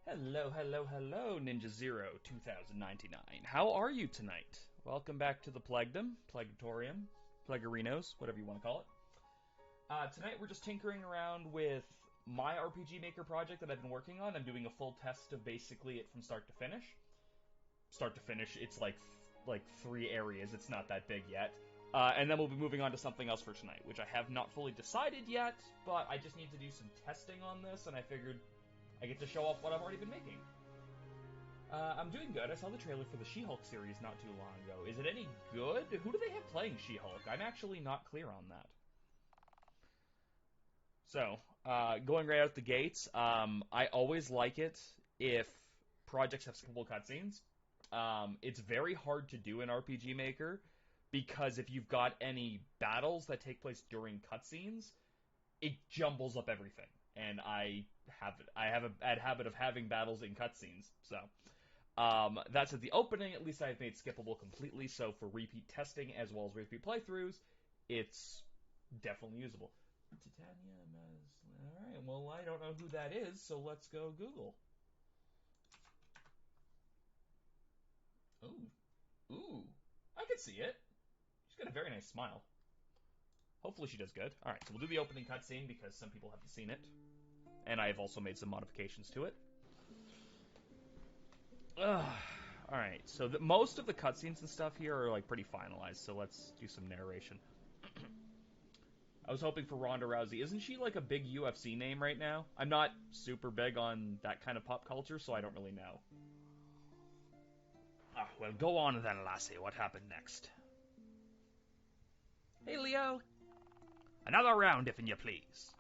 Hello, hello, hello, Ninja Zero 2099. How are you tonight? Welcome back to the Plegdom, Plegtorium, Plegarinos, whatever you want to call it. Tonight we're just tinkering around with my RPG Maker project that I've been working on. I'm doing a full test of basically it from start to finish. Start to finish, it's like 3 areas. It's not that big yet. And then we'll be moving on to something else for tonight, which I have not fully decided yet, but I just need to do some testing on this, and I figured I get to show off what I've already been making. I'm doing good. I saw the trailer for the She-Hulk series not too long ago. Is it any good? Who do they have playing She-Hulk? I'm actually not clear on that. So, going right out the gates, I always like it if projects have skippable cutscenes. It's very hard to do in RPG Maker because if you've got any battles that take place during cutscenes, it jumbles up everything. And I have a bad habit of having battles in cutscenes. So that's at the opening. At least I've made skippable completely. So for repeat testing as well as repeat playthroughs, it's definitely usable. Titania, all right. Well, I don't know who that is, so let's go Google. Ooh, I can see it. She's got a very nice smile. Hopefully she does good. Alright, so we'll do the opening cutscene because some people haven't seen it. And I have also made some modifications to it. Alright, so most of the cutscenes and stuff here are like pretty finalized, so let's do some narration. I was hoping for Ronda Rousey. Isn't she like a big UFC name right now? I'm not super big on that kind of pop culture, so I don't really know. Well, go on then, lassie. What happened next? Hey, Leo. Another round, if you please.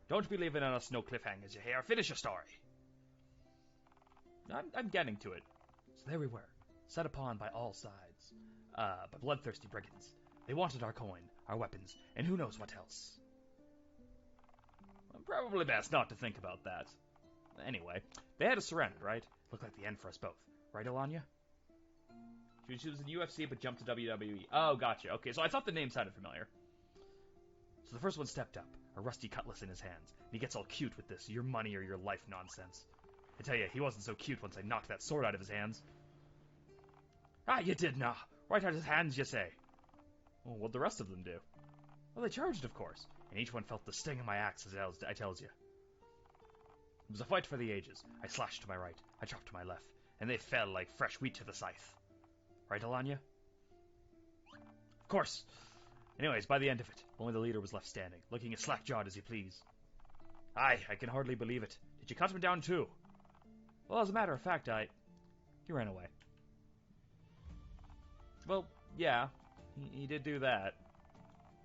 Don't be leaving on us no cliffhangers, you hear? Finish your story. I'm getting to it. So there we were, set upon by all sides, by bloodthirsty brigands. They wanted our coin, our weapons, and who knows what else. Well, probably best not to think about that. Anyway, they had us surrounded, right? Looked like the end for us both. Right, Alanya? She was in UFC but jumped to WWE. Oh, gotcha. Okay, so I thought the name sounded familiar. So the first one stepped up, a rusty cutlass in his hands, and he gets all cute with this your money or your life nonsense. I tell you, he wasn't so cute once I knocked that sword out of his hands. You did, nah. Right out of his hands, you say. Well, what'd the rest of them do? Well, they charged, of course, and each one felt the sting of my axe, as I tells you. It was a fight for the ages. I slashed to my right, I chopped to my left, and they fell like fresh wheat to the scythe. Right, Alanya? Of course. Anyways, by the end of it, only the leader was left standing, looking as slack-jawed as he pleased. Aye, I can hardly believe it. Did you cut him down too? Well, as a matter of fact, he ran away. Well, yeah, he did do that.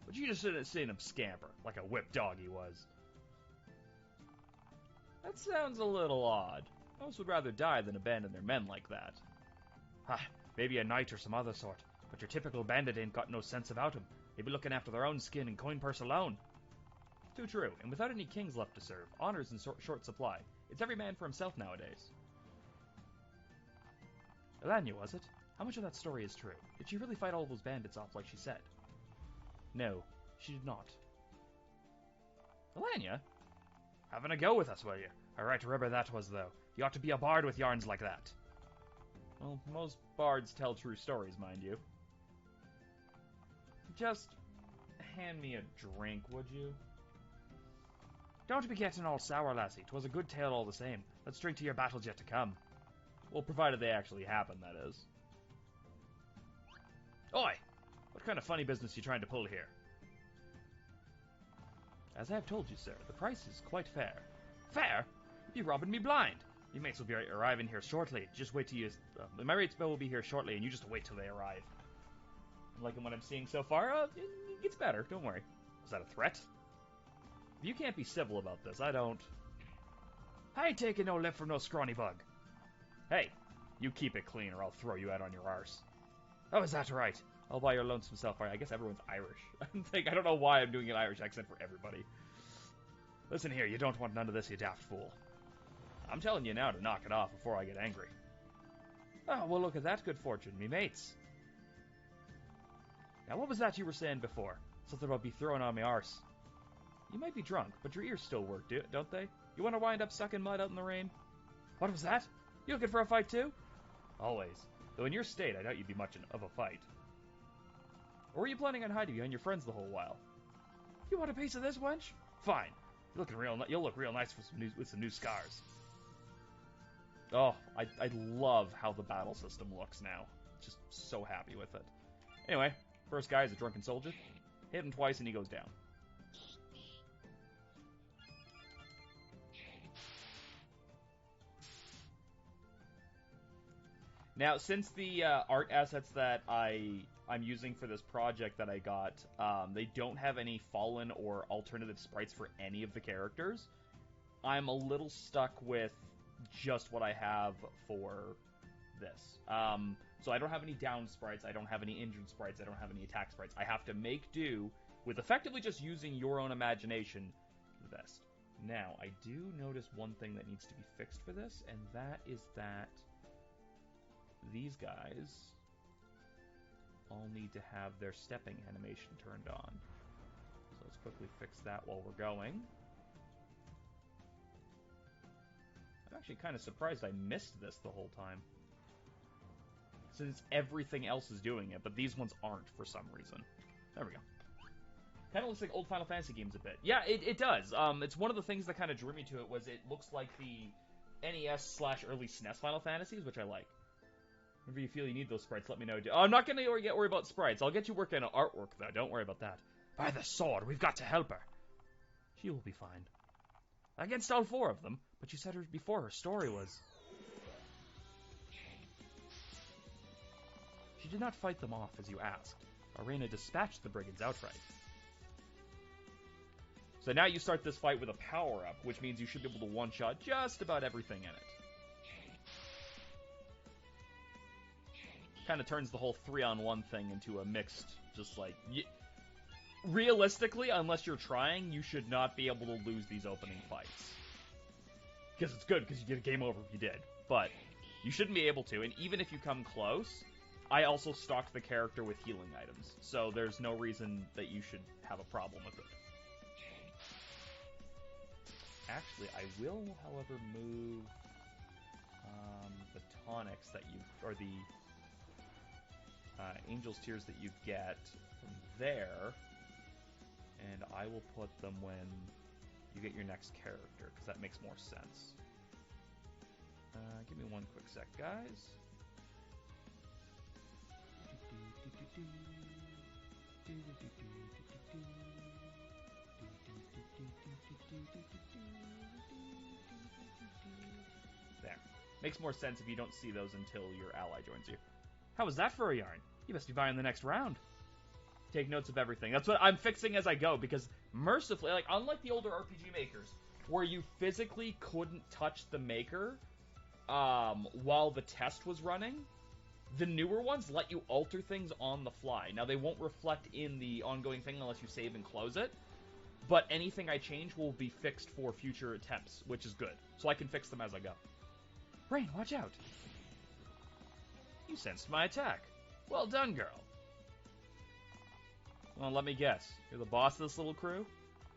But you just should have seen him scamper, like a whipped dog he was. That sounds a little odd. Most would rather die than abandon their men like that. Maybe a knight or some other sort, but your typical bandit ain't got no sense about him. They be looking after their own skin and coin purse alone. Too true, and without any kings left to serve, honor's in short supply. It's every man for himself nowadays. Elanya, was it? How much of that story is true? Did she really fight all those bandits off like she said? No, she did not. Elanya? Having a go with us, will you? I right remember that was, though. You ought to be a bard with yarns like that. Well, most bards tell true stories, mind you. Just hand me a drink, would you? Don't be getting all sour, lassie. 'Twas a good tale all the same. Let's drink to your battles yet to come. Well, provided they actually happen, that is. Oi! What kind of funny business you trying to pull here? As I have told you, sir, the price is quite fair. Fair? You're robbing me blind. Your mates will be arriving here shortly. Just wait till you... my mates will be here shortly, and you just wait till they arrive. I'm liking what I'm seeing so far. It gets better, don't worry. Was that a threat? If you can't be civil about this, I don't... I ain't taking no lip from no scrawny bug. Hey, you keep it clean or I'll throw you out on your arse. Oh, is that right? All by your lonesome self. I guess everyone's Irish. I don't know why I'm doing an Irish accent for everybody. Listen here, you don't want none of this, you daft fool. I'm telling you now to knock it off before I get angry. Oh, well look at that good fortune, me mates. Now what was that you were saying before? Something about be throwing on me arse. You might be drunk, but your ears still work, don't they? You want to wind up stuck in mud out in the rain? What was that? You looking for a fight too? Always. Though in your state, I doubt you'd be much of a fight. Or were you planning on hiding behind your friends the whole while? You want a piece of this, wench? Fine. You'll look real nice with some new scars. Oh, I love how the battle system looks now. Just so happy with it. Anyway, first guy is a drunken soldier. Hit him twice and he goes down. Now, since the art assets that I'm using for this project that I got, they don't have any fallen or alternative sprites for any of the characters, I'm a little stuck with just what I have for this. So I don't have any down sprites, I don't have any injured sprites, I don't have any attack sprites. I have to make do with effectively just using your own imagination the best. Now, I do notice one thing that needs to be fixed for this, and that is that these guys all need to have their stepping animation turned on. So let's quickly fix that while we're going. I'm actually kind of surprised I missed this the whole time, since everything else is doing it, but these ones aren't for some reason. There we go. Kind of looks like old Final Fantasy games a bit. Yeah, it does. It's one of the things that kind of drew me to it, was it looks like the NES/early SNES Final Fantasies, which I like. Whenever you feel you need those sprites, let me know. Oh, I'm not going to worry about sprites. I'll get you working on artwork, though. Don't worry about that. By the sword, we've got to help her. She will be fine. Against all four of them, but you said her before her story was... She did not fight them off as you asked. Arena dispatched the brigands outright. So now you start this fight with a power-up, which means you should be able to one-shot just about everything in it. Kind of turns the whole 3-on-1 thing into a mixed, just like... Realistically, unless you're trying, you should not be able to lose these opening fights. Because it's good, because you get a game over if you did. But you shouldn't be able to, and even if you come close, I also stock the character with healing items. So there's no reason that you should have a problem with it. Actually, I will, however, move the tonics that you... or the... Angel's Tears that you get from there, and I will put them when you get your next character, because that makes more sense. Give me one quick sec, guys. There. Makes more sense if you don't see those until your ally joins you. How was that for a yarn? You must be buying the next round. Take notes of everything. That's what I'm fixing as I go, because mercifully, like, unlike the older RPG makers, where you physically couldn't touch the maker while the test was running, the newer ones let you alter things on the fly. Now, they won't reflect in the ongoing thing unless you save and close it, but anything I change will be fixed for future attempts, which is good. So I can fix them as I go. Rain, watch out! You sensed my attack. Well done, girl. Well, let me guess. You're the boss of this little crew?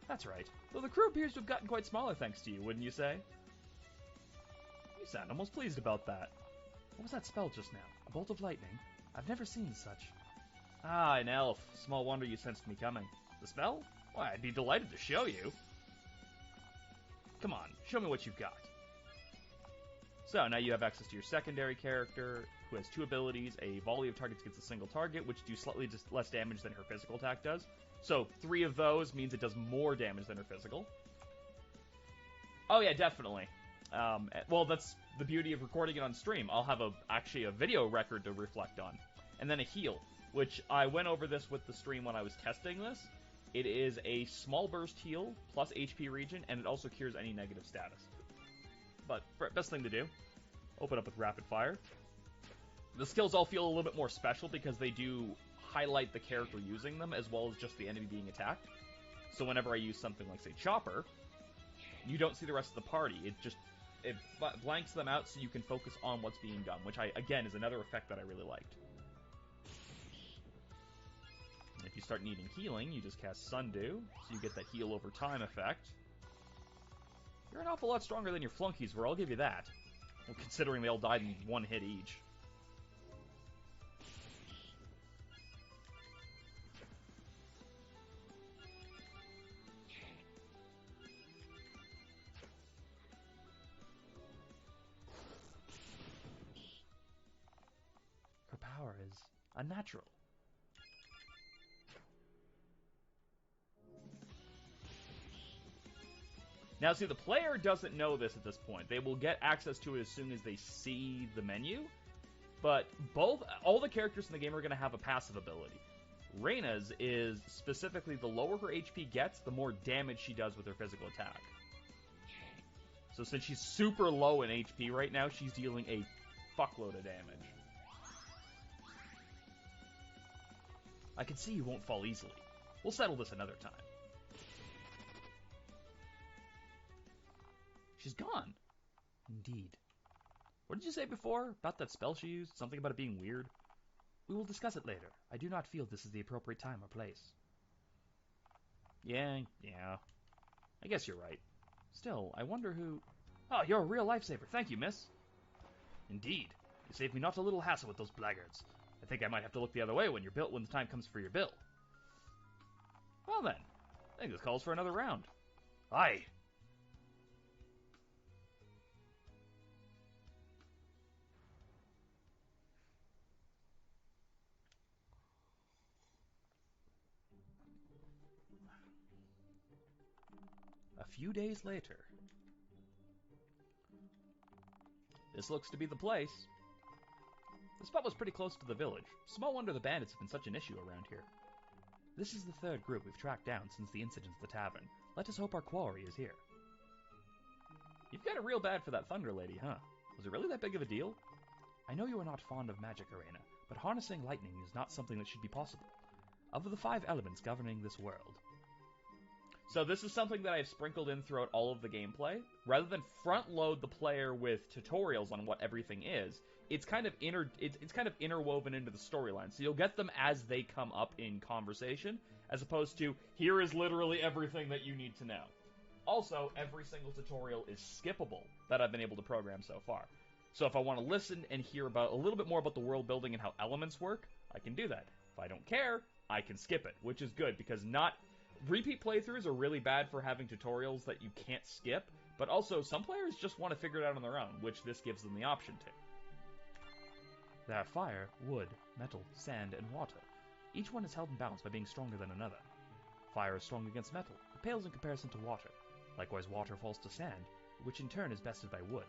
That's right. Though the crew appears to have gotten quite smaller thanks to you, wouldn't you say? You sound almost pleased about that. What was that spell just now? A bolt of lightning? I've never seen such. Ah, an elf. Small wonder you sensed me coming. The spell? Why, I'd be delighted to show you. Come on, show me what you've got. So, now you have access to your secondary character, who has 2 abilities, a volley of targets against a single target, which do slightly just less damage than her physical attack does. So, 3 of those means it does more damage than her physical. Oh yeah, definitely. Well, that's the beauty of recording it on stream. I'll have actually a video record to reflect on. And then a heal, which I went over this with the stream when I was testing this. It is a small burst heal, plus HP regen, and it also cures any negative status. But best thing to do, open up with rapid fire. The skills all feel a little bit more special because they do highlight the character using them as well as just the enemy being attacked. So whenever I use something like, say, Chopper, you don't see the rest of the party. It blanks them out so you can focus on what's being done, which again is another effect that I really liked. If you start needing healing, you just cast Sundew, so you get that heal over time effect. You're an awful lot stronger than your flunkies were, I'll give you that. Well, considering they all died in one hit each. Her power is unnatural. Now, see, the player doesn't know this at this point. They will get access to it as soon as they see the menu. But all the characters in the game are going to have a passive ability. Reyna's is specifically the lower her HP gets, the more damage she does with her physical attack. So since she's super low in HP right now, she's dealing a fuckload of damage. I can see you won't fall easily. We'll settle this another time. She's gone. Indeed. What did you say before about that spell she used? Something about it being weird? We will discuss it later. I do not feel this is the appropriate time or place. Yeah. I guess you're right. Still, I wonder who... Oh, you're a real lifesaver. Thank you, miss. Indeed. You saved me not a little hassle with those blackguards. I think I might have to look the other way when the time comes for your bill. Well then, I think this calls for another round. Aye. A few days later. This looks to be the place. The spot was pretty close to the village. Small wonder the bandits have been such an issue around here. This is the third group we've tracked down since the incident at the tavern. Let us hope our quarry is here. You've got it real bad for that Thunder Lady, huh? Was it really that big of a deal? I know you are not fond of magic, Arena, but harnessing lightning is not something that should be possible. Of the 5 elements governing this world. So this is something that I've sprinkled in throughout all of the gameplay. Rather than front load the player with tutorials on what everything is, it's kind of interwoven into the storyline. So you'll get them as they come up in conversation, as opposed to here is literally everything that you need to know. Also, every single tutorial is skippable that I've been able to program so far. So if I want to listen and hear about a little bit more about the world building and how elements work, I can do that. If I don't care, I can skip it, which is good because repeat playthroughs are really bad for having tutorials that you can't skip, but also some players just want to figure it out on their own, which this gives them the option to. There are fire, wood, metal, sand, and water. Each one is held in balance by being stronger than another. Fire is strong against metal, but pales in comparison to water. Likewise, water falls to sand, which in turn is bested by wood.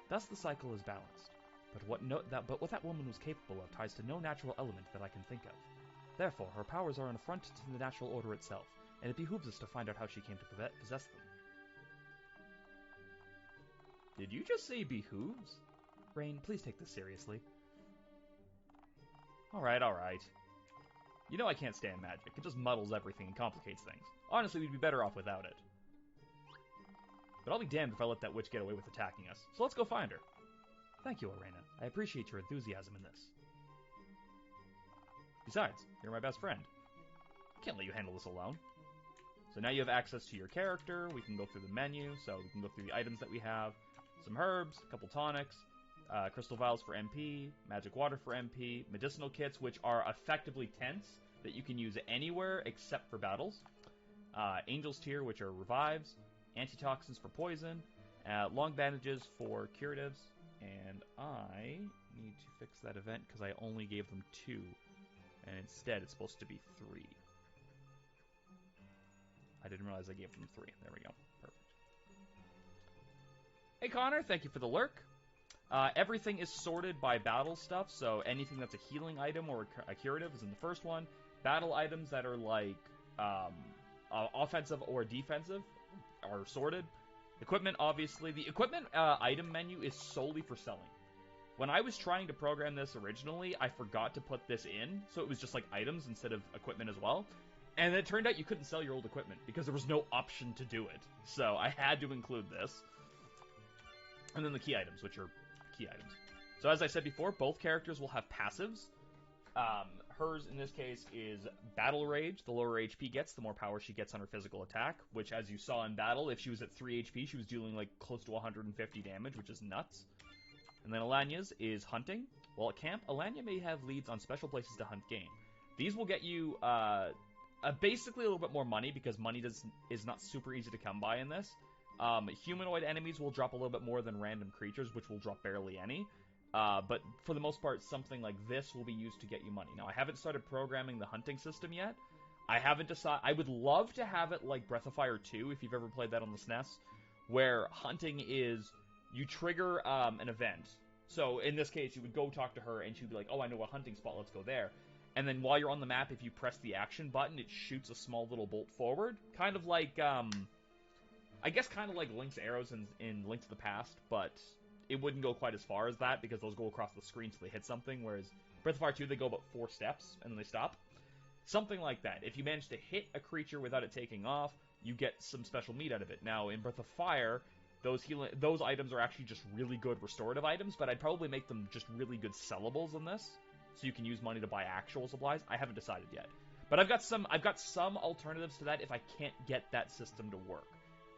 Thus the cycle is balanced. But what that woman was capable of ties to no natural element that I can think of. Therefore, her powers are an affront to the natural order itself, and it behooves us to find out how she came to possess them. Did you just say behooves? Rain, please take this seriously. Alright. You know I can't stand magic. It just muddles everything and complicates things. Honestly, we'd be better off without it. But I'll be damned if I let that witch get away with attacking us. So let's go find her. Thank you, Arena. I appreciate your enthusiasm in this. Besides, you're my best friend. I can't let you handle this alone. So now you have access to your character. We can go through the menu. So we can go through the items that we have. Some herbs, a couple tonics, crystal vials for MP, magic water for MP, medicinal kits, which are effectively tents that you can use anywhere except for battles. Angel's Tear, which are revives, antitoxins for poison, long bandages for curatives, and I need to fix that event because I only gave them 2, and instead it's supposed to be 3. I didn't realize I gave them 3. There we go. Perfect. Hey Connor, thank you for the lurk. Everything is sorted by battle stuff, so anything that's a healing item or a curative is in the first one. Battle items that are like offensive or defensive are sorted. Equipment, obviously. The equipment item menu is solely for selling. When I was trying to program this originally, I forgot to put this in, so it was just like items instead of equipment as well. And it turned out you couldn't sell your old equipment because there was no option to do it. So I had to include this. And then the key items, which are key items. So as I said before, both characters will have passives. Hers, in this case, is Battle Rage. The lower HP gets, the more power she gets on her physical attack, which, as you saw in battle, if she was at 3 HP, she was dealing, like, close to 150 damage, which is nuts. And then Alania's is hunting. While at camp, Alania may have leads on special places to hunt game. These will get you basically a little bit more money, because money is not super easy to come by in this. Humanoid enemies will drop a little bit more than random creatures, which will drop barely any. But for the most part, something like this will be used to get you money. Now, I haven't started programming the hunting system yet. I haven't decided. I would love to have it like Breath of Fire 2, if you've ever played that on the SNES, where hunting is, you trigger an event. So in this case, you would go talk to her, and she'd be like, oh, I know a hunting spot, let's go there. And then while you're on the map, if you press the action button, it shoots a small little bolt forward. Kind of like, I guess kind of like Link's arrows in Link to the Past, but it wouldn't go quite as far as that, because those go across the screen so they hit something, whereas Breath of Fire 2, they go about 4 steps, and then they stop. Something like that. If you manage to hit a creature without it taking off, you get some special meat out of it. Now, in Breath of Fire, those items are actually just really good restorative items, but I'd probably make them just really good sellables in this, so you can use money to buy actual supplies. I haven't decided yet. But I've got some alternatives to that if I can't get that system to work.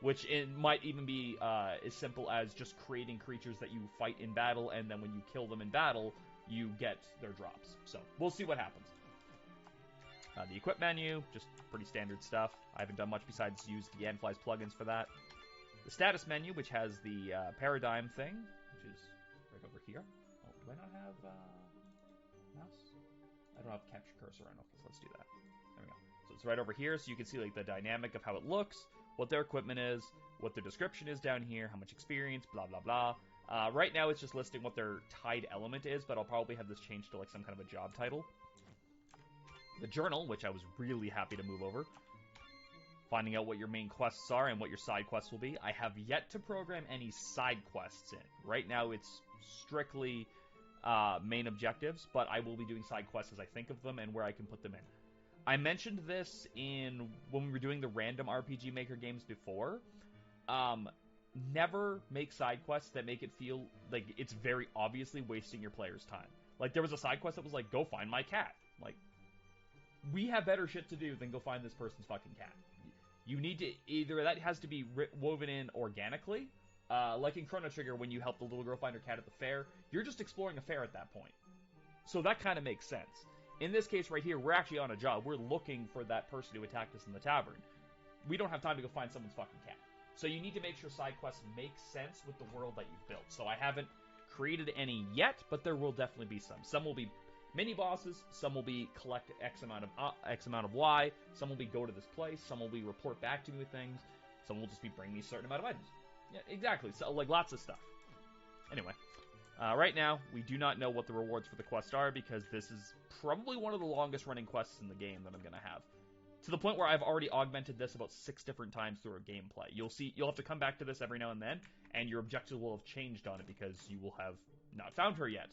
Which it might even be as simple as just creating creatures that you fight in battle, and then when you kill them in battle, you get their drops. So, we'll see what happens. The equip menu, just pretty standard stuff. I haven't done much besides use the Anfly's plugins for that. The status menu, which has the paradigm thing, which is right over here. Oh, do I not have mouse? I don't have capture cursor on. Okay, so let's do that. There we go. So it's right over here, so you can see like the dynamic of how it looks, what their equipment is, what their description is down here, how much experience, blah, blah, blah. Right now it's just listing what their tied element is, but I'll probably have this changed to like some kind of a job title. The journal, which I was really happy to move over. Finding out what your main quests are and what your side quests will be. I have yet to program any side quests in. Right now it's strictly main objectives, but I will be doing side quests as I think of them and where I can put them in. I mentioned this when we were doing the random RPG Maker games before. Never make side quests that make it feel like it's very obviously wasting your player's time. Like, there was a side quest that was like, go find my cat. Like, we have better shit to do than go find this person's fucking cat. You need to, either that has to be woven in organically, like in Chrono Trigger when you help the little girl find her cat at the fair, you're just exploring a fair at that point. So that kind of makes sense. In this case right here, we're actually on a job. We're looking for that person who attacked us in the tavern. We don't have time to go find someone's fucking cat. So you need to make sure side quests make sense with the world that you've built. So I haven't created any yet, but there will definitely be some. Some will be mini bosses, some will be collect X amount of Y, some will be go to this place, some will be report back to me with things, some will just be bring me a certain amount of items. Yeah, exactly. So, like, lots of stuff. Anyway, right now, we do not know what the rewards for the quest are, because this is probably one of the longest running quests in the game that I'm going to have. To the point where I've already augmented this about 6 different times through a gameplay. You'll have to come back to this every now and then, and your objectives will have changed on it, because you will have not found her yet.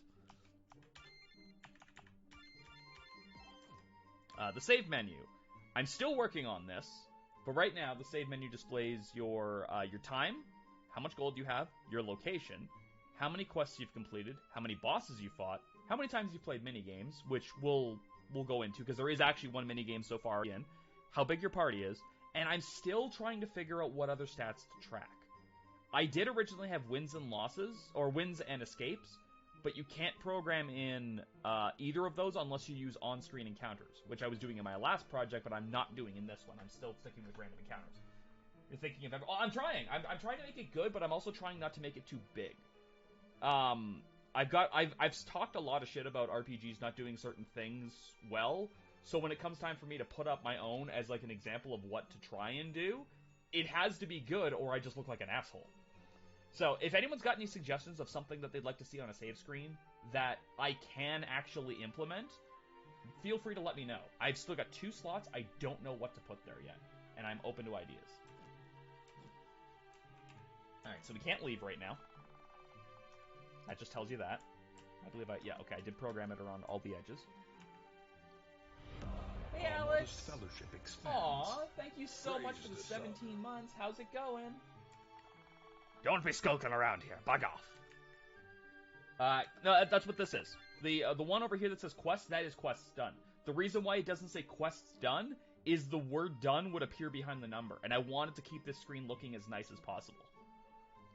The save menu. I'm still working on this, but right now the save menu displays your time, how much gold you have, your location, how many quests you've completed, how many bosses you fought, how many times you've played minigames, which we'll go into, because there is actually one minigame so far in, how big your party is, and I'm still trying to figure out what other stats to track. I did originally have wins and losses, or wins and escapes, but you can't program in either of those unless you use on-screen encounters, which I was doing in my last project, but I'm not doing in this one. I'm still sticking with random encounters. You're thinking of I'm trying. I'm trying to make it good, but I'm also trying not to make it too big. I've talked a lot of shit about RPGs not doing certain things well, so when it comes time for me to put up my own as like an example of what to try and do, it has to be good or I just look like an asshole. So, if anyone's got any suggestions of something that they'd like to see on a save screen that I can actually implement, feel free to let me know. I've still got 2 slots. I don't know what to put there yet, and I'm open to ideas. Alright, so we can't leave right now. That just tells you that. I believe yeah, okay, I did program it around all the edges. Hey, Alex! Fellowship expands. Aw, thank you so much for the 17 months. How's it going? Don't be skulking around here. Bug off. No, that's what this is. The one over here that says quests, that is quests done. The reason why it doesn't say quests done is the word done would appear behind the number, and I wanted to keep this screen looking as nice as possible.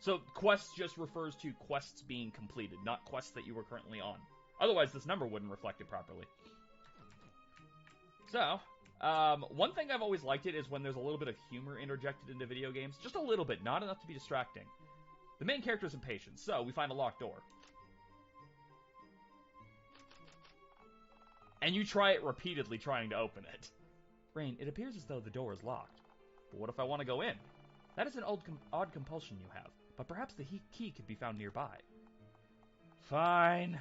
So quests just refers to quests being completed, not quests that you were currently on. Otherwise, this number wouldn't reflect it properly. So, one thing I've always liked it is when there's a little bit of humor interjected into video games. Just a little bit, not enough to be distracting. The main character is impatient, so we find a locked door. And you try it repeatedly trying to open it. Rain, it appears as though the door is locked. But what if I want to go in? That is an odd compulsion you have, but perhaps the key could be found nearby. Fine.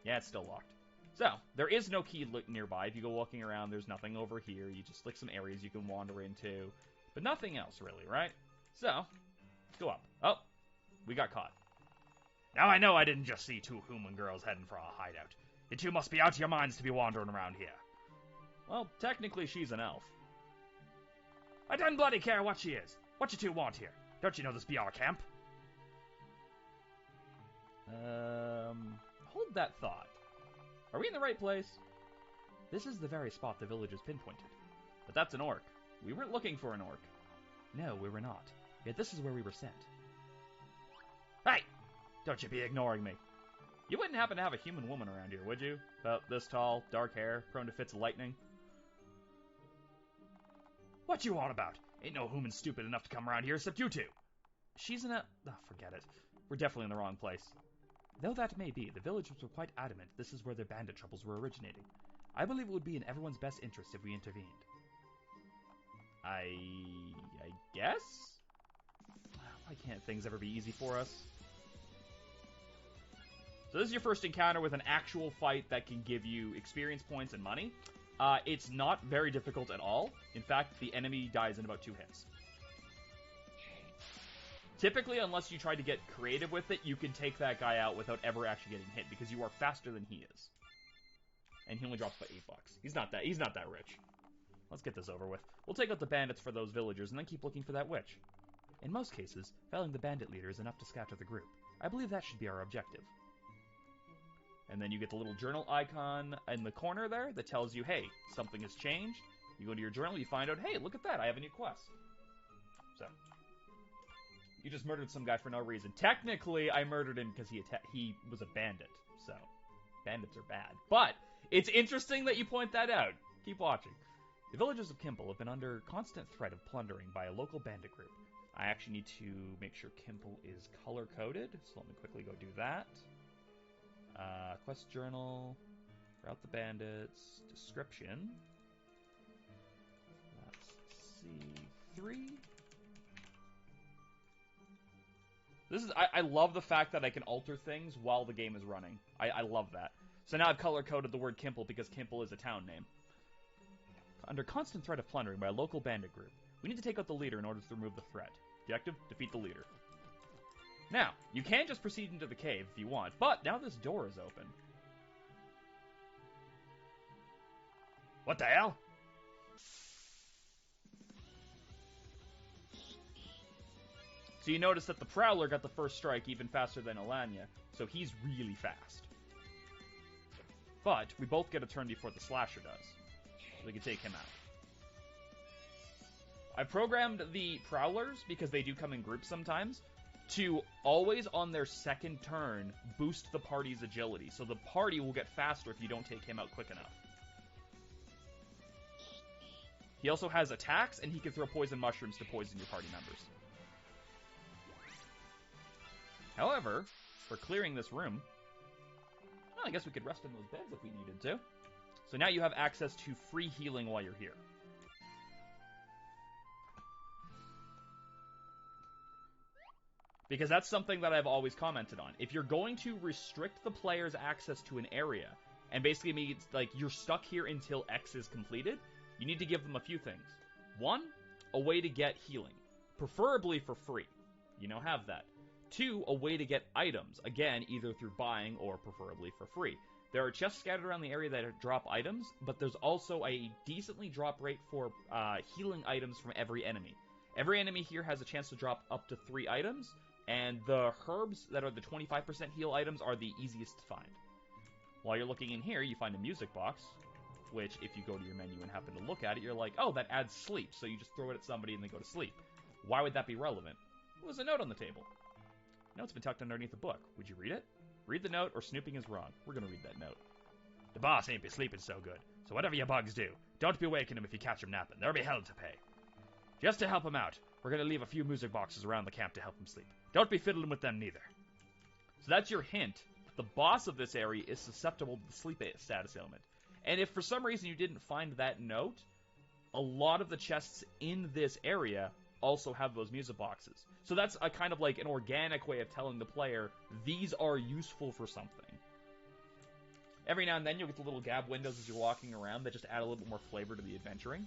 Yeah, it's still locked. So, there is no key nearby. If you go walking around, there's nothing over here. You just like some areas you can wander into. But nothing else, really, right? So, let's go up. Oh, we got caught. Now I know I didn't just see two human girls heading for a hideout. You two must be out of your minds to be wandering around here. Well, technically she's an elf. I don't bloody care what she is. What you two want here? Don't you know this be our camp? Hold that thought. Are we in the right place? This is the very spot the villagers pinpointed. But that's an orc. We weren't looking for an orc. No, we were not. Yet this is where we were sent. Hey! Don't you be ignoring me. You wouldn't happen to have a human woman around here, would you? About this tall, dark hair, prone to fits of lightning? What you on about? Ain't no human stupid enough to come around here except you two. She's in a... Oh, forget it. We're definitely in the wrong place. Though that may be, the villagers were quite adamant this is where their bandit troubles were originating. I believe it would be in everyone's best interest if we intervened. I guess? Why can't things ever be easy for us? So this is your first encounter with an actual fight that can give you experience points and money. It's not very difficult at all. In fact, the enemy dies in about 2 hits. Typically, unless you try to get creative with it, you can take that guy out without ever actually getting hit, because you are faster than he is. And he only drops by $8. He's not that rich. Let's get this over with. We'll take out the bandits for those villagers, and then keep looking for that witch. In most cases, felling the bandit leader is enough to scatter the group. I believe that should be our objective. And then you get the little journal icon in the corner there that tells you, hey, something has changed. You go to your journal, you find out, hey, look at that, I have a new quest. So, you just murdered some guy for no reason. Technically, I murdered him because he was a bandit. So, bandits are bad. But, it's interesting that you point that out. Keep watching. The villagers of Kimple have been under constant threat of plundering by a local bandit group. I actually need to make sure Kimple is color-coded, so let me quickly go do that. Quest journal, route the bandits, description. That's C3. This is, I love the fact that I can alter things while the game is running. I love that. So now I've color-coded the word Kimple because Kimple is a town name. Under constant threat of plundering by a local bandit group, we need to take out the leader in order to remove the threat. Objective, defeat the leader. Now, you can just proceed into the cave if you want, but now this door is open. What the hell? So you notice that the Prowler got the first strike even faster than Alanya, so he's really fast. But we both get a turn before the Slasher does, so we can take him out. I programmed the Prowlers, because they do come in groups sometimes, to always on their second turn boost the party's agility, so the party will get faster if you don't take him out quick enough. He also has attacks, and he can throw poison mushrooms to poison your party members. However, for clearing this room, well, I guess we could rest in those beds if we needed to. So now you have access to free healing while you're here. Because that's something that I've always commented on. If you're going to restrict the player's access to an area, and basically means like you're stuck here until X is completed, you need to give them a few things. One, a way to get healing, preferably for free. You now have that. Two, a way to get items, again, either through buying or preferably for free. There are chests scattered around the area that drop items, but there's also a decently drop rate for healing items from every enemy. Every enemy here has a chance to drop up to 3 items, and the herbs that are the 25% heal items are the easiest to find. While you're looking in here, you find a music box, which if you go to your menu and happen to look at it, you're like, oh, that adds sleep, so you just throw it at somebody and they go to sleep. Why would that be relevant? What was a note on the table? Note's been tucked underneath the book. Would you read it? Read the note or snooping is wrong. We're gonna read that note. The boss ain't be sleeping so good, so whatever you bugs do, don't be waking him if you catch him napping. There'll be hell to pay. Just to help him out, we're gonna leave a few music boxes around the camp to help him sleep. Don't be fiddling with them neither. So that's your hint. The boss of this area is susceptible to the sleep status ailment. And if for some reason you didn't find that note, a lot of the chests in this area also have those music boxes. So that's a kind of like an organic way of telling the player, these are useful for something. Every now and then you'll get the little gab windows as you're walking around that just add a little bit more flavor to the adventuring.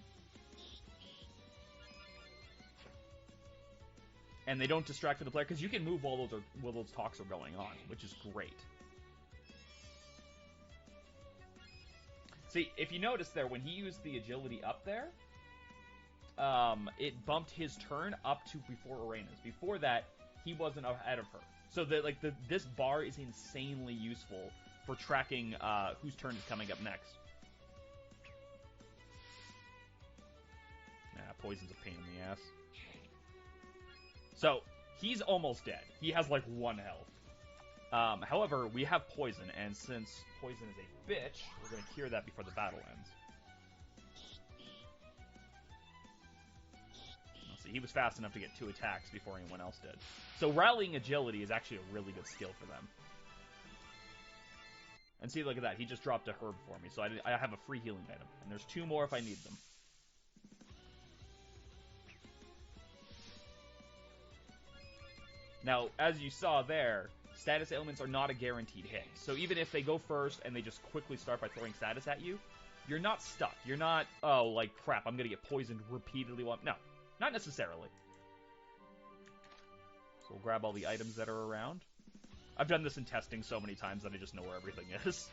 And they don't distract the player, because you can move while those talks are going on, which is great. See, if you notice there, when he used the agility up there, it bumped his turn up to before Arena's. Before that, he wasn't ahead of her. So this bar is insanely useful for tracking whose turn is coming up next. Nah, poison's a pain in the ass. So, he's almost dead. He has like 1 health. However, we have poison, and since poison is a bitch, we're going to cure that before the battle ends. Let's see, he was fast enough to get 2 attacks before anyone else did. So rallying agility is actually a really good skill for them. And see, look at that. He just dropped a herb for me, so I have a free healing item. And there's 2 more if I need them. Now, as you saw there, status ailments are not a guaranteed hit. So even if they go first and they just quickly start by throwing status at you, you're not stuck. You're not, oh, like, crap, I'm going to get poisoned repeatedly. No, not necessarily. So we'll grab all the items that are around. I've done this in testing so many times that I just know where everything is.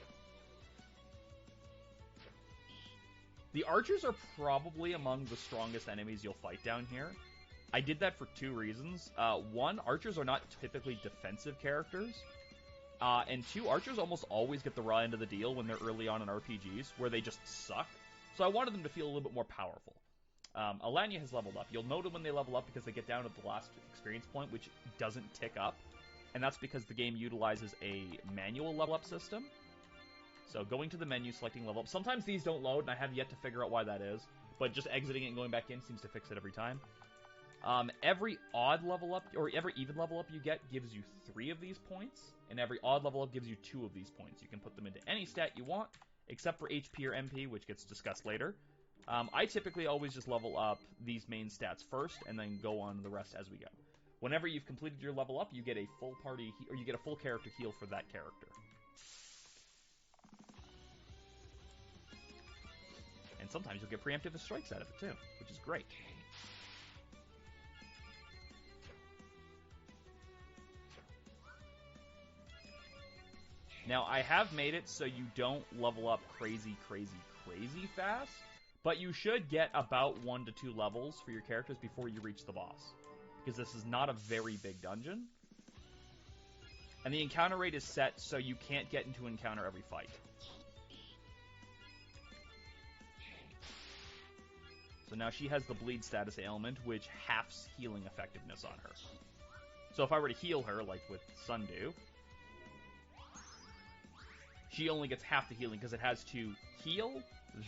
The archers are probably among the strongest enemies you'll fight down here. I did that for 2 reasons. 1, archers are not typically defensive characters. And 2, archers almost always get the raw end of the deal when they're early on in RPGs, where they just suck. So I wanted them to feel a little bit more powerful. Alanya has leveled up. You'll note when they level up because they get down at the last experience point, which doesn't tick up. And that's because the game utilizes a manual level up system. So going to the menu, selecting level up. Sometimes these don't load, and I have yet to figure out why that is. But just exiting it and going back in seems to fix it every time. Every odd level up, or every even level up you get gives you 3 of these points, and every odd level up gives you 2 of these points. You can put them into any stat you want, except for HP or MP, which gets discussed later. I typically always just level up these main stats first, and then go on the rest as we go. Whenever you've completed your level up, you get a full party, or you get a full character heal for that character. And sometimes you'll get preemptive strikes out of it too, which is great. Now, I have made it so you don't level up crazy fast, but you should get about 1 to 2 levels for your characters before you reach the boss, because this is not a very big dungeon. And the encounter rate is set so you can't get into encounter every fight. So now she has the bleed status ailment, which halves healing effectiveness on her. So if I were to heal her, like with Sundew, she only gets half the healing because it has to heal,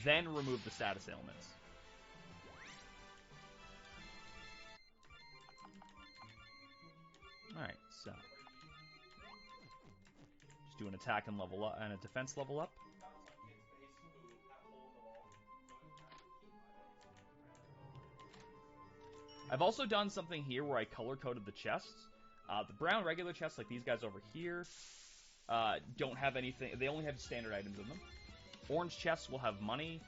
then remove the status ailments. Alright, so. Just do an attack and level up, and a defense level up. I've also done something here where I color-coded the chests. The brown regular chests, like these guys over here, don't have anything. They only have standard items in them. Orange chests will have money.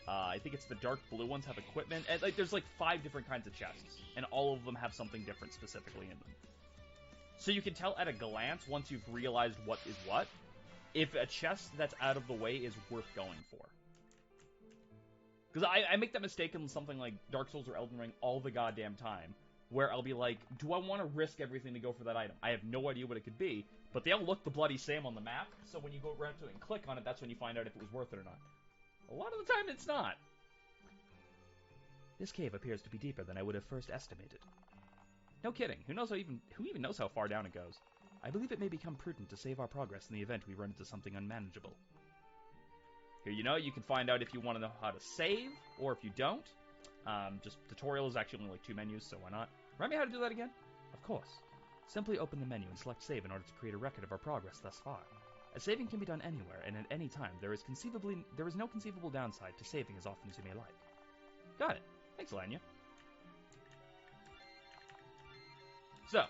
I think it's the dark blue ones have equipment. And, like, there's like 5 different kinds of chests, and all of them have something different specifically in them. So you can tell at a glance, once you've realized what is what, if a chest that's out of the way is worth going for. Because I make that mistake in something like Dark Souls or Elden Ring all the goddamn time, where I'll be like, do I want to risk everything to go for that item? I have no idea what it could be, but they all look the bloody same on the map, so when you go around to it and click on it, that's when you find out if it was worth it or not. A lot of the time, it's not. This cave appears to be deeper than I would have first estimated. No kidding. Who even knows how far down it goes? I believe it may become prudent to save our progress in the event we run into something unmanageable. Here, you can find out if you want to know how to save, or if you don't. Just tutorial is actually only like 2 menus, so why not? Remind me how to do that again? Of course. Simply open the menu and select save in order to create a record of our progress thus far. A saving can be done anywhere and at any time. There is no conceivable downside to saving as often as you may like. Got it. Thanks, Lanya. So,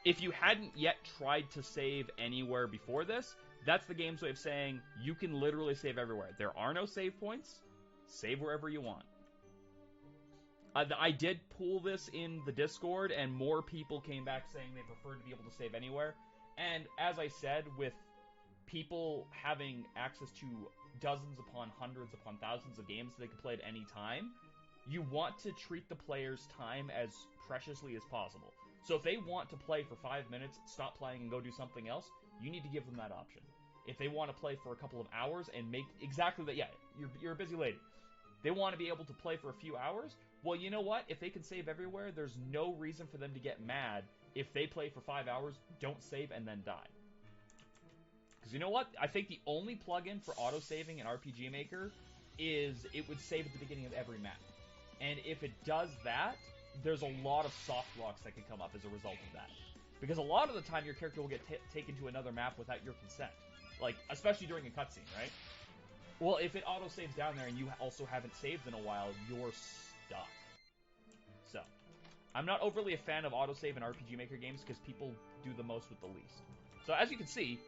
if you hadn't yet tried to save anywhere before this, that's the game's way of saying you can literally save everywhere. There are no save points. Save wherever you want. I did pull this in the Discord, and more people came back saying they preferred to be able to save anywhere. And as I said, with people having access to dozens upon hundreds upon thousands of games they can play at any time, you want to treat the player's time as preciously as possible. So if they want to play for 5 minutes, stop playing and go do something else, you need to give them that option. If they want to play for a couple of hours and make exactly that, yeah, you're a busy lady. They want to be able to play for a few hours. Well, you know what? If they can save everywhere, there's no reason for them to get mad if they play for 5 hours, don't save, and then die. Because you know what? I think the only plugin for autosaving in RPG Maker is it would save at the beginning of every map. And if it does that, there's a lot of soft locks that can come up as a result of that. Because a lot of the time, your character will get taken to another map without your consent. Like, especially during a cutscene, right? Well, if it autosaves down there and you also haven't saved in a while, you're stuck. So, I'm not overly a fan of autosave in RPG Maker games because people do the most with the least. So, as you can see,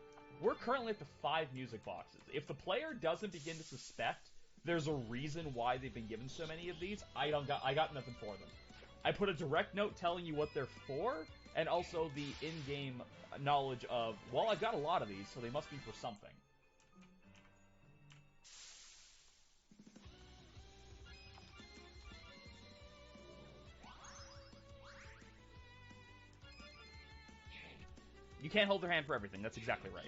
we're currently at the 5 music boxes. If the player doesn't begin to suspect there's a reason why they've been given so many of these, I got nothing for them. I put a direct note telling you what they're for, and also the in-game knowledge of, well, I've got a lot of these, so they must be for something. You can't hold their hand for everything, that's exactly right.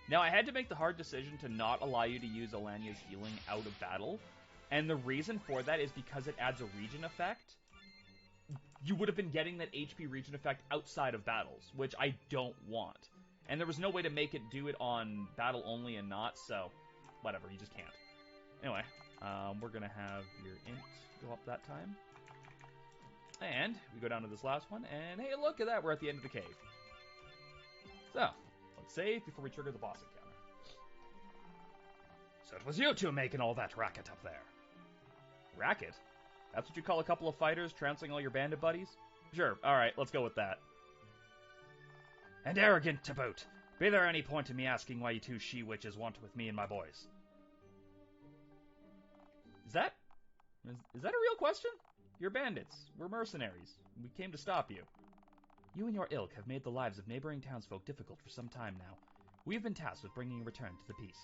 Now, I had to make the hard decision to not allow you to use Alania's healing out of battle, and the reason for that is because it adds a region effect. You would have been getting that HP region effect outside of battles, which I don't want. And there was no way to make it do it on battle only and not, so whatever, you just can't. Anyway, we're going to have your int go up that time. And we go down to this last one, and hey, look at that, we're at the end of the cave. So, let's save before we trigger the boss encounter. So it was you two making all that racket up there. Racket? That's what you call a couple of fighters trouncing all your bandit buddies? Sure, alright, let's go with that. And arrogant to boot. Be there any point in me asking why you two she-witches want with me and my boys? Is that a real question? You're bandits. We're mercenaries. We came to stop you. You and your ilk have made the lives of neighboring townsfolk difficult for some time now. We have been tasked with bringing a return to the peace.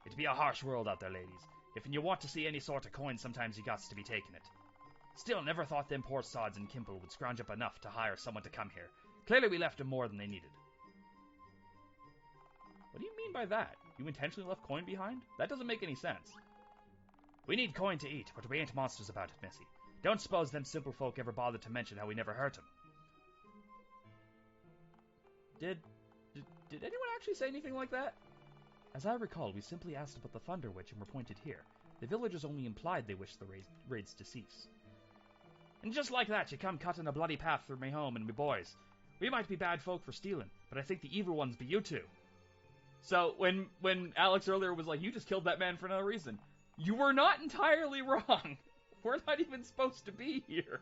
It be a harsh world out there, ladies. If you want to see any sort of coin, sometimes you gots to be taking it. Still, never thought them poor sods in Kimple would scrounge up enough to hire someone to come here. Clearly we left them more than they needed. What do you mean by that? You intentionally left coin behind? That doesn't make any sense. We need coin to eat, but we ain't monsters about it, Missy. Don't suppose them simple folk ever bothered to mention how we never hurt them. Did anyone actually say anything like that? As I recall, we simply asked about the Thunder Witch and were pointed here. The villagers only implied they wished the raids to cease. And just like that, you come cutting a bloody path through me home and me boys. We might be bad folk for stealing, but I think the evil ones be you two. So, when Alex earlier was like, you just killed that man for no reason, you were not entirely wrong. We're not even supposed to be here.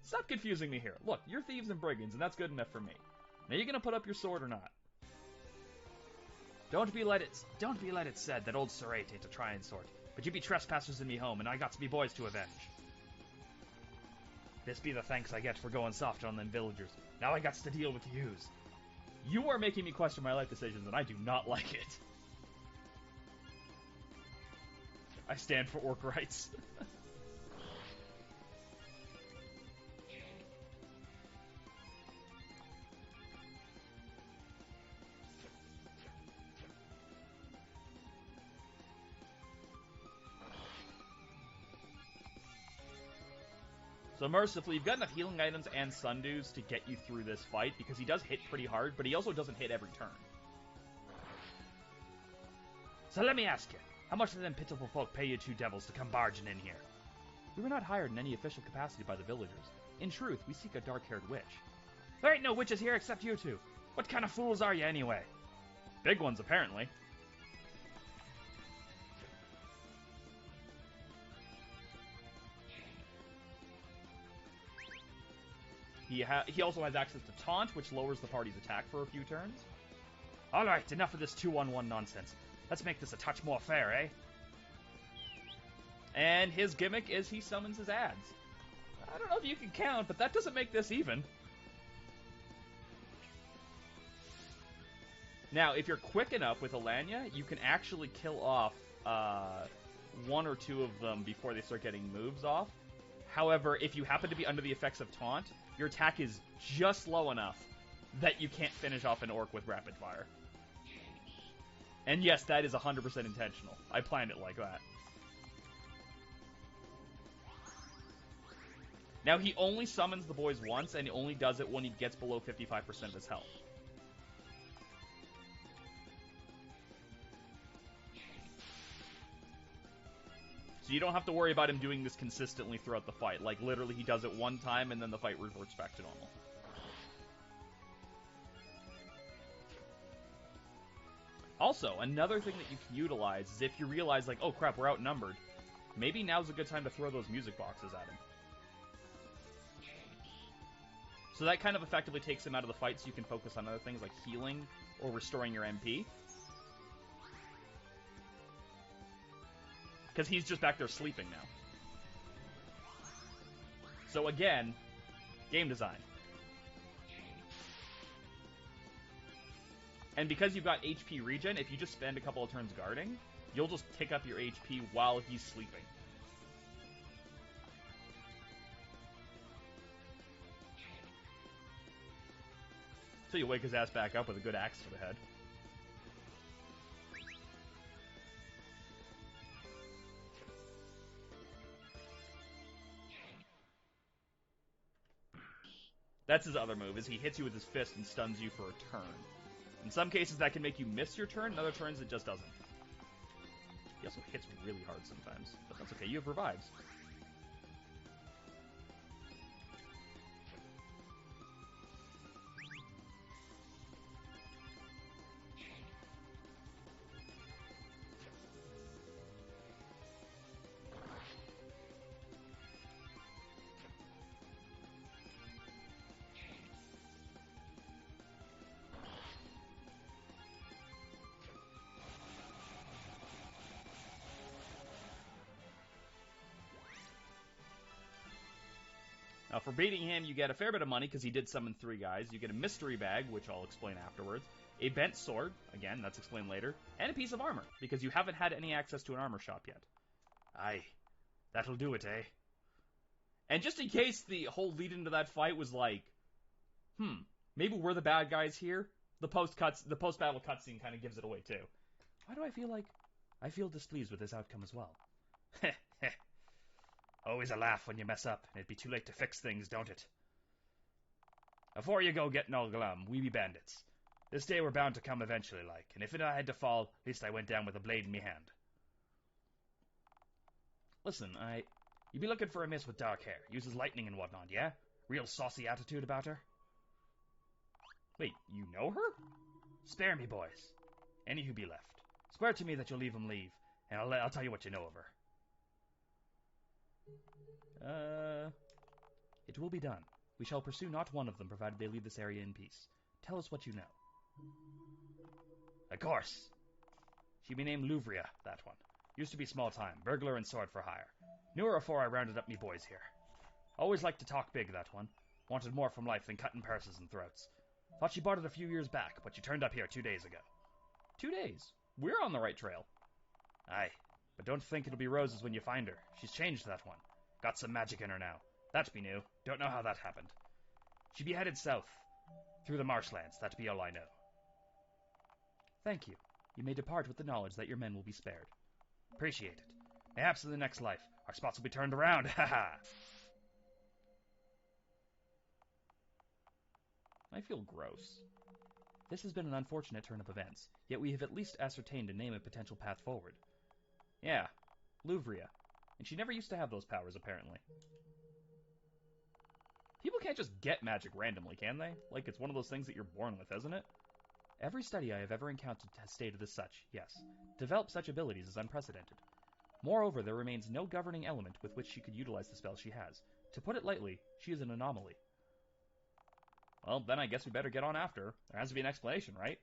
Stop confusing me here. Look, you're thieves and brigands, and that's good enough for me. Now you gonna put up your sword or not? Don't be let it said that old Serate ain't a trying sort, but you be trespassers in me home, and I got to be boys to avenge. This be the thanks I get for going soft on them villagers. Now I got to deal with yous. You are making me question my life decisions, and I do not like it. I stand for orc rights. So mercifully, you've got enough healing items and sundews to get you through this fight, because he does hit pretty hard, but he also doesn't hit every turn. So let me ask you, how much did them pitiful folk pay you two devils to come barging in here? We were not hired in any official capacity by the villagers. In truth, we seek a dark-haired witch. There ain't no witches here except you two. What kind of fools are you anyway? Big ones, apparently. He also has access to Taunt, which lowers the party's attack for a few turns. Alright, enough of this 2-on-1 nonsense. Let's make this a touch more fair, eh? And his gimmick is he summons his ads. I don't know if you can count, but that doesn't make this even. Now, if you're quick enough with Alanya, you can actually kill off one or two of them before they start getting moves off. However, if you happen to be under the effects of Taunt, your attack is just low enough that you can't finish off an orc with rapid fire. And yes, that is 100% intentional. I planned it like that. Now, he only summons the boys once, and he only does it when he gets below 55% of his health. So you don't have to worry about him doing this consistently throughout the fight. Like, literally, he does it one time, and then the fight reverts back to normal. Also, another thing that you can utilize is if you realize, like, oh crap, we're outnumbered, maybe now's a good time to throw those music boxes at him. So that kind of effectively takes him out of the fight, so you can focus on other things like healing or restoring your MP. Because he's just back there sleeping now. So again, game design. And because you've got HP regen, if you just spend a couple of turns guarding, you'll just pick up your HP while he's sleeping. So you wake his ass back up with a good axe to the head. That's his other move, is he hits you with his fist and stuns you for a turn. In some cases, that can make you miss your turn. In other turns, it just doesn't. He also hits really hard sometimes, but that's okay. You have revives. Now, for beating him, you get a fair bit of money because he did summon 3 guys. You get a mystery bag, which I'll explain afterwards, a bent sword, again, that's explained later, and a piece of armor, because you haven't had any access to an armor shop yet. Aye, that'll do it, eh? And just in case the whole lead into that fight was like, maybe we're the bad guys here, the post-battle cutscene kind of gives it away too. Why do I feel like I feel displeased with this outcome as well? Always a laugh when you mess up, and it'd be too late to fix things, don't it? Afore you go getting all glum, we be bandits. This day we're bound to come eventually, like, and if I had to fall, at least I went down with a blade in me hand. Listen, you be looking for a miss with dark hair, uses lightning and whatnot, yeah? Real saucy attitude about her? Wait, you know her? Spare me, boys. Any who be left. Swear to me that you'll leave 'em leave, and I'll tell you what you know of her. It will be done. We shall pursue not one of them, provided they leave this area in peace. Tell us what you know. Of course. She be named Louvria, that one. Used to be small time, burglar and sword for hire. Knew her afore I rounded up me boys here. Always liked to talk big, that one. Wanted more from life than cutting purses and throats. Thought she bought it a few years back, but she turned up here 2 days ago. 2 days? We're on the right trail. Aye, but don't think it'll be roses when you find her. She's changed, that one. Got some magic in her now. That be new. Don't know how that happened. She be headed south, through the marshlands. That be all I know. Thank you. You may depart with the knowledge that your men will be spared. Appreciate it. Perhaps in the next life, our spots will be turned around. Ha ha! I feel gross. This has been an unfortunate turn of events, yet we have at least ascertained a name and potential path forward. Yeah, Luvria. And she never used to have those powers, apparently. People can't just get magic randomly, can they? Like, it's one of those things that you're born with, isn't it? Every study I have ever encountered has stated as such, yes. To develop such abilities is unprecedented. Moreover, there remains no governing element with which she could utilize the spells she has. To put it lightly, she is an anomaly. Well, then I guess we better get on after her. There has to be an explanation, right?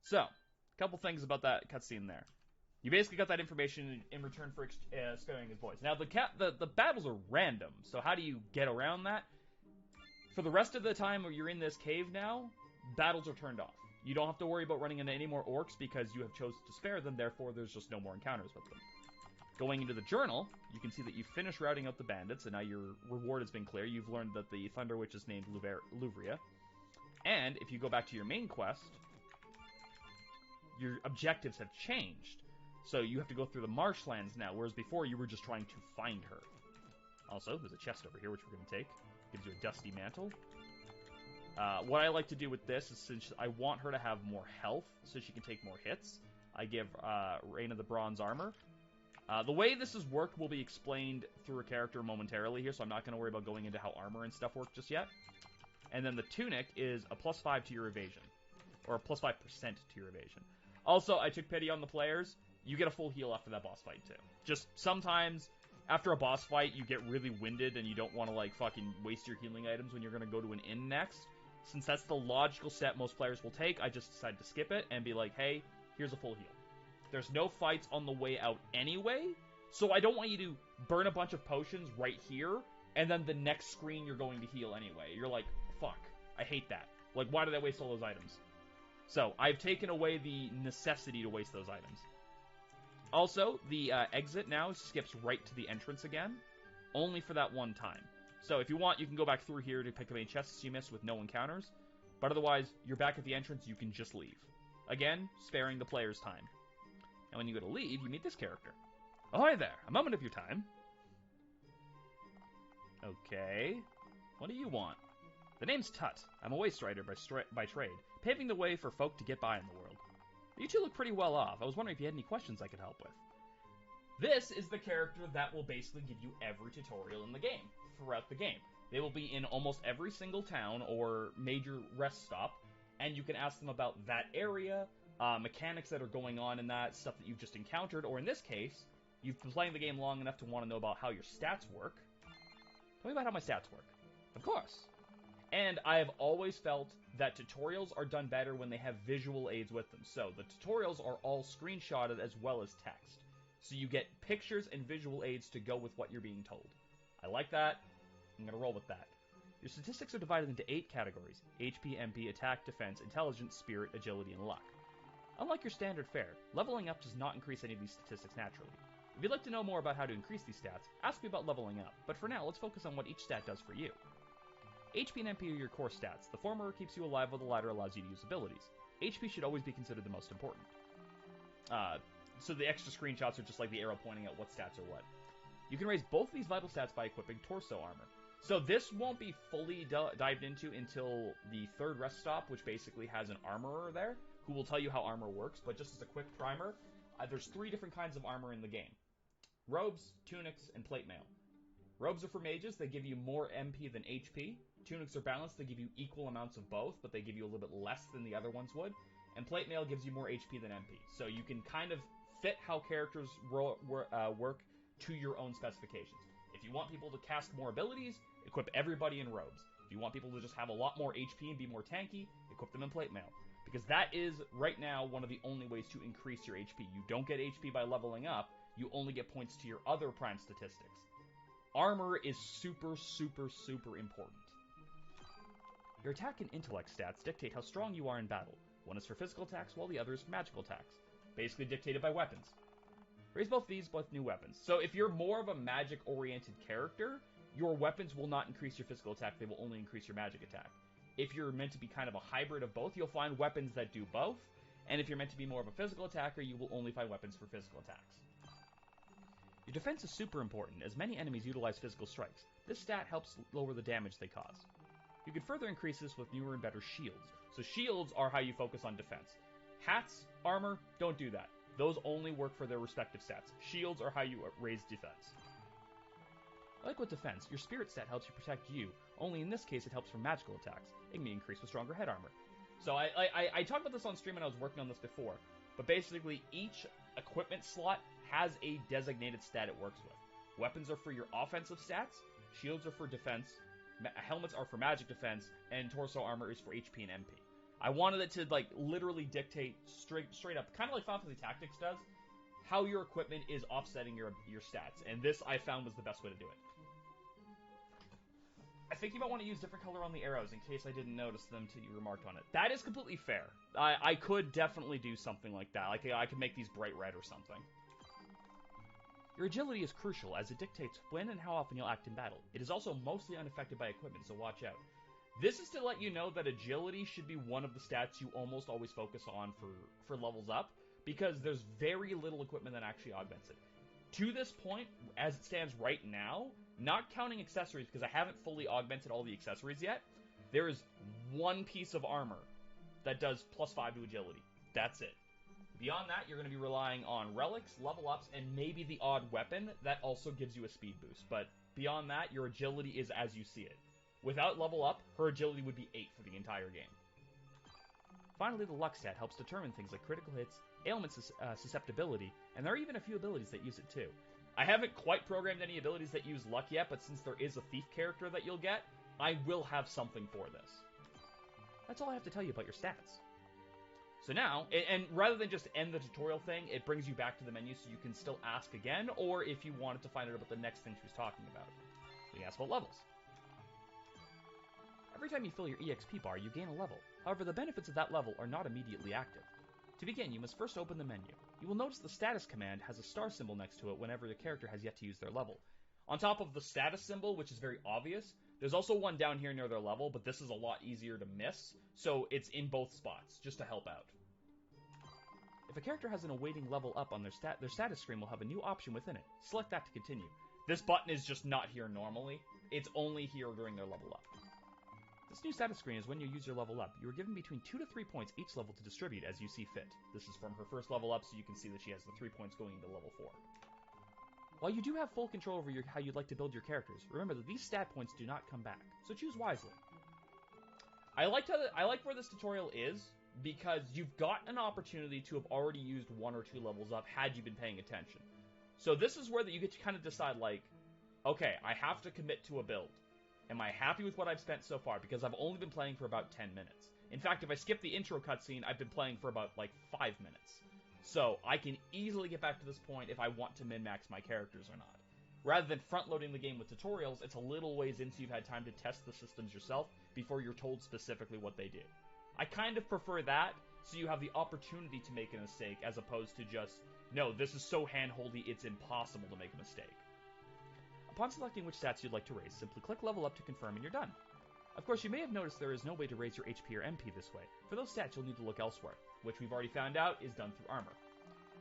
So, a couple things about that cutscene there. You basically got that information in return for sparing his boys. Now, the battles are random, so how do you get around that? For the rest of the time where you're in this cave now, battles are turned off. You don't have to worry about running into any more orcs because you have chosen to spare them, therefore there's just no more encounters with them. Going into the journal, you can see that you've finished routing out the bandits, and now your reward has been clear. You've learned that the Thunder Witch is named Luvria. And if you go back to your main quest, your objectives have changed. So you have to go through the marshlands now, whereas before you were just trying to find her. Also, there's a chest over here, which we're going to take. Gives you a dusty mantle. What I like to do with this is, since I want her to have more health so she can take more hits, I give Reyna the bronze armor. The way this has worked will be explained through a character momentarily here, so I'm not going to worry about going into how armor and stuff work just yet. And then the tunic is a +5 to your evasion. Or a +5% to your evasion. Also, I took pity on the players. You get a full heal after that boss fight, too. Just sometimes, after a boss fight, you get really winded and you don't want to, like, fucking waste your healing items when you're going to go to an inn next. Since that's the logical step most players will take, I just decided to skip it and be like, hey, here's a full heal. There's no fights on the way out anyway, so I don't want you to burn a bunch of potions right here, and then the next screen you're going to heal anyway. You're like, fuck, I hate that. Like, why did I waste all those items? So, I've taken away the necessity to waste those items. Also, the exit now skips right to the entrance again, only for that one time. So, if you want, you can go back through here to pick up any chests you missed with no encounters, but otherwise, you're back at the entrance, you can just leave. Again, sparing the player's time. And when you go to leave, you meet this character. Ahoy there, a moment of your time. Okay, what do you want? The name's Tut. I'm a waste rider by trade, paving the way for folk to get by in the world. You two look pretty well off. I was wondering if you had any questions I could help with. This is the character that will basically give you every tutorial in the game, throughout the game. They will be in almost every single town or major rest stop, and you can ask them about that area, mechanics that are going on in that, stuff that you've just encountered, or in this case, you've been playing the game long enough to want to know about how your stats work. Tell me about how my stats work. Of course. And I have always felt that tutorials are done better when they have visual aids with them. So the tutorials are all screenshotted as well as text. So you get pictures and visual aids to go with what you're being told. I like that. I'm going to roll with that. Your statistics are divided into 8 categories: HP, MP, attack, defense, intelligence, spirit, agility, and luck. Unlike your standard fare, leveling up does not increase any of these statistics naturally. If you'd like to know more about how to increase these stats, ask me about leveling up, but for now, let's focus on what each stat does for you. HP and MP are your core stats. The former keeps you alive while the latter allows you to use abilities. HP should always be considered the most important. So the extra screenshots are just like the arrow pointing out what stats are what. You can raise both of these vital stats by equipping torso armor. So this won't be fully dived into until the third rest stop, which basically has an armorer there, who will tell you how armor works, but just as a quick primer, there's 3 different kinds of armor in the game. Robes, tunics, and plate mail. Robes are for mages, they give you more MP than HP. Tunics are balanced, they give you equal amounts of both, but they give you a little bit less than the other ones would. And plate mail gives you more HP than MP. So you can kind of fit how characters work to your own specifications. If you want people to cast more abilities, equip everybody in robes. If you want people to just have a lot more HP and be more tanky, equip them in plate mail. Because that is, right now, one of the only ways to increase your HP. You don't get HP by leveling up, you only get points to your other prime statistics. Armor is super, super, super important. Your attack and intellect stats dictate how strong you are in battle. One is for physical attacks, while the other is for magical attacks. Basically dictated by weapons. Raise both these with new weapons. So if you're more of a magic-oriented character, your weapons will not increase your physical attack, they will only increase your magic attack. If you're meant to be kind of a hybrid of both, you'll find weapons that do both. And if you're meant to be more of a physical attacker, you will only find weapons for physical attacks. Your defense is super important, as many enemies utilize physical strikes. This stat helps lower the damage they cause. You can further increase this with newer and better shields. So shields are how you focus on defense. Hats, armor, don't do that. Those only work for their respective stats. Shields are how you raise defense. Like with defense, your spirit stat helps you protect you, only in this case it helps from magical attacks. It can be increased with stronger head armor. So I talked about this on stream and I was working on this before, but basically each equipment slot has a designated stat it works with. Weapons are for your offensive stats, shields are for defense, helmets are for magic defense, and torso armor is for HP and MP. I wanted it to like literally dictate straight up, kind of like Final Fantasy Tactics does, how your equipment is offsetting your stats, and this I found was the best way to do it. I think you might want to use different color on the arrows in case I didn't notice them till you remarked on it. That is completely fair. I could definitely do something like that. Like I could make these bright red or something. Your agility is crucial as it dictates when and how often you'll act in battle. It is also mostly unaffected by equipment, so watch out. This is to let you know that agility should be one of the stats you almost always focus on for levels up, because there's very little equipment that actually augments it. To this point, as it stands right now, not counting accessories, because I haven't fully augmented all the accessories yet, there is one piece of armor that does +5 to agility. That's it. Beyond that, you're going to be relying on relics, level ups, and maybe the odd weapon that also gives you a speed boost. But beyond that, your agility is as you see it. Without level up, her agility would be 8 for the entire game. Finally, the luck stat helps determine things like critical hits, ailment susceptibility, and there are even a few abilities that use it too. I haven't quite programmed any abilities that use luck yet, but since there is a thief character that you'll get, I will have something for this. That's all I have to tell you about your stats. So now, and rather than just end the tutorial thing, it brings you back to the menu so you can still ask again, or if you wanted to find out about the next thing she was talking about. So you ask about levels. Every time you fill your EXP bar, you gain a level. However, the benefits of that level are not immediately active. To begin, you must first open the menu. You will notice the status command has a star symbol next to it whenever the character has yet to use their level. On top of the status symbol, which is very obvious, there's also one down here near their level, but this is a lot easier to miss, so it's in both spots, just to help out. If a character has an awaiting level up on their status screen will have a new option within it. Select that to continue. This button is just not here normally. It's only here during their level up. This new status screen is when you use your level up. You are given between 2 to 3 points each level to distribute as you see fit. This is from her first level up, so you can see that she has the 3 points going into level 4. While you do have full control over how you'd like to build your characters, remember that these stat points do not come back, so choose wisely. I like where this tutorial is, because you've got an opportunity to have already used 1 or 2 levels up had you been paying attention. So this is where you get to kind of decide, like, okay, I have to commit to a build. Am I happy with what I've spent so far? Because I've only been playing for about 10 minutes. In fact, if I skip the intro cutscene, I've been playing for about, 5 minutes. So I can easily get back to this point if I want to min-max my characters or not. Rather than front-loading the game with tutorials, it's a little ways into you've had time to test the systems yourself before you're told specifically what they do. I kind of prefer that, so you have the opportunity to make a mistake, as opposed to just, no, this is so hand-holdy, it's impossible to make a mistake. Upon selecting which stats you'd like to raise, simply click level up to confirm and you're done. Of course, you may have noticed there is no way to raise your HP or MP this way. For those stats, you'll need to look elsewhere, which we've already found out is done through armor.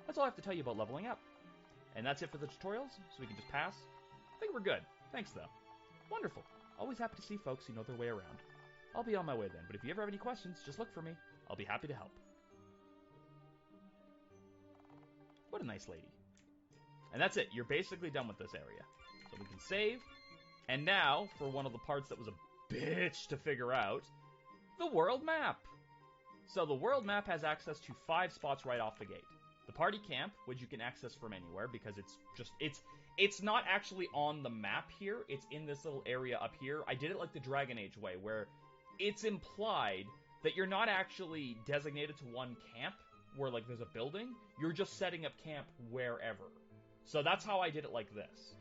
That's all I have to tell you about leveling up. And that's it for the tutorials, so we can just pass. I think we're good. Thanks, though. Wonderful. Always happy to see folks who know their way around. I'll be on my way then, but if you ever have any questions, just look for me. I'll be happy to help. What a nice lady. And that's it. You're basically done with this area. So we can save. And now, for one of the parts that was a bitch to figure out, the world map. So the world map has access to 5 spots right off the gate. The party camp, which you can access from anywhere because it's not actually on the map here. It's in this little area up here. I did it like the Dragon Age way, where it's implied that you're not actually designated to one camp where like there's a building. You're just setting up camp wherever. So that's how I did it like this.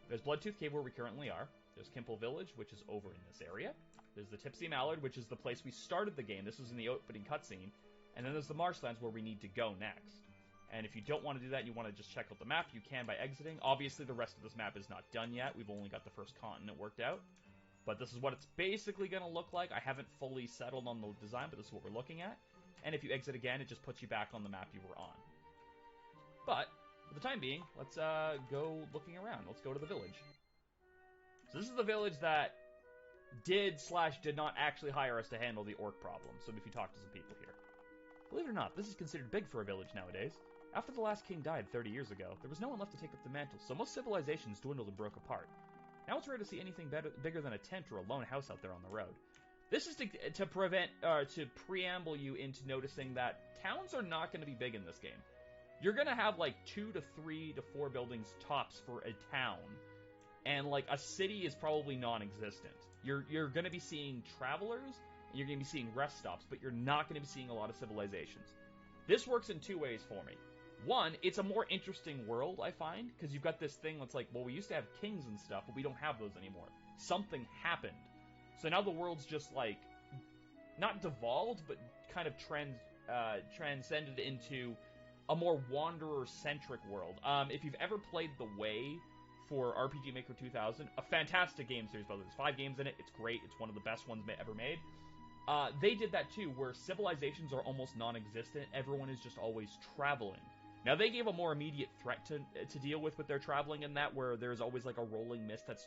There's Bloodtooth Cave where we currently are. There's Kimple Village, which is over in this area. There's the Tipsy Mallard, which is the place we started the game. This was in the opening cutscene. And then there's the Marshlands where we need to go next. And if you don't want to do that and you want to just check out the map, you can by exiting. Obviously, the rest of this map is not done yet. We've only got the first continent worked out. But this is what it's basically going to look like. I haven't fully settled on the design, but this is what we're looking at. And if you exit again, it just puts you back on the map you were on. But, for the time being, let's go looking around. Let's go to the village. So this is the village that did not actually hire us to handle the orc problem, so if you talk to some people here. Believe it or not, this is considered big for a village nowadays. After the last king died 30 years ago, there was no one left to take up the mantle, so most civilizations dwindled and broke apart. Now it's rare to see anything bigger than a tent or a lone house out there on the road. This is to preamble you into noticing that towns are not going to be big in this game. You're going to have like 2 to 3 to 4 buildings tops for a town, and like a city is probably non-existent. You're going to be seeing travelers, and you're going to be seeing rest stops, but you're not going to be seeing a lot of civilizations. This works in 2 ways for me. One, it's a more interesting world, I find, because you've got this thing that's like, well, we used to have kings and stuff, but we don't have those anymore. Something happened. So now the world's just like, not devolved, but kind of transcended into a more wanderer-centric world. If you've ever played The Way for RPG Maker 2000, a fantastic game series, by the way. There's 5 games in it. It's great. It's one of the best ones ever made. They did that too, where civilizations are almost non-existent. Everyone is just always traveling. Now, they gave a more immediate threat to deal with their traveling in that, where there's always like a rolling mist that's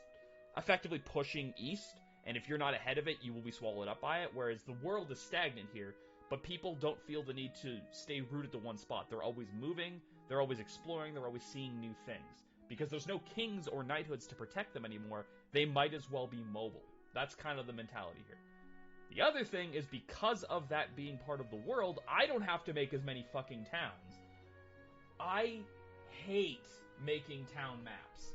effectively pushing east, and if you're not ahead of it, you will be swallowed up by it, whereas the world is stagnant here, but people don't feel the need to stay rooted to one spot. They're always moving, they're always exploring, they're always seeing new things. Because there's no kings or knighthoods to protect them anymore, they might as well be mobile. That's kind of the mentality here. The other thing is, because of that being part of the world, I don't have to make as many fucking towns. I hate making town maps.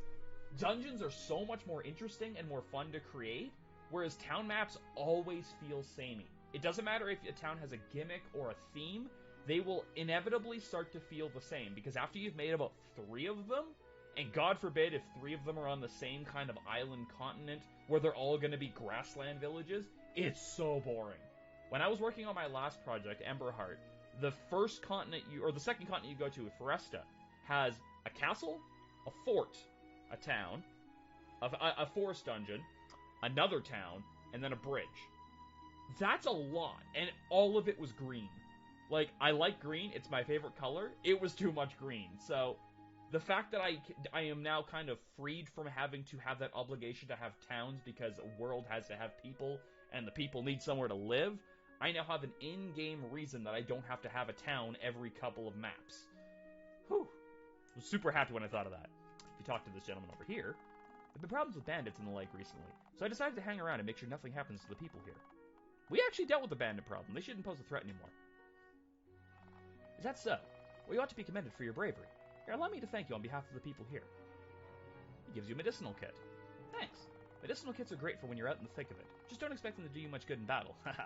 Dungeons are so much more interesting and more fun to create, whereas town maps always feel samey. It doesn't matter if a town has a gimmick or a theme, they will inevitably start to feel the same, because after you've made about 3 of them, and God forbid if 3 of them are on the same kind of island continent where they're all going to be grassland villages, it's so boring. When I was working on my last project, Emberheart, the first continent the second continent you go to, Foresta, has a castle, a fort, a town, a forest dungeon, another town, and then a bridge. That's a lot, and all of it was green. Like, I like green, it's my favorite color. It was too much green, so the fact that I am now kind of freed from having to have that obligation to have towns because a world has to have people, and the people need somewhere to live, I now have an in-game reason that I don't have to have a town every couple of maps. Whew. I was super happy when I thought of that. If you talk to this gentleman over here, there have been problems with bandits in the lake recently, so I decided to hang around and make sure nothing happens to the people here. We actually dealt with the bandit problem. They shouldn't pose a threat anymore. Is that so? Well, you ought to be commended for your bravery. Here, allow me to thank you on behalf of the people here. He gives you a medicinal kit. Thanks. Medicinal kits are great for when you're out in the thick of it. Just don't expect them to do you much good in battle. Haha.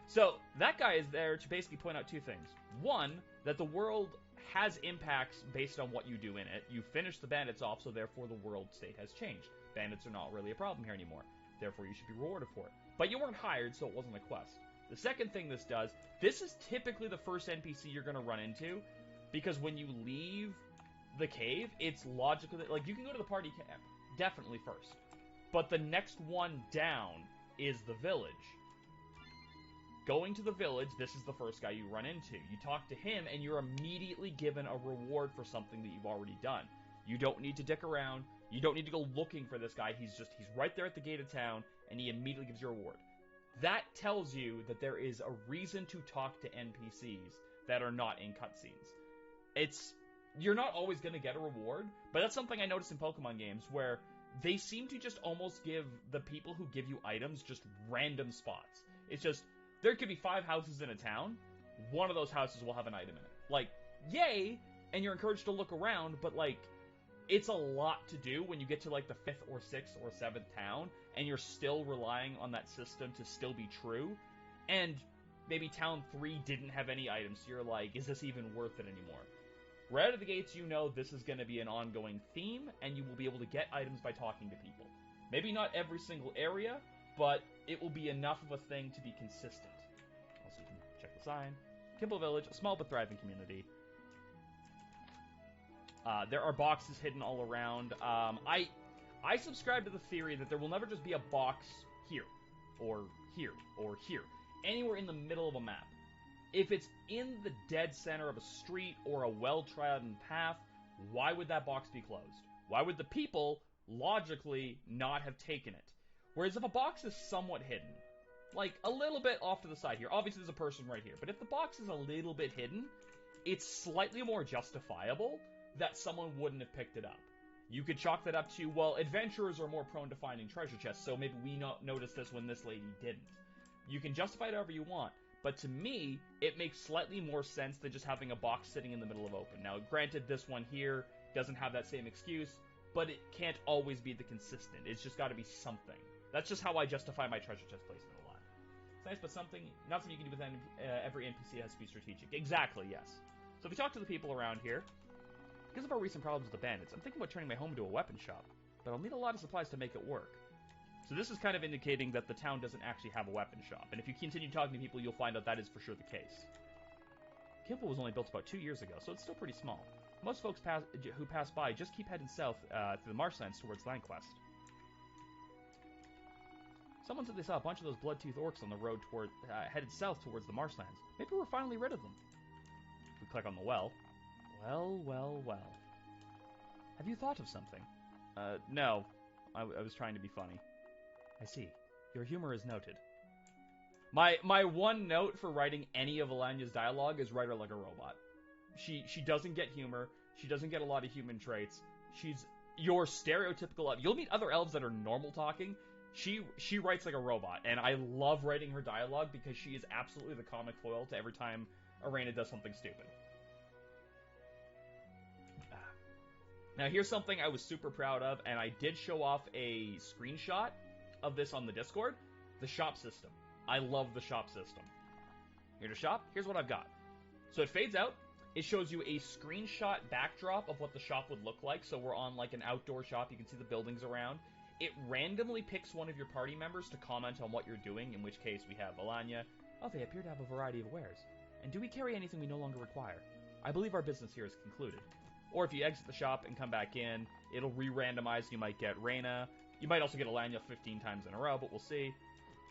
So, that guy is there to basically point out 2 things. One, that the world has impacts based on what you do in it. You finish the bandits off, so therefore the world state has changed. Bandits are not really a problem here anymore. Therefore, you should be rewarded for it. But you weren't hired, so it wasn't a quest. The second thing this does, this is typically the first NPC you're going to run into, because when you leave the cave, it's logical that, like, you can go to the party camp, definitely first. But the next one down is the village. Going to the village, this is the first guy you run into. You talk to him, and you're immediately given a reward for something that you've already done. You don't need to dick around. You don't need to go looking for this guy. He's right there at the gate of town, and he immediately gives you a reward. That tells you that there is a reason to talk to NPCs that are not in cutscenes. You're not always going to get a reward, but that's something I noticed in Pokemon games, where they seem to just almost give the people who give you items just random spots. It's just, there could be 5 houses in a town, one of those houses will have an item in it. Like, yay, and you're encouraged to look around, but like, it's a lot to do when you get to like the 5th or 6th or 7th town, and you're still relying on that system to still be true, and maybe town 3 didn't have any items, so you're like, is this even worth it anymore? Right out of the gates, you know this is going to be an ongoing theme, and you will be able to get items by talking to people. Maybe not every single area, but it will be enough of a thing to be consistent. Also, you can check the sign. Kimble Village, a small but thriving community. There are boxes hidden all around. I subscribe to the theory that there will never just be a box here, or here, or here. Anywhere in the middle of a map. If it's in the dead center of a street or a well-trodden path, why would that box be closed? Why would the people, logically, not have taken it? Whereas if a box is somewhat hidden, like a little bit off to the side here, obviously there's a person right here, but if the box is a little bit hidden, it's slightly more justifiable that someone wouldn't have picked it up. You could chalk that up to, well, adventurers are more prone to finding treasure chests, so maybe we noticed this when this lady didn't. You can justify it however you want, but to me, it makes slightly more sense than just having a box sitting in the middle of open. Now, granted, this one here doesn't have that same excuse, but it can't always be the consistent. It's just got to be something. That's just how I justify my treasure chest placement a lot. It's nice, but not something you can do with every NPC has to be strategic. Exactly, yes. So if we talk to the people around here, because of our recent problems with the bandits, I'm thinking about turning my home into a weapon shop, but I'll need a lot of supplies to make it work. So this is kind of indicating that the town doesn't actually have a weapon shop, and if you continue talking to people, you'll find out that is for sure the case. Kimple was only built about 2 years ago, so it's still pretty small. Most folks who pass by just keep heading south through the marshlands towards Landquest. Someone said they saw a bunch of those blood-toothed orcs on the road headed south towards the marshlands. Maybe we're finally rid of them. If we click on the well. Well, well, well. Have you thought of something? No. I was trying to be funny. I see. Your humor is noted. My one note for writing any of Alania's dialogue is write her like a robot. She doesn't get humor. She doesn't get a lot of human traits. She's your stereotypical elf. You'll meet other elves that are normal talking. She writes like a robot, and I love writing her dialogue because she is absolutely the comic foil to every time Arena does something stupid. Now here's something I was super proud of, and I did show off a screenshot of this on the Discord. The shop system. I love the shop system. Here to shop, here's what I've got. So it fades out. It shows you a screenshot backdrop of what the shop would look like. So we're on like an outdoor shop. You can see the buildings around. It randomly picks one of your party members to comment on what you're doing, in which case we have Alania. Oh, they appear to have a variety of wares. And do we carry anything we no longer require? I believe our business here is concluded. Or if you exit the shop and come back in, it'll re-randomize. You might get Reyna. You might also get Alania 15 times in a row, but we'll see.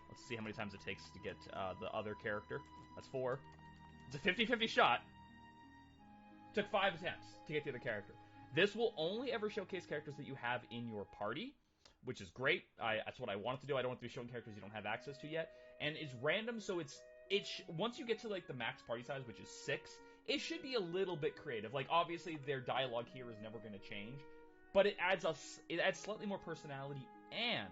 Let's see how many times it takes to get the other character. That's 4. It's a 50-50 shot. Took 5 attempts to get the other character. This will only ever showcase characters that you have in your party, which is great. That's what I want it to do. I don't want it to be showing characters you don't have access to yet. And it's random, so once you get to like the max party size, which is 6, it should be a little bit creative. Like, obviously, their dialogue here is never going to change, but it adds slightly more personality. And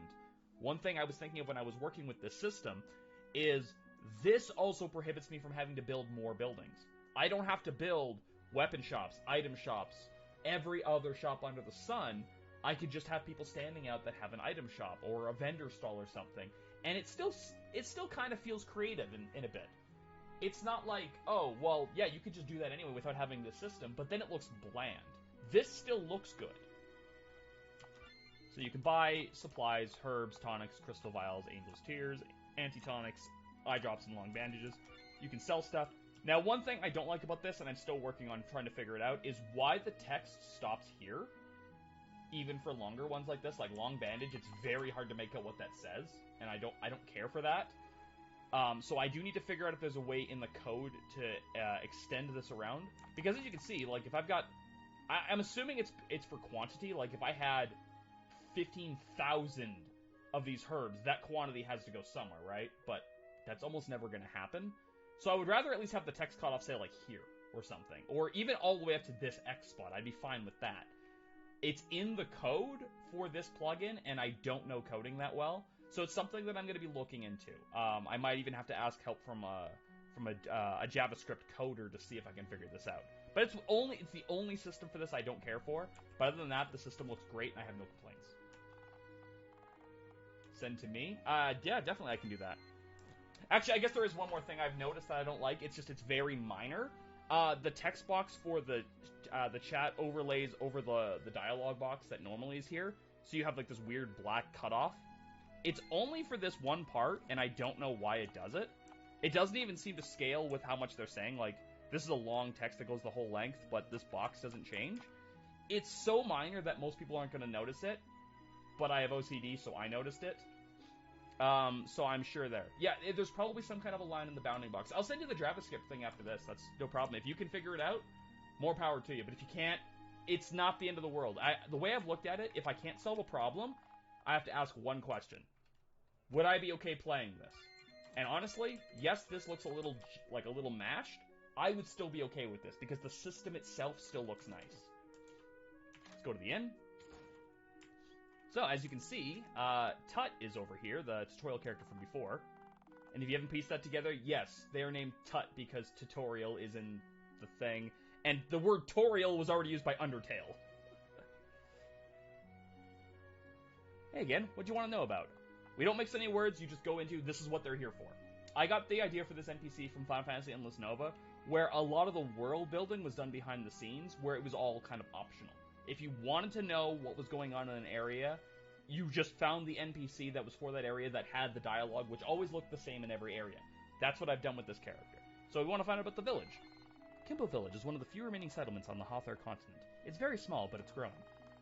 one thing I was thinking of when I was working with this system is this also prohibits me from having to build more buildings. I don't have to build weapon shops, item shops, every other shop under the sun. I could just have people standing out that have an item shop or a vendor stall or something, and it still kind of feels creative in a bit. It's not like, oh, well, yeah, you could just do that anyway without having this system, but then it looks bland. This still looks good. So you can buy supplies, herbs, tonics, crystal vials, angel's tears, anti-tonics, eye drops, and long bandages. You can sell stuff. Now, one thing I don't like about this, and I'm still working on trying to figure it out, is why the text stops here. Even for longer ones like this, like long bandage, it's very hard to make out what that says, and I don't care for that. So I do need to figure out if there's a way in the code to extend this around, because as you can see, like if I've got, I'm assuming it's for quantity. Like if I had 15,000 of these herbs, that quantity has to go somewhere, right? But that's almost never going to happen. So I would rather at least have the text cut off, say like here or something, or even all the way up to this X spot. I'd be fine with that. It's in the code for this plugin, and I don't know coding that well. So it's something that I'm going to be looking into. I might even have to ask help from a JavaScript coder to see if I can figure this out. But it's the only system for this I don't care for. But other than that, the system looks great, and I have no complaints. Send to me? Yeah, definitely I can do that. Actually, I guess there is one more thing I've noticed that I don't like. It's very minor. The text box for the chat overlays over the dialogue box that normally is here. So you have like this weird black cutoff. It's only for this one part, and I don't know why it does it. It doesn't even seem to scale with how much they're saying. Like, this is a long text that goes the whole length, but this box doesn't change. It's so minor that most people aren't going to notice it, but I have OCD, so I noticed it. So I'm sure there. Yeah, there's probably some kind of a line in the bounding box. I'll send you the JavaScript thing after this. That's no problem. If you can figure it out, more power to you. But if you can't, it's not the end of the world. The way I've looked at it, if I can't solve a problem, I have to ask one question. Would I be okay playing this? And honestly, yes, this looks a little mashed. I would still be okay with this because the system itself still looks nice. Let's go to the inn. So, as you can see, Tut is over here, the tutorial character from before. And if you haven't pieced that together, yes, they are named Tut because tutorial is in the thing. And the word torial was already used by Undertale. Hey again, what do you want to know about? We don't mix any words, you just go into, this is what they're here for. I got the idea for this NPC from Final Fantasy Endless Nova, where a lot of the world building was done behind the scenes, where it was all kind of optional. If you wanted to know what was going on in an area, you just found the NPC that was for that area that had the dialogue, which always looked the same in every area. That's what I've done with this character. So we want to find out about the village. Kimbo Village is one of the few remaining settlements on the Hother continent. It's very small, but it's growing.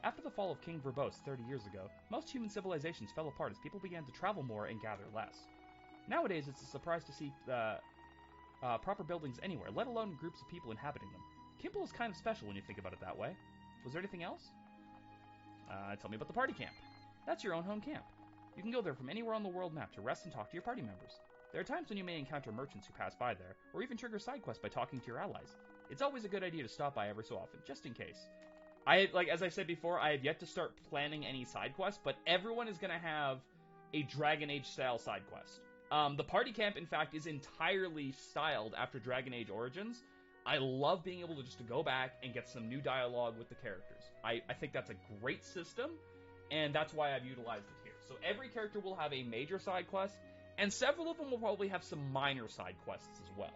After the fall of King Verbose 30 years ago, most human civilizations fell apart as people began to travel more and gather less. Nowadays, it's a surprise to see proper buildings anywhere, let alone groups of people inhabiting them. Kimbo is kind of special when you think about it that way. Was there anything else? Tell me about the party camp. That's your own home camp. You can go there from anywhere on the world map to rest and talk to your party members. There are times when you may encounter merchants who pass by there, or even trigger side quests by talking to your allies. It's always a good idea to stop by every so often, just in case. As I said before, I have yet to start planning any side quests, but everyone is going to have a Dragon Age style side quest. The party camp, in fact, is entirely styled after Dragon Age Origins. I love being able to just go back and get some new dialogue with the characters. I think that's a great system, and that's why I've utilized it here. So every character will have a major side quest, and several of them will probably have some minor side quests as well.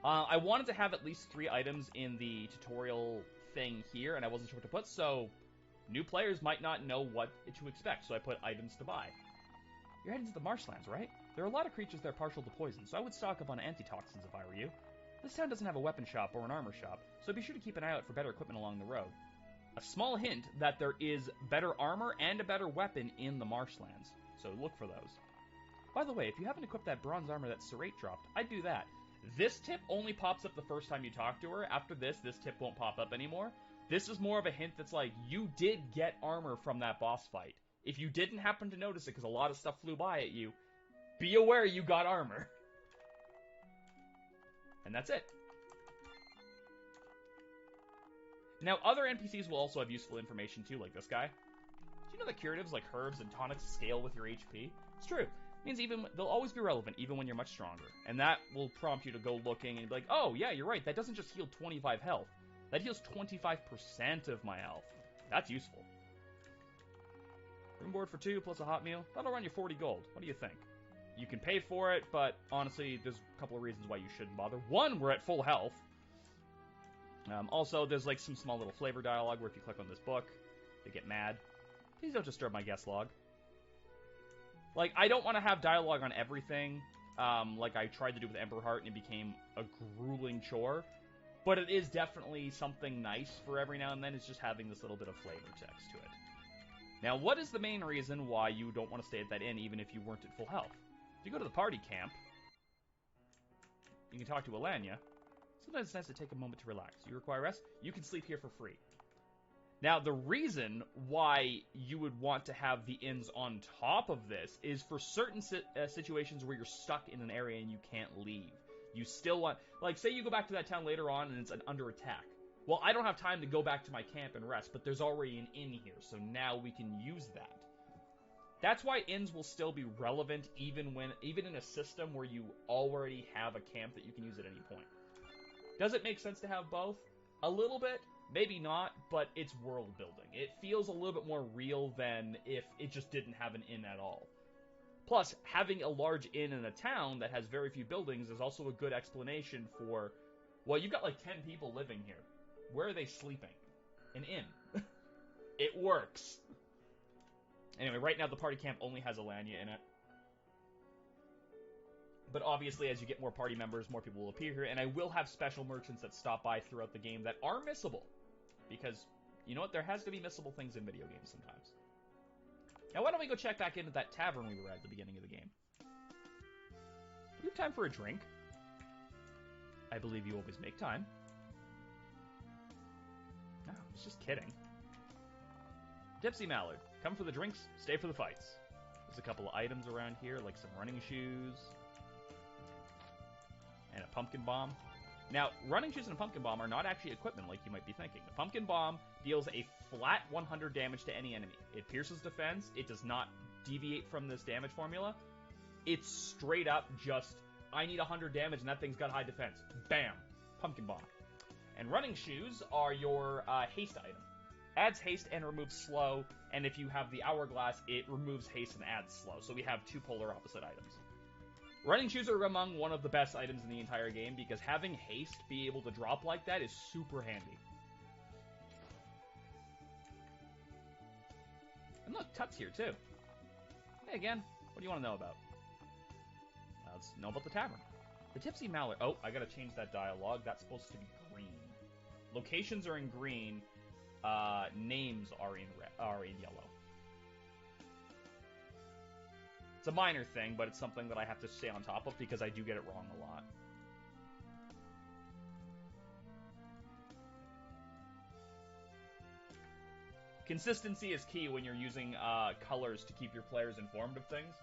I wanted to have at least 3 items in the tutorial thing here, and I wasn't sure what to put, so new players might not know what to expect, so I put items to buy. You're heading to the marshlands, right? There are a lot of creatures that are partial to poison, so I would stock up on antitoxins if I were you. This town doesn't have a weapon shop or an armor shop, so be sure to keep an eye out for better equipment along the road. A small hint that there is better armor and a better weapon in the marshlands, so look for those. By the way, if you haven't equipped that bronze armor that Serate dropped, I'd do that. This tip only pops up the first time you talk to her. After this tip won't pop up anymore. This is more of a hint that's like, you did get armor from that boss fight. If you didn't happen to notice it because a lot of stuff flew by at you, be aware you got armor. And that's it. Now, other NPCs will also have useful information too, like this guy. Do you know that curatives like herbs and tonics scale with your HP? It's true. It means they'll always be relevant, even when you're much stronger. And that will prompt you to go looking and be like, oh, yeah, you're right. That doesn't just heal 25 health. That heals 25% of my health. That's useful. Room board for 2 plus a hot meal. That'll run you 40 gold. What do you think? You can pay for it, but honestly, there's a couple of reasons why you shouldn't bother. One, we're at full health. Also, there's like some small little flavor dialogue where if you click on this book, they get mad. Please don't disturb my guest log. Like, I don't want to have dialogue on everything, like I tried to do with Emperor Heart, and it became a grueling chore. But it is definitely something nice for every now and then, is just having this little bit of flavor text to it. Now, what is the main reason why you don't want to stay at that inn, even if you weren't at full health? If you go to the party camp, you can talk to Alanya. Sometimes it's nice to take a moment to relax. You require rest? You can sleep here for free. Now, the reason why you would want to have the inns on top of this is for certain situations where you're stuck in an area and you can't leave. You still want... Like, say you go back to that town later on and it's under attack. Well, I don't have time to go back to my camp and rest, but there's already an inn here, so now we can use that. That's why inns will still be relevant even in a system where you already have a camp that you can use at any point. Does it make sense to have both? A little bit. Maybe not, but it's world building. It feels a little bit more real than if it just didn't have an inn at all. Plus, having a large inn in a town that has very few buildings is also a good explanation for, well, you've got like 10 people living here. Where are they sleeping? An inn. It works. Anyway, right now the party camp only has Alanya in it. But obviously, as you get more party members, more people will appear here, and I will have special merchants that stop by throughout the game that are missable. Because, you know what, there has to be missable things in video games sometimes. Now, why don't we go check back into that tavern we were at the beginning of the game? Do we have time for a drink? I believe you always make time. No, I was just kidding. Dipsy Mallard, Come for the drinks, stay for the fights. There's a couple of items around here, like some running shoes and a pumpkin bomb. Now, running shoes and a pumpkin bomb are not actually equipment like you might be thinking. The pumpkin bomb deals a flat 100 damage to any enemy. It pierces defense. It does not deviate from this damage formula. It's straight up just, I need 100 damage and that thing's got high defense. Bam! Pumpkin bomb. And running shoes are your haste item. Adds haste and removes slow, and if you have the hourglass, it removes haste and adds slow. So we have two polar opposite items. Running shoes are among one of the best items in the entire game, because having haste be able to drop like that is super handy. And look, Tut's here too. Hey again, what do you want to know about? Let's know about the tavern. The Tipsy Mallard. Oh, I gotta change that dialogue. That's supposed to be green. Locations are in green. Names are in yellow. It's a minor thing, but it's something that I have to stay on top of because I do get it wrong a lot. Consistency is key when you're using colors to keep your players informed of things.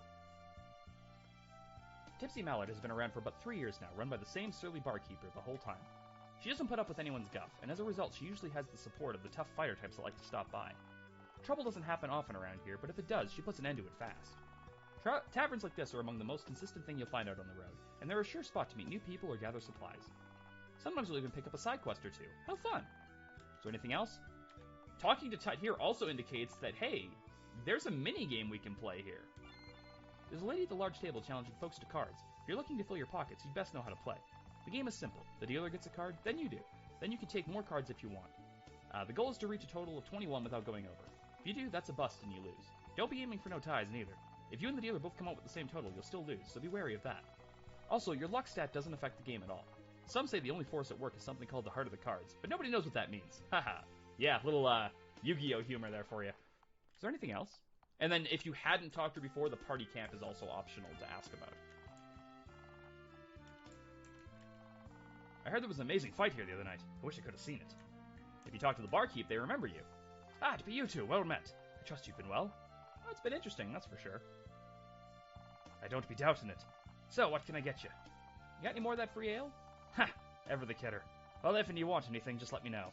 Tipsy Mallard has been around for about 3 years now, run by the same surly barkeeper the whole time. She doesn't put up with anyone's guff, and as a result, she usually has the support of the tough fighter types that like to stop by. Trouble doesn't happen often around here, but if it does, she puts an end to it fast. Taverns like this are among the most consistent thing you'll find out on the road, and they're a sure spot to meet new people or gather supplies. Sometimes you'll even pick up a side quest or two. How fun! So anything else? Talking to Tut here also indicates that, hey, there's a mini-game we can play here. There's a lady at the large table challenging folks to cards. If you're looking to fill your pockets, you'd best know how to play. The game is simple. The dealer gets a card, then you do. Then you can take more cards if you want. The goal is to reach a total of 21 without going over. If you do, that's a bust and you lose. Don't be aiming for no ties neither. If you and the dealer both come out with the same total, you'll still lose, so be wary of that. Also, your luck stat doesn't affect the game at all. Some say the only force at work is something called the heart of the cards, but nobody knows what that means. Haha. Yeah, little Yu-Gi-Oh humor there for you. Is there anything else? And then if you hadn't talked to her before, the party camp is also optional to ask about. I heard there was an amazing fight here the other night. I wish I could have seen it. If you talk to the barkeep, they remember you. Ah, to be you two, well met. I trust you've been well. Oh, it's been interesting, that's for sure. I don't be doubting it. So, what can I get you? You got any more of that free ale? Ha! Ever the kidder. Well, if and you want anything, just let me know.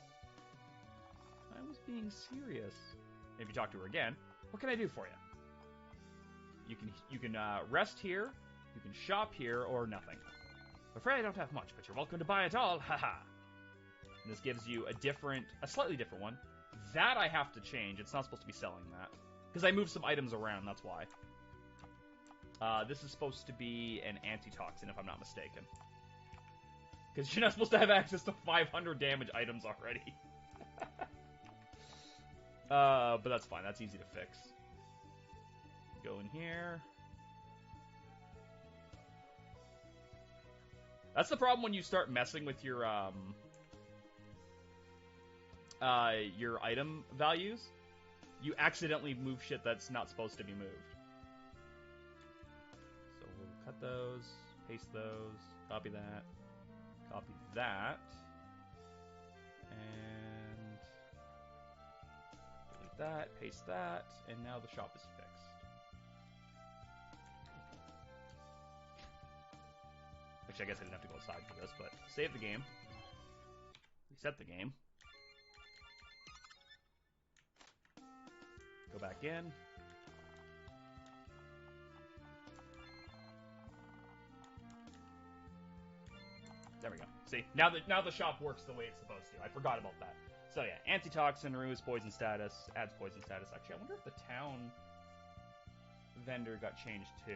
I was being serious. If you talk to her again, what can I do for you? You can rest here, you can shop here, or nothing. I'm afraid I don't have much, but you're welcome to buy it all. Haha. And this gives you a slightly different one. That I have to change. It's not supposed to be selling that. Because I moved some items around, that's why. This is supposed to be an antitoxin, if I'm not mistaken. Because you're not supposed to have access to 500 damage items already. But that's fine. That's easy to fix. Go in here. That's the problem when you start messing with your item values. You accidentally move shit that's not supposed to be moved. So we'll cut those, paste those, copy that, and delete that, paste that, and now the shop is fixed. Actually, I guess I didn't have to go outside for this, but save the game, reset the game, go back in. There we go. See, now the shop works the way it's supposed to. I forgot about that. So yeah, antitoxin removes poison status, adds poison status. Actually, I wonder if the town vendor got changed too.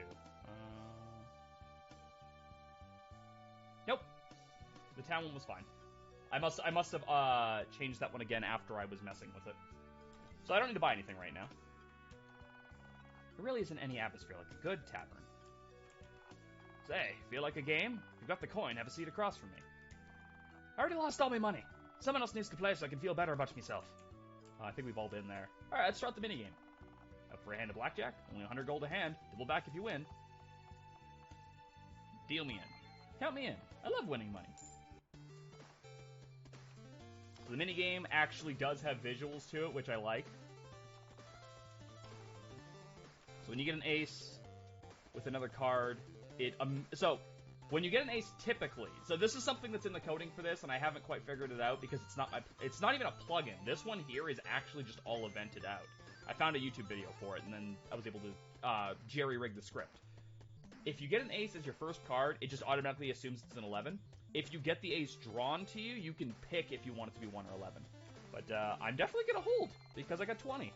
Nope. The town one was fine. I must have changed that one again after I was messing with it. So I don't need to buy anything right now. There really isn't any atmosphere like a good tavern. Say, feel like a game? If you've got the coin, have a seat across from me. I already lost all my money. Someone else needs to play so I can feel better about myself. I think we've all been there. Alright, let's start the minigame. Up for a hand of blackjack? Only 100 gold a hand. Double back if you win. Deal me in. Count me in. I love winning money. So the minigame actually does have visuals to it, which I like. when you get an ace with another card, so when you get an ace, typically, so this is something that's in the coding for this, and I haven't quite figured it out because it's not even a plugin. This one here is actually just all evented out. I found a YouTube video for it, and then I was able to jerry-rig the script. If you get an ace as your first card, it just automatically assumes it's an 11. If you get the ace drawn to you, you can pick if you want it to be 1 or 11. But I'm definitely going to hold because I got 20.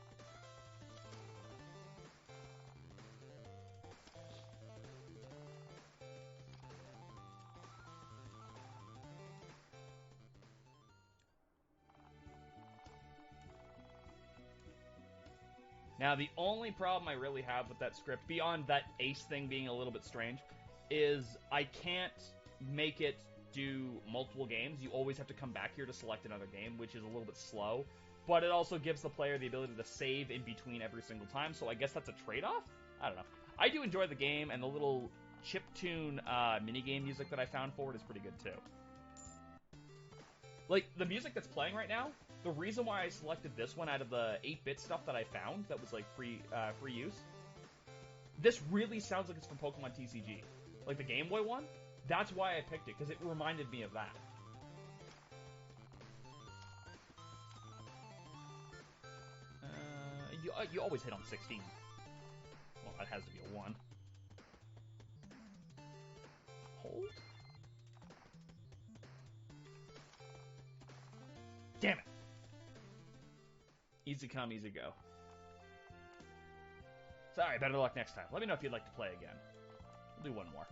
Now, the only problem I really have with that script, beyond that ace thing being a little bit strange, is I can't make it do multiple games. You always have to come back here to select another game, which is a little bit slow. But it also gives the player the ability to save in between every single time, so I guess that's a trade-off? I don't know. I do enjoy the game, and the little chiptune minigame music that I found for it is pretty good, too. Like, the music that's playing right now, the reason why I selected this one out of the 8-bit stuff that I found that was, like, free use, this really sounds like it's from Pokemon TCG. Like, the Game Boy one, that's why I picked it, because it reminded me of that. You always hit on 16. Well, that has to be a 1. Hold? Damn it! Easy come, easy go. Sorry, better luck next time. Let me know if you'd like to play again. We'll do one more.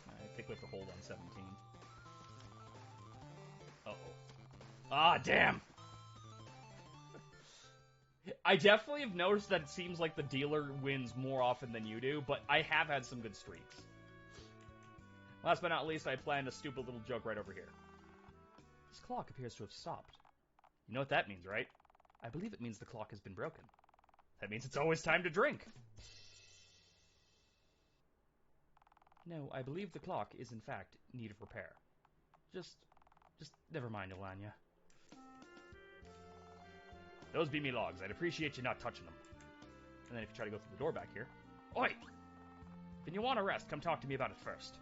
I think we have to hold on 17. Uh-oh. Ah, damn! I definitely have noticed that it seems like the dealer wins more often than you do, but I have had some good streaks. Last but not least, I planned a stupid little joke right over here. This clock appears to have stopped. You know what that means, right? I believe it means the clock has been broken. That means it's always time to drink. No, I believe the clock is in fact in need of repair. Just never mind, Alanya. Those be me logs. I'd appreciate you not touching them. And then if you try to go through the door back here... Oi! Then you want to rest, come talk to me about it first.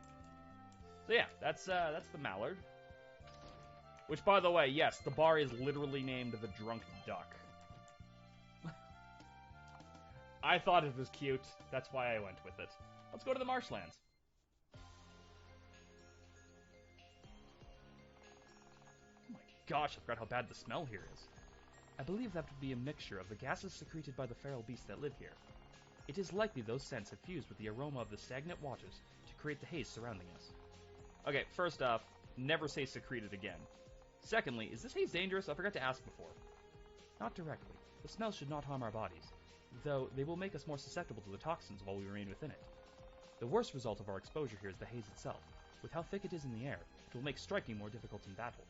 So yeah, that's the Mallard. Which, by the way, yes, the bar is literally named the Drunk Duck. I thought it was cute. That's why I went with it. Let's go to the marshlands. Oh my gosh, I forgot how bad the smell here is. I believe that would be a mixture of the gases secreted by the feral beasts that live here. It is likely those scents have fused with the aroma of the stagnant waters to create the haze surrounding us. Okay, first off, never say secreted again. Secondly, is this haze dangerous? I forgot to ask before. Not directly. The smell should not harm our bodies, though they will make us more susceptible to the toxins while we remain within it. The worst result of our exposure here is the haze itself. With how thick it is in the air, it will make striking more difficult in battle.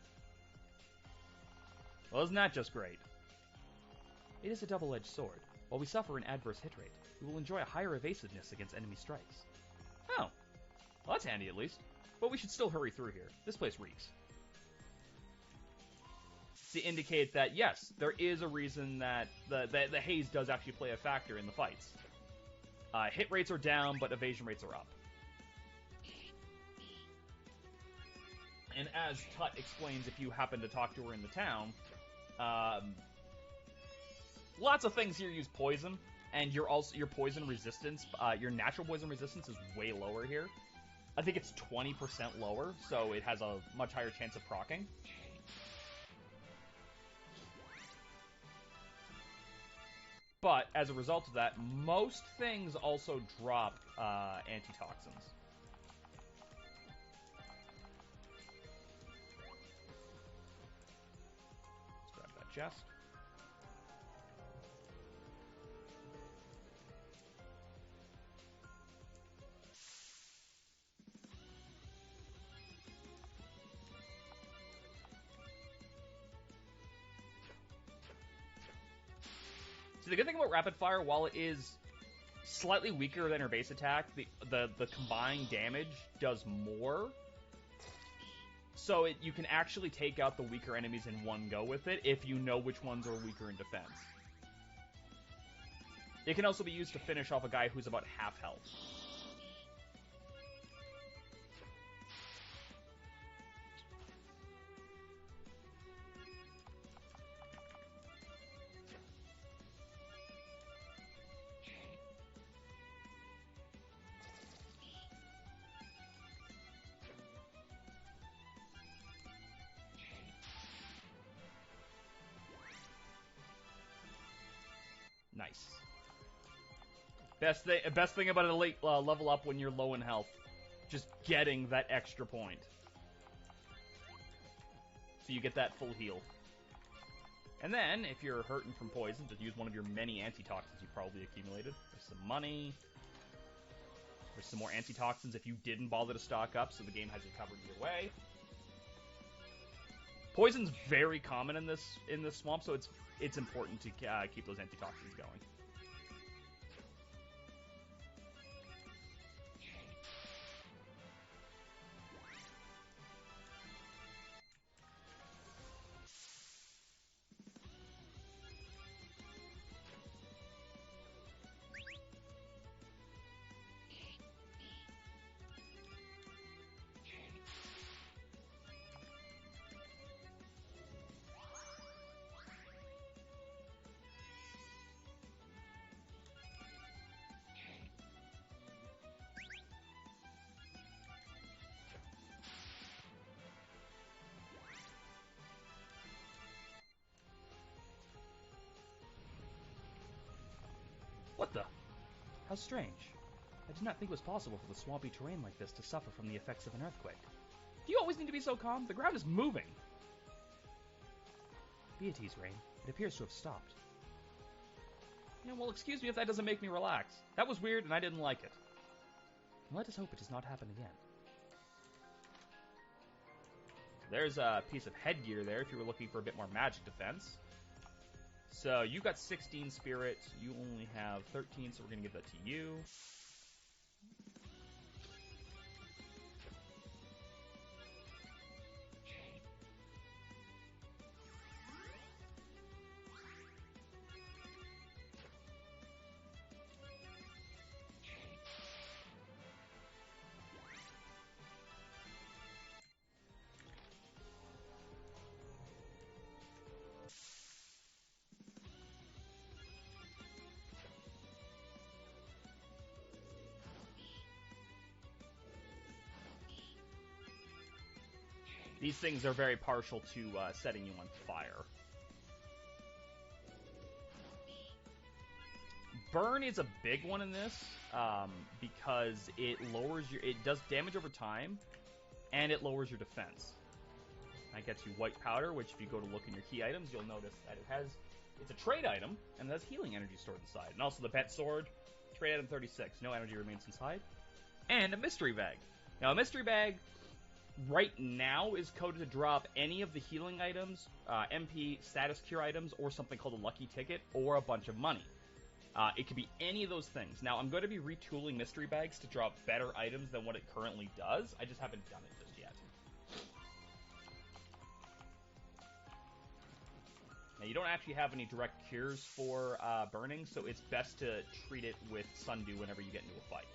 Well, isn't that just great? It is a double-edged sword. While we suffer an adverse hit rate, we will enjoy a higher evasiveness against enemy strikes. Oh. Well, that's handy at least. But we should still hurry through here. This place reeks. To indicate that, yes, there is a reason that the haze does actually play a factor in the fights. Hit rates are down, but evasion rates are up. And as Tut explains, if you happen to talk to her in the town, lots of things here use poison, and your poison resistance, your natural poison resistance is way lower here. I think it's 20% lower, so it has a much higher chance of proccing. But as a result of that, most things also drop antitoxins. Let's grab that chest. So See, the good thing about Rapid Fire, while it is slightly weaker than her base attack, the combined damage does more. So you can actually take out the weaker enemies in one go with it if you know which ones are weaker in defense. It can also be used to finish off a guy who's about half health. Nice. Best thing about a late level up when you're low in health. Just getting that extra point. So you get that full heal. And then, if you're hurting from poison, just use one of your many antitoxins you've probably accumulated. There's some money. There's some more antitoxins if you didn't bother to stock up, so the game has you covered either way. Poison's very common in this swamp, so it's important to keep those antitoxins going. What the? How strange. I did not think it was possible for the swampy terrain like this to suffer from the effects of an earthquake. Do you always need to be so calm? The ground is moving. Be at ease, Rain. It appears to have stopped. Yeah, well, excuse me if that doesn't make me relax. That was weird and I didn't like it. Let us hope it does not happen again. There's a piece of headgear there if you were looking for a bit more magic defense. So you got 16 spirit, you only have 13, so we're going to give that to you. These things are very partial to setting you on fire. Burn is a big one in this because it does damage over time, and it lowers your defense. That gets you white powder, which if you go to look in your key items, you'll notice that it's a trade item, and it has healing energy stored inside. And also the pet sword, trade item 36, no energy remains inside. And a mystery bag. Now a mystery bag right now is coded to drop any of the healing items, MP, status cure items, or something called a lucky ticket, or a bunch of money. It could be any of those things. Now, I'm going to be retooling mystery bags to drop better items than what it currently does. I just haven't done it just yet. Now, you don't actually have any direct cures for burning, so it's best to treat it with Sundew whenever you get into a fight.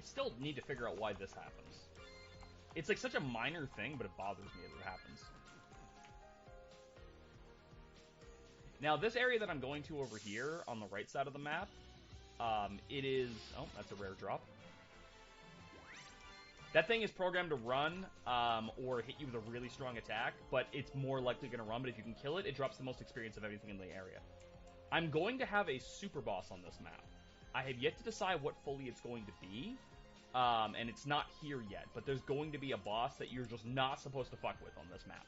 Still need to figure out why this happens. It's like such a minor thing, but it bothers me as it happens. Now, this area that I'm going to over here on the right side of the map, it is... Oh, that's a rare drop. That thing is programmed to run or hit you with a really strong attack, but it's more likely going to run, but if you can kill it, it drops the most experience of everything in the area. I'm going to have a super boss on this map. I have yet to decide what fully it's going to be. and it's not here yet, but there's going to be a boss that you're just not supposed to fuck with on this map.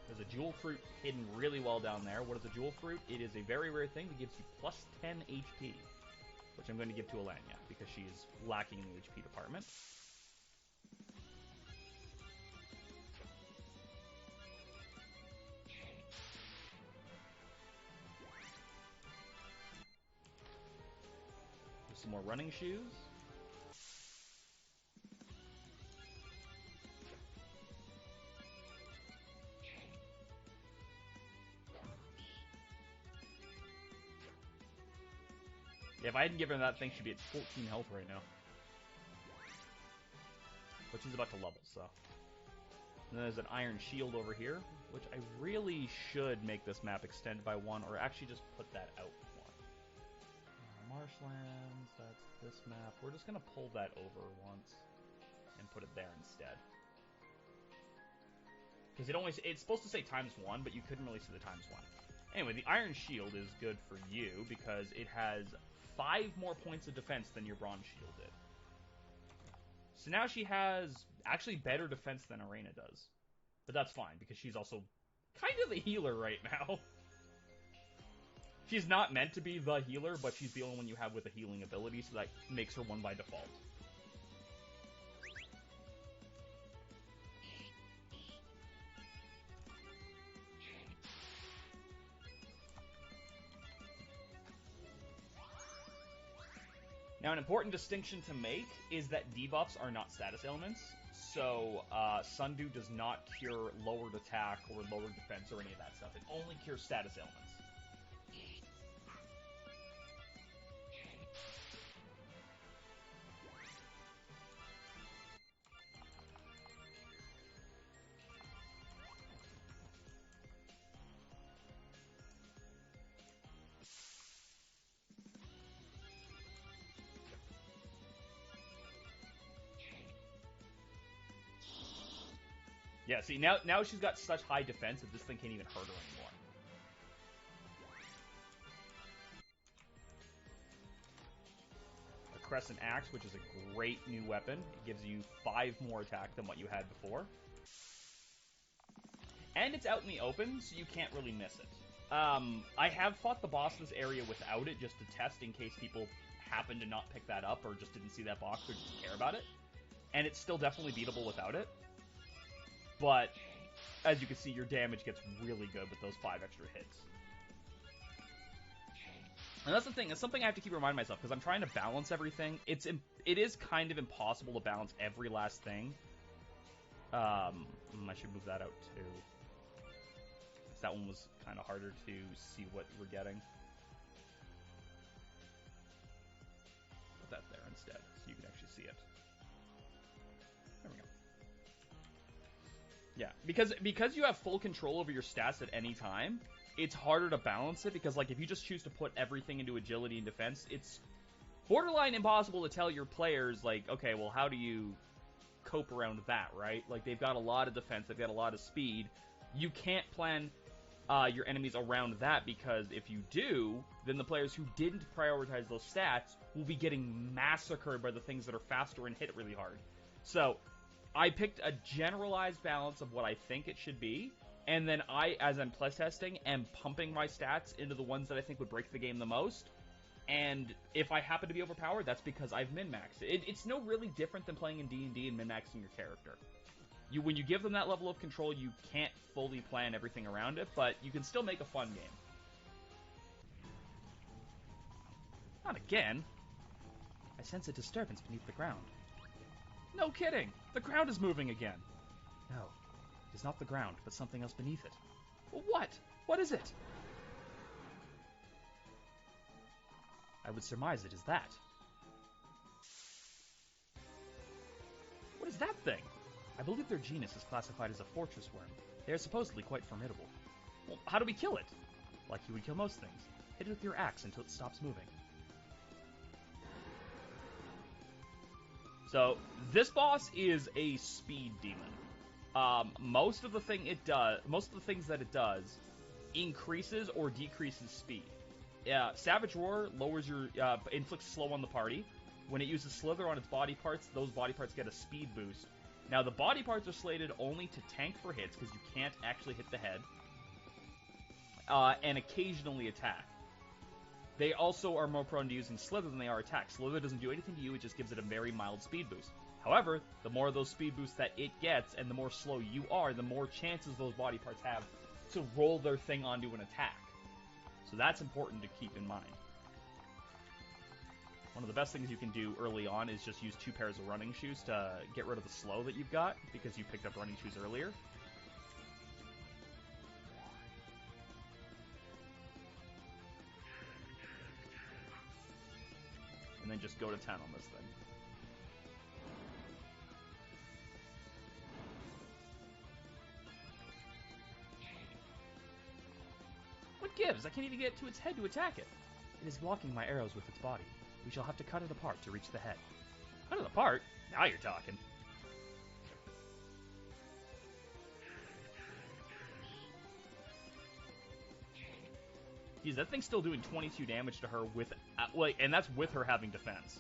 There's a jewel fruit hidden really well down there. What is a jewel fruit? It is a very rare thing that gives you plus 10 HP, which I'm going to give to Alanya, because she is lacking in the HP department. There's some more running shoes. Yeah, if I hadn't given her that thing, she'd be at 14 health right now. But she's about to level, so. And then there's an iron shield over here, which I really should make this map extend by 1, or actually just put that out 1. Marshlands, that's this map. We're just going to pull that over once and put it there instead. Because it's supposed to say ×1, but you couldn't really see the ×1. Anyway, the iron shield is good for you because it has 5 more points of defense than your bronze shield did. So now she has actually better defense than Arena does. But that's fine, because she's also kind of the healer right now. She's not meant to be the healer, but she's the only one you have with a healing ability, so that makes her one by default. Now, an important distinction to make is that debuffs are not status ailments. So, Sundew does not cure lowered attack or lowered defense or any of that stuff. It only cures status ailments. Yeah, see, now she's got such high defense that this thing can't even hurt her anymore. The Crescent Axe, which is a great new weapon. It gives you 5 more attack than what you had before. And it's out in the open, so you can't really miss it. I have fought the boss in this area without it, just to test in case people happen to not pick that up, or just didn't see that box, or didn't care about it. And it's still definitely beatable without it. But, as you can see, your damage gets really good with those 5 extra hits. And that's the thing, it's something I have to keep reminding myself, because I'm trying to balance everything. It is kind of impossible to balance every last thing. I should move that out too. That one was kind of harder to see what we're getting. Put that there instead, so you can actually see it. There we go. Yeah, because you have full control over your stats at any time, it's harder to balance it, because, like, if you just choose to put everything into agility and defense, it's borderline impossible to tell your players, like, okay, well, how do you cope around that, right? Like, they've got a lot of defense, they've got a lot of speed. You can't plan your enemies around that, because if you do, then the players who didn't prioritize those stats will be getting massacred by the things that are faster and hit really hard. So, I picked a generalized balance of what I think it should be, and then I, as I'm playtesting, am pumping my stats into the ones that I think would break the game the most. And if I happen to be overpowered, that's because I've min-maxed it. It's no really different than playing in D&D and min-maxing your character. When you give them that level of control, you can't fully plan everything around it, but you can still make a fun game. Not again. I sense a disturbance beneath the ground. No kidding! The ground is moving again! No, it is not the ground, but something else beneath it. Well, what? What is it? I would surmise it is that. What is that thing? I believe their genus is classified as a fortress worm. They are supposedly quite formidable. Well, how do we kill it? Like you would kill most things. Hit it with your axe until it stops moving. So, this boss is a speed demon. Most of the things that it does increases or decreases speed. Savage Roar lowers your inflicts slow on the party. When it uses Slither on its body parts, those body parts get a speed boost. Now, the body parts are slated only to tank for hits, because you can't actually hit the head, and occasionally attack. They also are more prone to using Slither than they are attack. Slither doesn't do anything to you, it just gives it a very mild speed boost. However, the more of those speed boosts that it gets, and the more slow you are, the more chances those body parts have to roll their thing onto an attack. So that's important to keep in mind. One of the best things you can do early on is just use 2 pairs of running shoes to get rid of the slow that you've got, because you picked up running shoes earlier. And then just go to town on this thing. What gives? I can't even get to its head to attack it. It is blocking my arrows with its body. We shall have to cut it apart to reach the head. Cut it apart? Now you're talking. Geez, that thing's still doing 22 damage to her with, and that's with her having defense.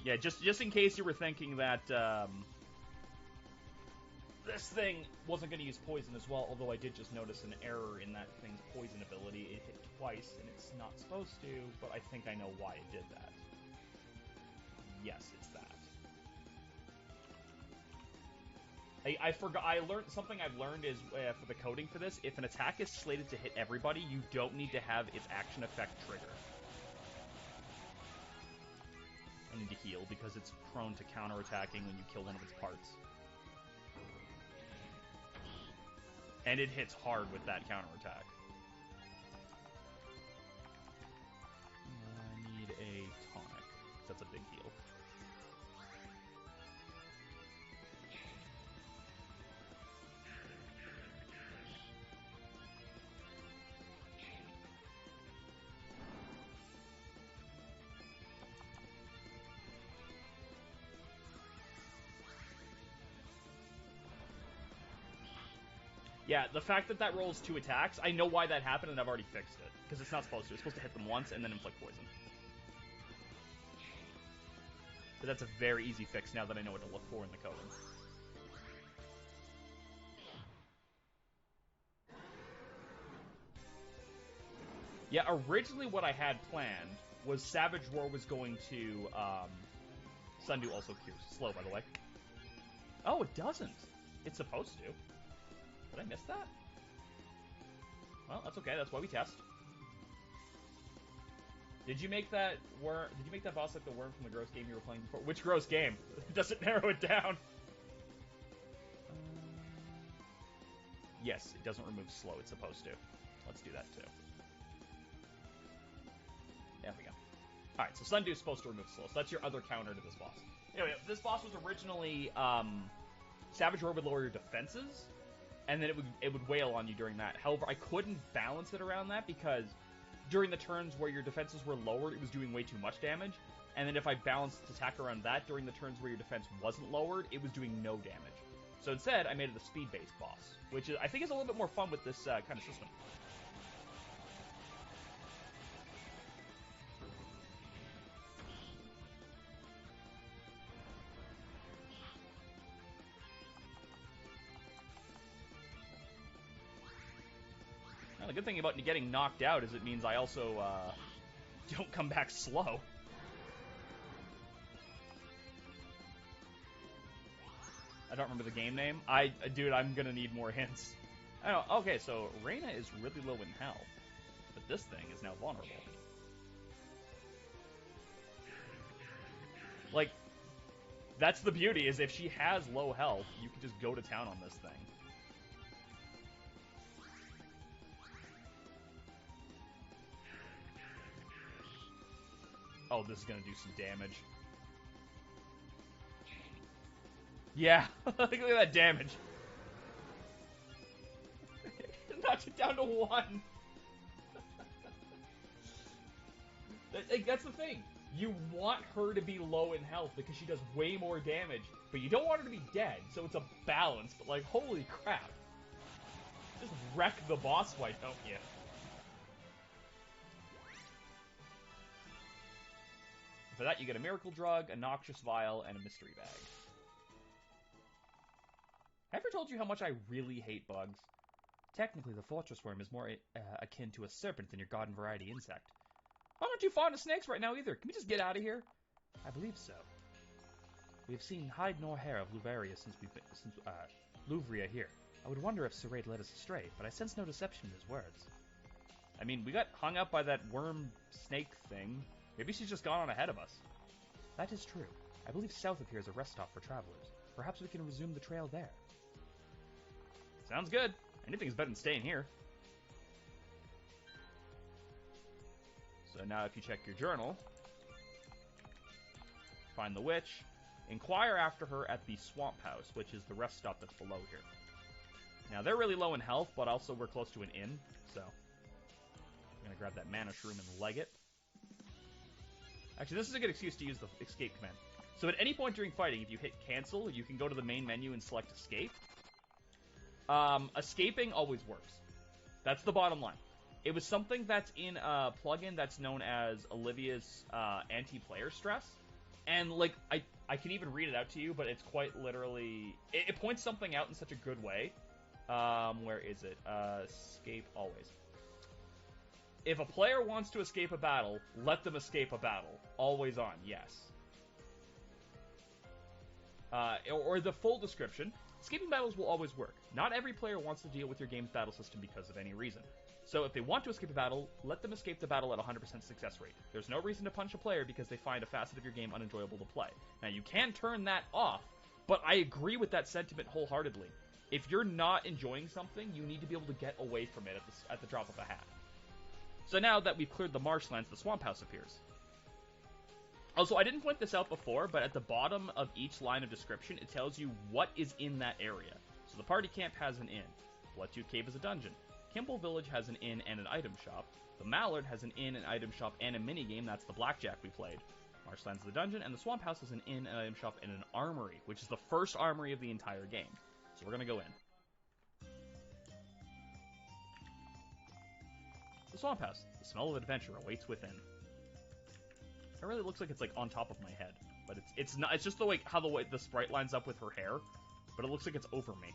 Yeah, just in case you were thinking that this thing wasn't going to use poison as well, although I did just notice an error in that thing's poison ability. It hit twice, and it's not supposed to, but I think I know why it did that. Yes, it's that. I forgot. Something I've learned is for the coding for this, if an attack is slated to hit everybody, you don't need to have its action effect trigger. I need to heal because it's prone to counterattacking when you kill one of its parts. And it hits hard with that counterattack. I need a tonic. That's a big heal. Yeah, the fact that that rolls 2 attacks, I know why that happened, and I've already fixed it. Because it's not supposed to. It's supposed to hit them once and then inflict poison. But that's a very easy fix now that I know what to look for in the coding. Yeah, originally what I had planned was Savage Roar was going to, Sundew also cures. Slow, by the way. Oh, it doesn't. It's supposed to. Did I miss that? Well, that's okay. That's why we test. Did you make that worm? Did you make that boss like the worm from the gross game you were playing before? Which gross game? Does it narrow it down? Yes, it doesn't remove slow. It's supposed to. Let's do that too. There we go. Alright, so Sundew is supposed to remove slow. So that's your other counter to this boss. Anyway, this boss was originally Savage Roar would lower your defenses, and then it would wail on you during that. However, I couldn't balance it around that because during the turns where your defenses were lowered, it was doing way too much damage. And then if I balanced attack around that during the turns where your defense wasn't lowered, it was doing no damage. So instead, I made it a speed-based boss, which I think is a little bit more fun with this kind of system. The good thing about getting knocked out is it means I also don't come back slow. I don't remember the game name. Dude, I'm gonna need more hints. I don't know. Okay, so Reina is really low in health, but this thing is now vulnerable. Like, that's the beauty, is if she has low health, you can just go to town on this thing. Oh, this is gonna do some damage. Yeah, look at that damage. Knocked it down to 1. That's the thing. You want her to be low in health because she does way more damage, but you don't want her to be dead, so it's a balance. But like, holy crap. Just wreck the boss fight, don't you? For that, you get a miracle drug, a noxious vial, and a mystery bag. Have I ever told you how much I really hate bugs? Technically, the fortress worm is more akin to a serpent than your garden variety insect. I'm not too fond of snakes right now either. Can we just get out of here? I believe so. We have seen hide nor hair of Luvaria since Luvria here. I would wonder if Serraid led us astray, but I sense no deception in his words. I mean, we got hung up by that worm snake thing. Maybe she's just gone on ahead of us. That is true. I believe south of here is a rest stop for travelers. Perhaps we can resume the trail there. Sounds good. Anything's better than staying here. So now if you check your journal, find the witch, inquire after her at the Swamp House, which is the rest stop that's below here. Now, they're really low in health, but also we're close to an inn, so I'm going to grab that mana shroom and leg it. Actually, this is a good excuse to use the escape command. So at any point during fighting, if you hit cancel, you can go to the main menu and select escape. Escaping always works. That's the bottom line. It was something that's in a plugin that's known as Olivia's anti-player stress. And, like, I can even read it out to you, but it's quite literally... It points something out in such a good way. Where is it? Escape always. If a player wants to escape a battle, let them escape a battle. Always on, yes. Or the full description. Escaping battles will always work. Not every player wants to deal with your game's battle system because of any reason. So if they want to escape a battle, let them escape the battle at 100% success rate. There's no reason to punch a player because they find a facet of your game unenjoyable to play. Now, you can turn that off, but I agree with that sentiment wholeheartedly. If you're not enjoying something, you need to be able to get away from it at the drop of a hat. So now that we've cleared the marshlands, the Swamp House appears. Also, I didn't point this out before, but at the bottom of each line of description, it tells you what is in that area. So the party camp has an inn. Bloodtooth Cave is a dungeon. Kimball Village has an inn and an item shop. The Mallard has an inn, an item shop, and a minigame. That's the blackjack we played. Marshlands is the dungeon, and the Swamp House has an inn, an item shop, and an armory, which is the first armory of the entire game. So we're going to go in. The Swamp House. The smell of adventure awaits within. It really looks like it's like on top of my head, but it's not. It's just the way how the sprite lines up with her hair, but it looks like it's over me.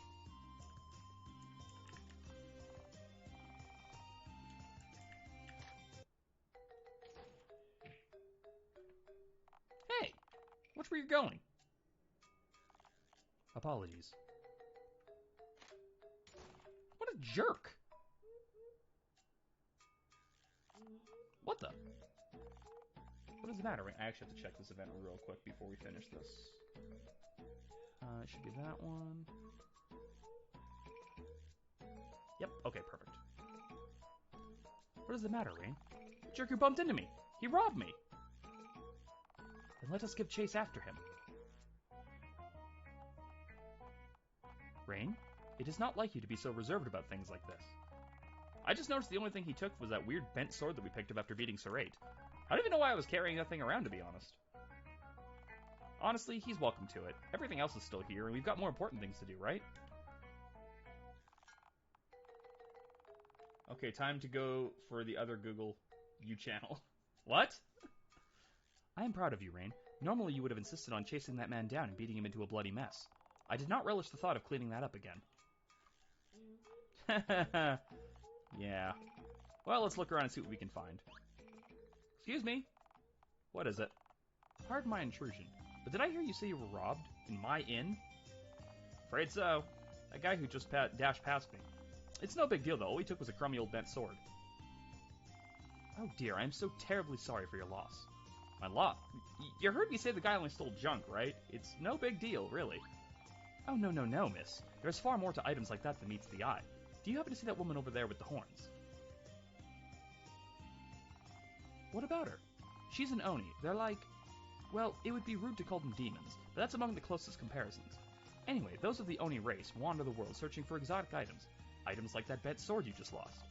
Hey, which way you going? Apologies. What a jerk! What the? What is the matter? I actually have to check this event real quick before we finish this. It should be that one. Yep, okay, perfect. What is the matter, Rain? The jerk who bumped into me! He robbed me! Then let us give chase after him. Rain, it is not like you to be so reserved about things like this. I just noticed the only thing he took was that weird bent sword that we picked up after beating Serraid. I don't even know why I was carrying that thing around, to be honest. Honestly, he's welcome to it. Everything else is still here, and we've got more important things to do, right? Okay, time to go for the other Google U channel. What? I am proud of you, Rain. Normally you would have insisted on chasing that man down and beating him into a bloody mess. I did not relish the thought of cleaning that up again. Yeah. Well, let's look around and see what we can find. Excuse me? What is it? Pardon my intrusion, but did I hear you say you were robbed? In my inn? Afraid so. That guy who just dashed past me. It's no big deal, though. All he took was a crummy old bent sword. Oh dear, I am so terribly sorry for your loss. My loss? You heard me say the guy only stole junk, right? It's no big deal, really. Oh, no, miss. There's far more to items like that than meets the eye. Do you happen to see that woman over there with the horns? What about her? She's an Oni. They're like... Well, it would be rude to call them demons, but that's among the closest comparisons. Anyway, those of the Oni race wander the world searching for exotic items. Items like that bent sword you just lost.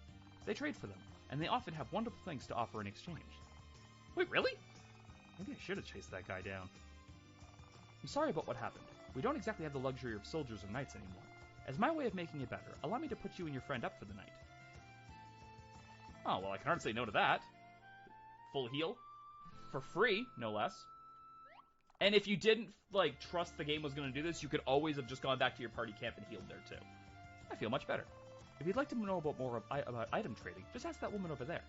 They trade for them, and they often have wonderful things to offer in exchange. Wait, really? Maybe I should have chased that guy down. I'm sorry about what happened. We don't exactly have the luxury of soldiers or knights anymore. As my way of making it better, allow me to put you and your friend up for the night. Oh, well, I can hardly say no to that. Full heal? for free, no less. And if you didn't, like, trust the game was going to do this, you could always have just gone back to your party camp and healed there, too. I feel much better. If you'd like to know more about item trading, just ask that woman over there.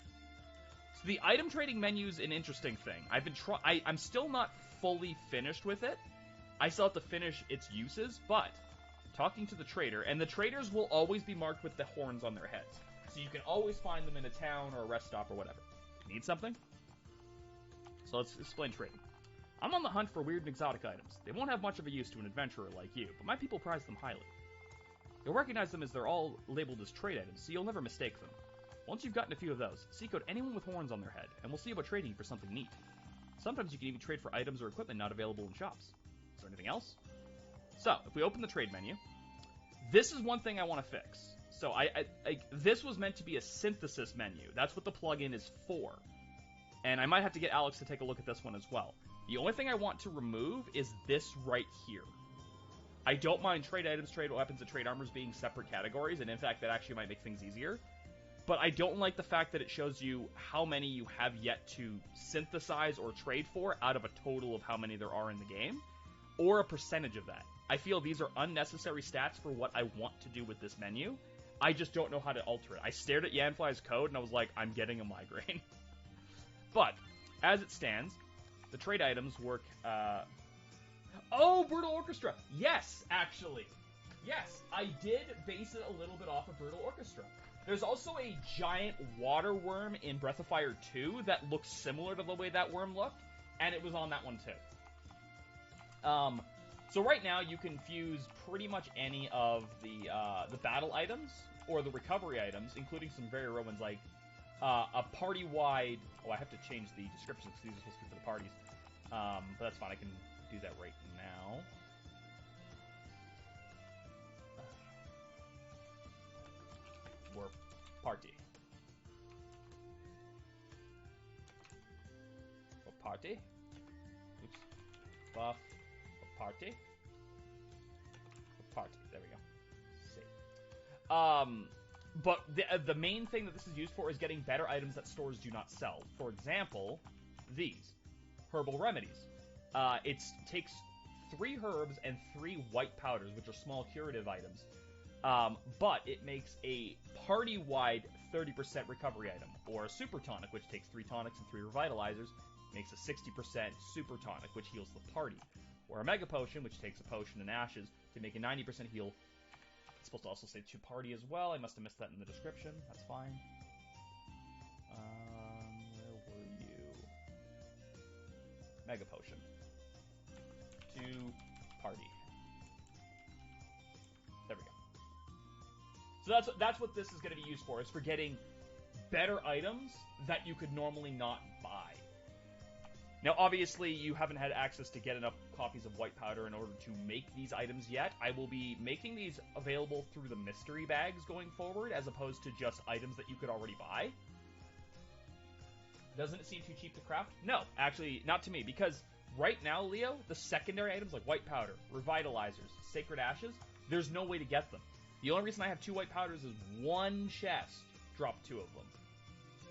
So the item trading menu is an interesting thing. I'm still not fully finished with it. I still have to finish its uses, but talking to the trader, and the traders will always be marked with the horns on their heads. So you can always find them in a town or a rest stop or whatever. Need something? So let's explain trading. I'm on the hunt for weird and exotic items. They won't have much of a use to an adventurer like you, but my people prize them highly. You'll recognize them as they're all labeled as trade items, so you'll never mistake them. Once you've gotten a few of those, seek out anyone with horns on their head, and we'll see about trading for something neat. Sometimes you can even trade for items or equipment not available in shops. Is there anything else? So, if we open the trade menu, this is one thing I want to fix. So, this was meant to be a synthesis menu. That's what the plugin is for. And I might have to get Alex to take a look at this one as well. The only thing I want to remove is this right here. I don't mind trade items, trade weapons, and trade armors being separate categories, and in fact, that actually might make things easier. But I don't like the fact that it shows you how many you have yet to synthesize or trade for out of a total of how many there are in the game, or a percentage of that. I feel these are unnecessary stats for what I want to do with this menu. I just don't know how to alter it. I stared at Yanfly's code, and I was like, I'm getting a migraine. But, as it stands, the trade items work, Oh, Brutal Orchestra! Yes, actually. Yes, I did base it a little bit off of Brutal Orchestra. There's also a giant water worm in Breath of Fire 2 that looks similar to the way that worm looked, and it was on that one too. So right now you can fuse pretty much any of the battle items or the recovery items, including some very rare ones like a party-wide... Oh, I have to change the descriptions because these are supposed to be for the parties. But that's fine, I can do that right now. Or party. Or party. Oops. Buff. Or party. Or party. There we go. Save. But the main thing that this is used for is getting better items that stores do not sell. For example, these. Herbal remedies. It takes 3 herbs and 3 white powders, which are small curative items. But it makes a party-wide 30% recovery item, or a super tonic, which takes 3 tonics and 3 revitalizers, makes a 60% super tonic, which heals the party, or a mega potion, which takes a potion and ashes to make a 90% heal. It's supposed to also say to party as well. I must have missed that in the description. That's fine. Where were you? Mega potion. To party. There we go. So that's what this is going to be used for. Is for getting better items that you could normally not buy. Now, obviously, you haven't had access to get enough copies of white powder in order to make these items yet. I will be making these available through the mystery bags going forward, as opposed to just items that you could already buy. Doesn't it seem too cheap to craft? No, actually, not to me, because right now, Leo, the secondary items like white powder, revitalizers, sacred ashes, there's no way to get them. The only reason I have 2 white powders is one chest dropped 2 of them.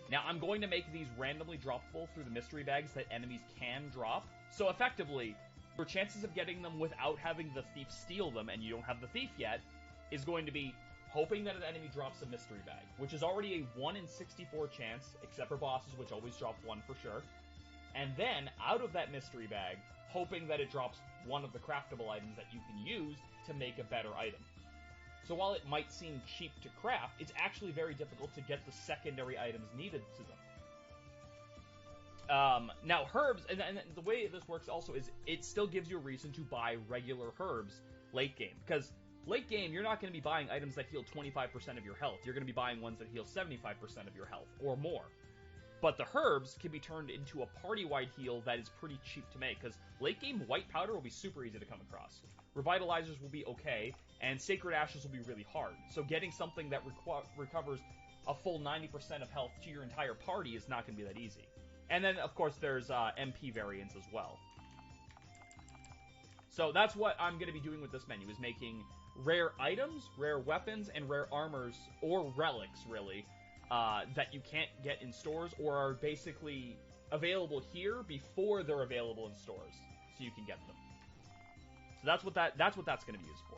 Now, I'm going to make these randomly droppable through the mystery bags that enemies can drop. So, effectively, your chances of getting them without having the thief steal them, and you don't have the thief yet, is going to be hoping that an enemy drops a mystery bag, which is already a 1 in 64 chance, except for bosses, which always drop 1 for sure. And then, out of that mystery bag, hoping that it drops one of the craftable items that you can use to make a better item. So while it might seem cheap to craft, it's actually very difficult to get the secondary items needed to them. Now, herbs, and the way this works also is it still gives you a reason to buy regular herbs late game. Because late game, you're not going to be buying items that heal 25% of your health. You're going to be buying ones that heal 75% of your health, or more. But the herbs can be turned into a party-wide heal that is pretty cheap to make, because late-game white powder will be super easy to come across. Revitalizers will be okay, and Sacred Ashes will be really hard. So getting something that recovers a full 90% of health to your entire party is not going to be that easy. And then, of course, there's MP variants as well. So that's what I'm going to be doing with this menu, is making rare items, rare weapons, and rare armors, or relics, really, that you can't get in stores, or are basically available here before they're available in stores, so you can get them. So that's what that's going to be used for.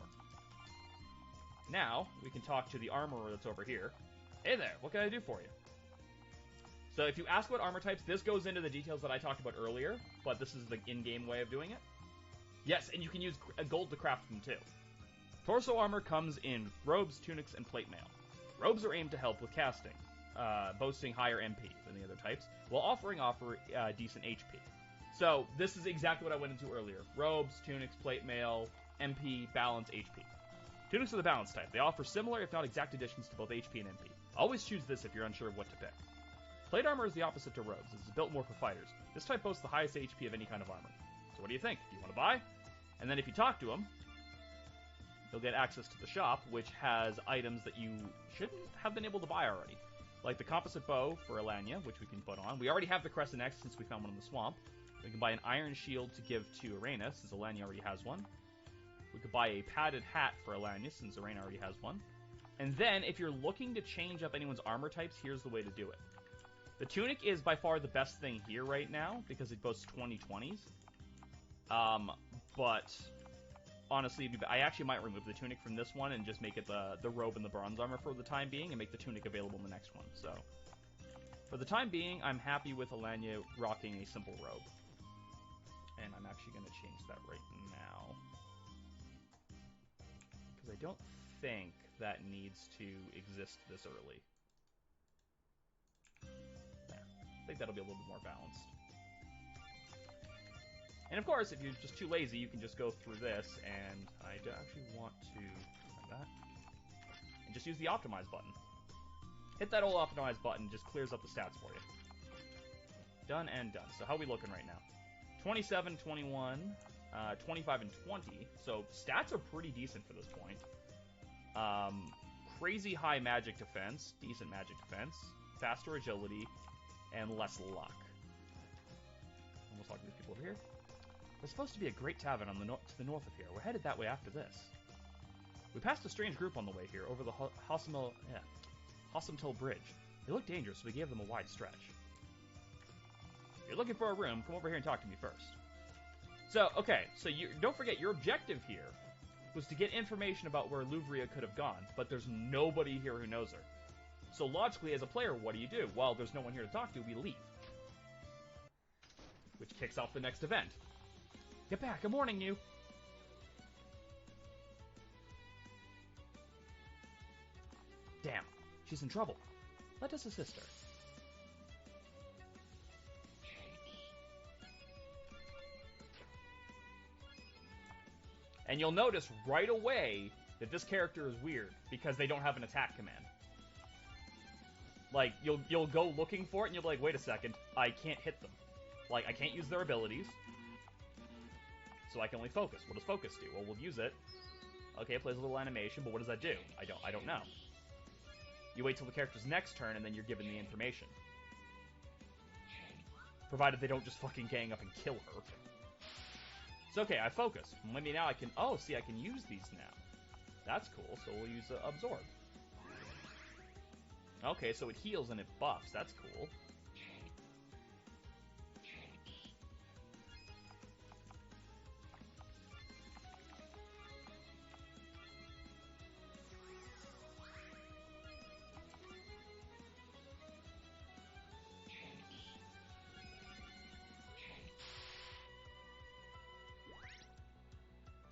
Now we can talk to the armorer that's over here. Hey there, what can I do for you? So if you ask about armor types, this goes into the details that I talked about earlier, but this is the in-game way of doing it. Yes, and you can use gold to craft them too. Torso armor comes in robes, tunics, and plate mail. Robes are aimed to help with casting, boasting higher MP than the other types, while offer decent HP. So this is exactly what I went into earlier. Robes, tunics, plate mail, MP, balance, HP. Tunics are the balance type. They offer similar, if not exact, additions to both HP and MP. Always choose this if you're unsure of what to pick. Plate armor is the opposite to robes. It's built more for fighters. This type boasts the highest HP of any kind of armor. So what do you think? Do you want to buy? And then if you talk to him, you'll get access to the shop, which has items that you shouldn't have been able to buy already. Like the composite bow for Alanya, which we can put on. We already have the Crescent X since we found one in the swamp. We can buy an iron shield to give to Arena, since Alanya already has one. We could buy a padded hat for Alanya, since Arena already has one. And then, if you're looking to change up anyone's armor types, here's the way to do it. The tunic is by far the best thing here right now, because it boasts 20/20s. But honestly, I actually might remove the tunic from this one and just make it the robe and the bronze armor for the time being, and make the tunic available in the next one. So, for the time being, I'm happy with Alanya rocking a simple robe. And I'm actually going to change that right now. Because I don't think that needs to exist this early. There. I think that'll be a little bit more balanced. And of course, if you're just too lazy, you can just go through this, and I actually want to find that. And just use the optimize button. Hit that old optimize button, just clears up the stats for you. Done and done. So how are we looking right now? 27, 21, 25, and 20. So stats are pretty decent for this point. Crazy high magic defense, decent magic defense, faster agility, and less luck. And we'll talk to these people over here. There's supposed to be a great tavern on to the north of here. We're headed that way after this. We passed a strange group on the way here over the Hossamtil Bridge. They looked dangerous, so we gave them a wide stretch. If you're looking for a room, come over here and talk to me first. So, okay, so don't forget, your objective here was to get information about where Luvria could have gone, but there's nobody here who knows her. So logically, as a player, what do? Well, there's no one here to talk to, we leave. Which kicks off the next event. Get back, I'm warning you! Damn, she's in trouble. Let us assist her. And you'll notice right away that this character is weird, because they don't have an attack command. Like, you'll go looking for it, and you'll be like, wait a second, I can't hit them. Like, I can't use their abilities, so I can only focus. What does focus do? Well, we'll use it. Okay, it plays a little animation, but what does that do? I don't know. You wait till the character's next turn, and then you're given the information. Provided they don't just fucking gang up and kill her. It's okay, I focus. Maybe now I can... Oh, see, I can use these now. That's cool, so we'll use Absorb. Okay, so it heals and it buffs. That's cool.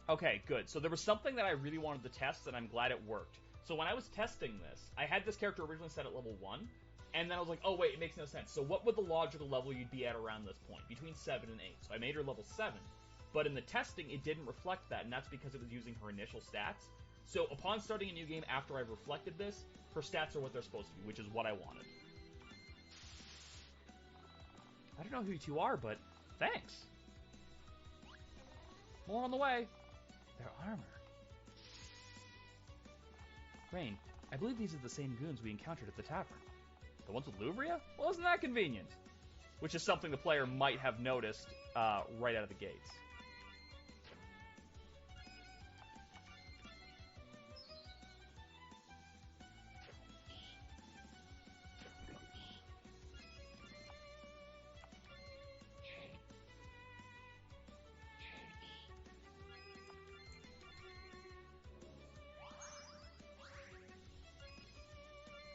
Okay, good. So there was something that I really wanted to test, and I'm glad it worked. So when I was testing this, I had this character originally set at level 1, and then I was like, oh wait, it makes no sense. So what would the logical level you'd be at around this point? Between 7 and 8. So I made her level 7. But in the testing, it didn't reflect that, and that's because it was using her initial stats. So upon starting a new game after I've reflected this, her stats are what they're supposed to be, which is what I wanted. I don't know who you two are, but thanks. More on the way. Their armor. Rain, I believe these are the same goons we encountered at the tavern. The ones with Luvria? Well, isn't that convenient? Which is something the player might have noticed right out of the gates.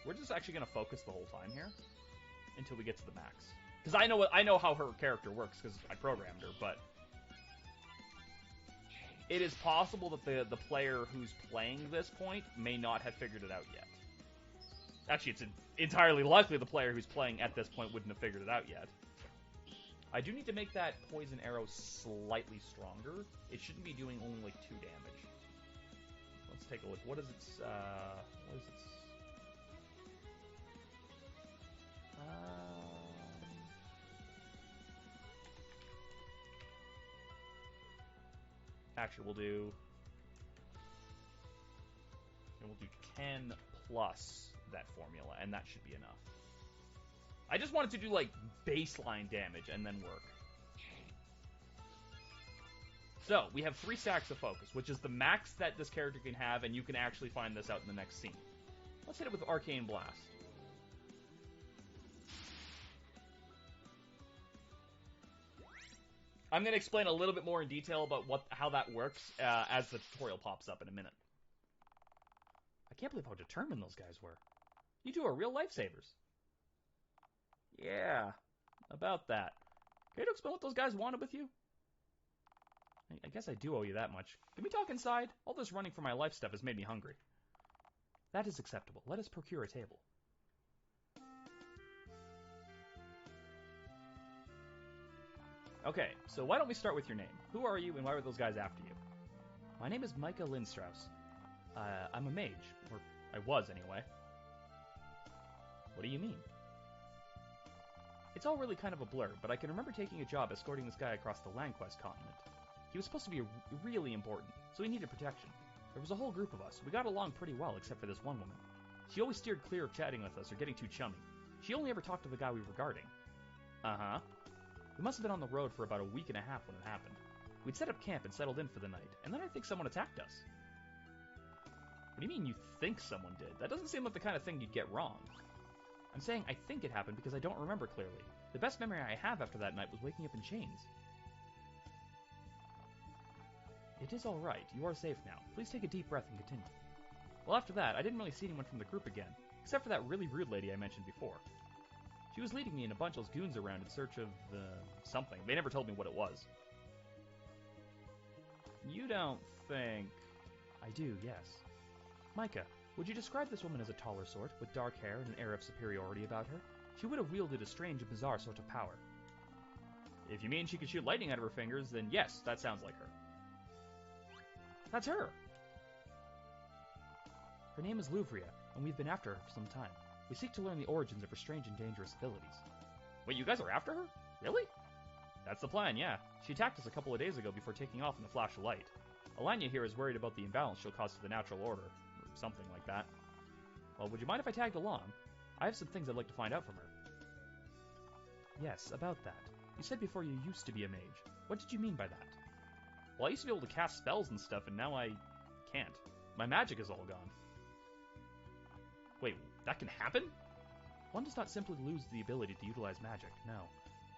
We're just actually going to focus the whole time here until we get to the max. Because I know how her character works because I programmed her, but it is possible that the player who's playing this point may not have figured it out yet. Actually, it's entirely likely the player who's playing at this point wouldn't have figured it out yet. I do need to make that poison arrow slightly stronger. It shouldn't be doing only like 2 damage. Let's take a look. What is its? Actually, we'll do 10 plus that formula, and that should be enough. I just wanted to do, like, baseline damage and then work. So, we have 3 stacks of focus, which is the max that this character can have, and you can actually find this out in the next scene. Let's hit it with Arcane Blast. I'm going to explain a little bit more in detail about how that works as the tutorial pops up in a minute. I can't believe how determined those guys were. You two are real lifesavers. Yeah, about that. Care to explain what those guys wanted with you? I guess I do owe you that much. Can we talk inside? All this running for my life stuff has made me hungry. That is acceptable. Let us procure a table. Okay, so why don't we start with your name? Who are you and why were those guys after you? My name is Micah Lindstrauss. I'm a mage, or I was anyway. What do you mean? It's all really kind of a blur, but I can remember taking a job escorting this guy across the Landquest continent. He was supposed to be really important, so he needed protection. There was a whole group of us. We got along pretty well, except for this one woman. She always steered clear of chatting with us or getting too chummy. She only ever talked to the guy we were guarding. Uh-huh. We must have been on the road for about a week and a half when it happened. We'd set up camp and settled in for the night, and then I think someone attacked us. What do you mean you think someone did? That doesn't seem like the kind of thing you'd get wrong. I'm saying I think it happened because I don't remember clearly. The best memory I have after that night was waking up in chains. It is all right. You are safe now. Please take a deep breath and continue. Well, after that, I didn't really see anyone from the group again, except for that really rude lady I mentioned before. She was leading me and a bunch of those goons around in search of, something. They never told me what it was. You don't think... I do, yes. Micah, would you describe this woman as a taller sort, with dark hair and an air of superiority about her? She would have wielded a strange and bizarre sort of power. If you mean she could shoot lightning out of her fingers, then yes, that sounds like her. That's her! Her name is Luvria, and we've been after her for some time. We seek to learn the origins of her strange and dangerous abilities. Wait, you guys are after her? Really? That's the plan, yeah. She attacked us a couple of days ago before taking off in a flash of light. Alanya here is worried about the imbalance she'll cause to the natural order, or something like that. Well, would you mind if I tagged along? I have some things I'd like to find out from her. Yes, about that. You said before you used to be a mage. What did you mean by that? Well, I used to be able to cast spells and stuff, and now I can't. My magic is all gone. Wait, that can happen? One does not simply lose the ability to utilize magic, no.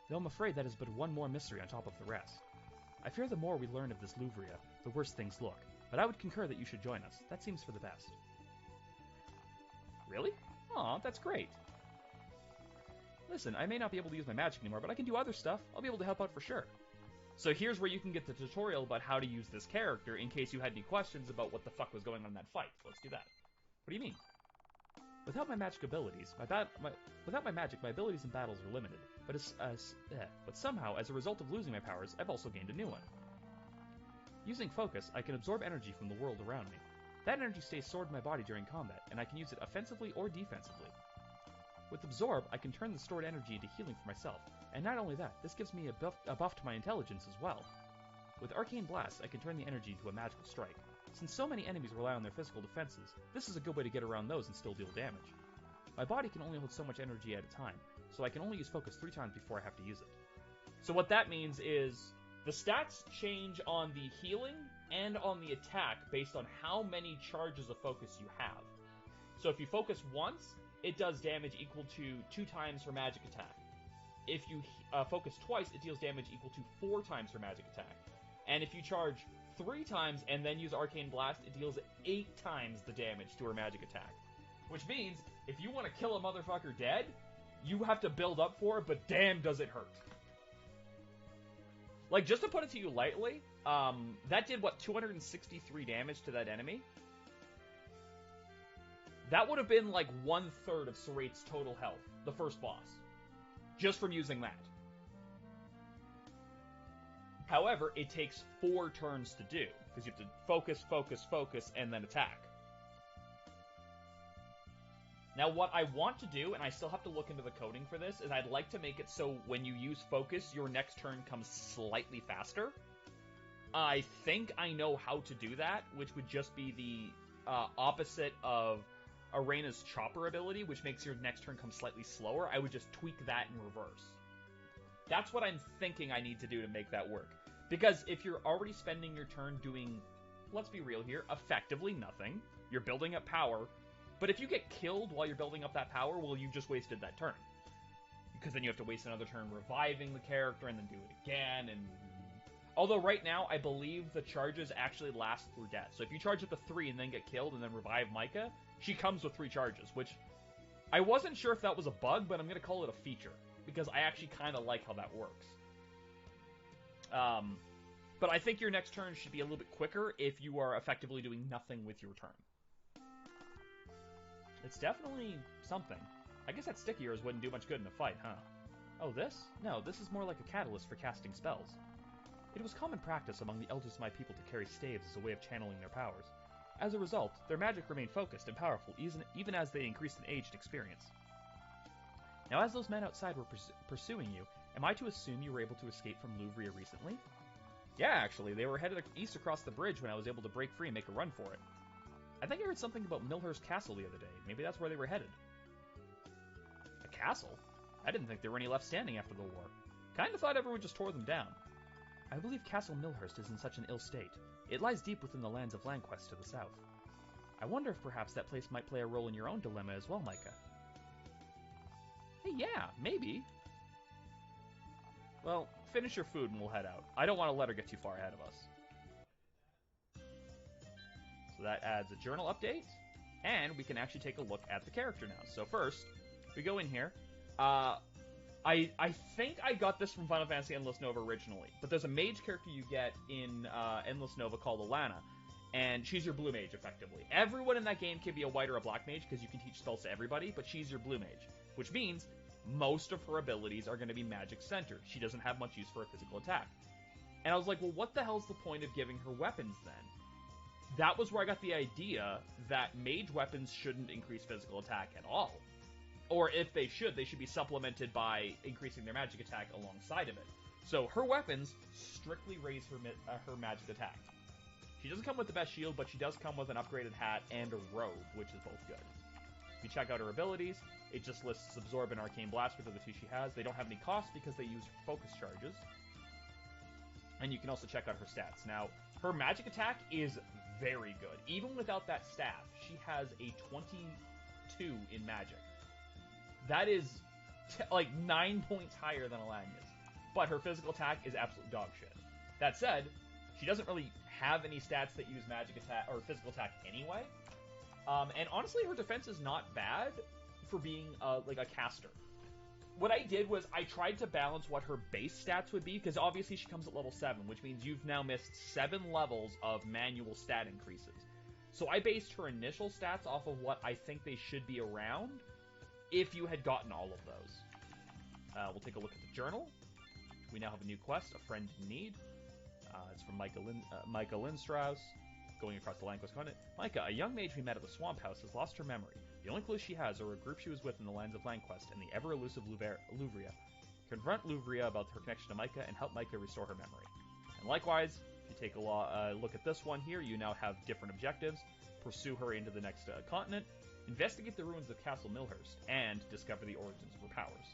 Though I'm afraid that is but one more mystery on top of the rest. I fear the more we learn of this Luvria, the worse things look, but I would concur that you should join us. That seems for the best. Really? Aw, that's great. Listen, I may not be able to use my magic anymore, but I can do other stuff. I'll be able to help out for sure. So here's where you can get the tutorial about how to use this character in case you had any questions about what the fuck was going on in that fight. So let's do that. What do you mean? Without my magic abilities, my abilities in battles are limited. But somehow, as a result of losing my powers, I've also gained a new one. Using focus, I can absorb energy from the world around me. That energy stays stored in my body during combat, and I can use it offensively or defensively. With absorb, I can turn the stored energy into healing for myself, and not only that, this gives me a buff to my intelligence as well. With Arcane Blast, I can turn the energy into a magical strike. Since so many enemies rely on their physical defenses, this is a good way to get around those and still deal damage. My body can only hold so much energy at a time, so I can only use focus 3 times before I have to use it. So what that means is, the stats change on the healing and on the attack based on how many charges of focus you have. So if you focus once, it does damage equal to 2 times her magic attack. If you focus twice, it deals damage equal to 4 times her magic attack. And if you charge 3 times and then use Arcane Blast, it deals 8 times the damage to her magic attack. Which means, if you want to kill a motherfucker dead, you have to build up for it, but damn does it hurt. Like, just to put it to you lightly, that did, what, 263 damage to that enemy? That would have been, like, 1/3 of Serate's total health, the first boss. Just from using that. However, it takes 4 turns to do, because you have to focus, focus, focus, and then attack. Now, what I want to do, and I still have to look into the coding for this, is I'd like to make it so when you use focus, your next turn comes slightly faster. I think I know how to do that, which would just be the opposite of Arena's Chopper ability, which makes your next turn come slightly slower. I would just tweak that in reverse. That's what I'm thinking I need to do to make that work. Because if you're already spending your turn doing, let's be real here, effectively nothing, you're building up power, but if you get killed while you're building up that power, well, you just wasted that turn. Because then you have to waste another turn reviving the character and then do it again. And although right now, I believe the charges actually last through death. So if you charge at the 3 and then get killed and then revive Micah, she comes with 3 charges, which I wasn't sure if that was a bug, but I'm going to call it a feature. Because I actually kind of like how that works. But I think your next turn should be a little bit quicker if you are effectively doing nothing with your turn. It's definitely something. I guess that sticky yours wouldn't do much good in a fight, huh? Oh, this? No, this is more like a catalyst for casting spells. It was common practice among the elders of my people to carry staves as a way of channeling their powers. As a result, their magic remained focused and powerful even as they increased in age and experience. Now, as those men outside were pursuing you, am I to assume you were able to escape from Louvria recently? Yeah, actually, they were headed east across the bridge when I was able to break free and make a run for it. I think I heard something about Millhurst Castle the other day. Maybe that's where they were headed. A castle? I didn't think there were any left standing after the war. Kinda thought everyone just tore them down. I believe Castle Millhurst is in such an ill state. It lies deep within the lands of Lanquest to the south. I wonder if perhaps that place might play a role in your own dilemma as well, Micah. Hey, yeah, maybe. Well, finish your food and we'll head out. I don't want to let her get too far ahead of us. So that adds a journal update, and we can actually take a look at the character now. So first, we go in here. I think I got this from Final Fantasy Endless Nova originally, but there's a mage character you get in Endless Nova called Alana, and she's your blue mage, effectively. Everyone in that game can be a white or a black mage, because you can teach spells to everybody, but she's your blue mage, which means most of her abilities are going to be magic-centered. She doesn't have much use for a physical attack. And I was like, well, what the hell's the point of giving her weapons, then? That was where I got the idea that mage weapons shouldn't increase physical attack at all. Or if they should be supplemented by increasing their magic attack alongside of it. So her weapons strictly raise her magic attack. She doesn't come with the best shield, but she does come with an upgraded hat and a robe, which is both good. If you check out her abilities, it just lists Absorb and Arcane Blast, which are the 2 she has. They don't have any cost because they use focus charges. And you can also check out her stats. Now, her magic attack is very good. Even without that staff, she has a 22 in magic. That is like 9 points higher than Alania's. But her physical attack is absolute dog shit. That said, she doesn't really have any stats that use magic attack or physical attack anyway. And honestly, her defense is not bad for being like a caster. What I did was I tried to balance what her base stats would be, because obviously she comes at level 7, which means you've now missed 7 levels of manual stat increases. So I based her initial stats off of what I think they should be around if you had gotten all of those. We'll take a look at the journal. We now have a new quest, A Friend in Need. It's from Micah Lindstrauss, going across the Lanquest continent. Micah, a young mage we met at the Swamp House, has lost her memory. The only clues she has are a group she was with in the lands of Lanquest and the ever-elusive Louvria. Confront Louvria about her connection to Micah and help Micah restore her memory. And likewise, if you take a look at this one here, you now have different objectives. Pursue her into the next continent, investigate the ruins of Castle Millhurst, and discover the origins of her powers.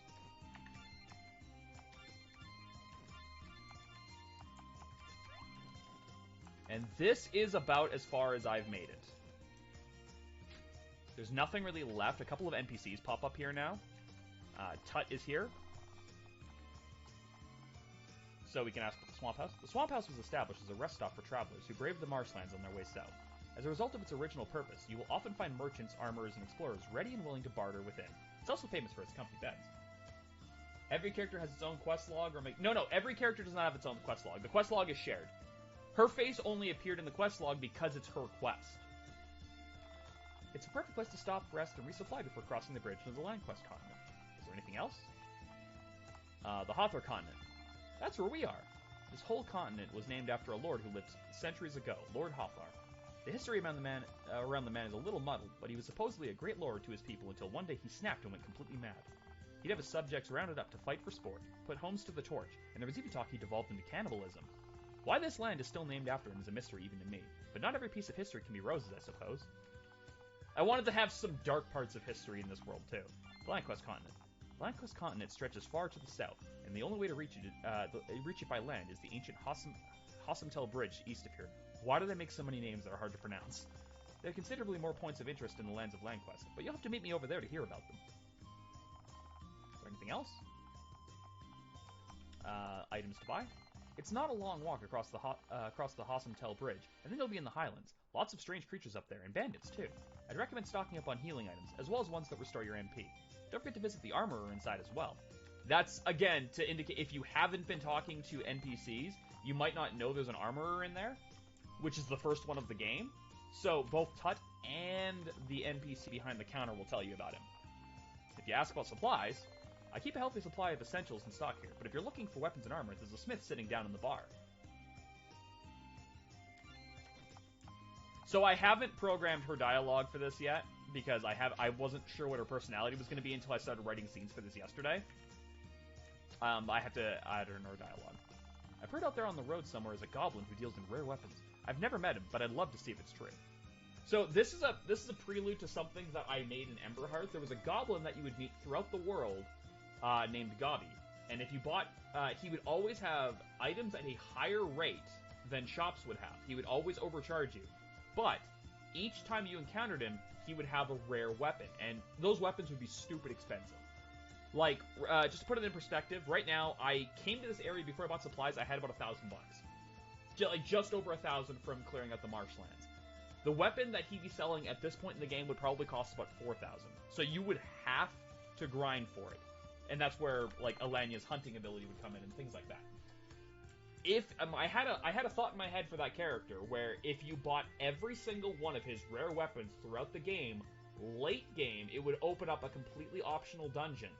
And this is about as far as I've made it. There's nothing really left. A couple of NPCs pop up here now. Tut is here. So we can ask about the Swamp House. The Swamp House was established as a rest stop for travelers who braved the marshlands on their way south. As a result of its original purpose, you will often find merchants, armorers, and explorers ready and willing to barter within. It's also famous for its comfy beds. Every character has its own quest log, or no, every character does not have its own quest log. The quest log is shared. Her face only appeared in the quest log because it's her quest. It's a perfect place to stop, rest, and resupply before crossing the bridge to the Land Quest continent. Is there anything else? The Hathor continent. That's where we are. This whole continent was named after a lord who lived centuries ago, Lord Hathor. The history around the man is a little muddled, but he was supposedly a great lord to his people until one day he snapped and went completely mad. He'd have his subjects rounded up to fight for sport, put homes to the torch, and there was even talk he devolved into cannibalism. Why this land is still named after him is a mystery even to me, but not every piece of history can be roses, I suppose. I wanted to have some dark parts of history in this world, too. The Land Quest continent. The Land Quest continent stretches far to the south, and the only way to reach it by land is the ancient Hossumtel Bridge east of here. Why do they make so many names that are hard to pronounce? There are considerably more points of interest in the lands of Land Quest, but you'll have to meet me over there to hear about them. Is there anything else? Items to buy? It's not a long walk across the Hossumtel Bridge, and then you'll be in the Highlands. Lots of strange creatures up there, and bandits too. I'd recommend stocking up on healing items, as well as ones that restore your MP. Don't forget to visit the armorer inside as well. That's, again, to indicate if you haven't been talking to NPCs, you might not know there's an armorer in there, which is the first one of the game. So both Tut and the NPC behind the counter will tell you about him. If you ask about supplies, I keep a healthy supply of essentials in stock here, but if you're looking for weapons and armor, there's a smith sitting down in the bar. So I haven't programmed her dialogue for this yet, because I wasn't sure what her personality was going to be until I started writing scenes for this yesterday. I have to add her in her dialogue. I've heard out there on the road somewhere is a goblin who deals in rare weapons. I've never met him, but I'd love to see if it's true. So this is a prelude to some things that I made in Emberheart. There was a goblin that you would meet throughout the world named Gabi. And if you bought, he would always have items at a higher rate than shops would have. He would always overcharge you. But each time you encountered him, he would have a rare weapon. And those weapons would be stupid expensive. Like, just to put it in perspective, right now, I came to this area before I bought supplies, I had about $1,000. Just over 1,000 from clearing out the marshlands. The weapon that he'd be selling at this point in the game would probably cost about 4,000. So you would have to grind for it. And that's where, like, Alania's hunting ability would come in and things like that. If I had a thought in my head for that character, where if you bought every single one of his rare weapons throughout the game, late game, it would open up a completely optional dungeon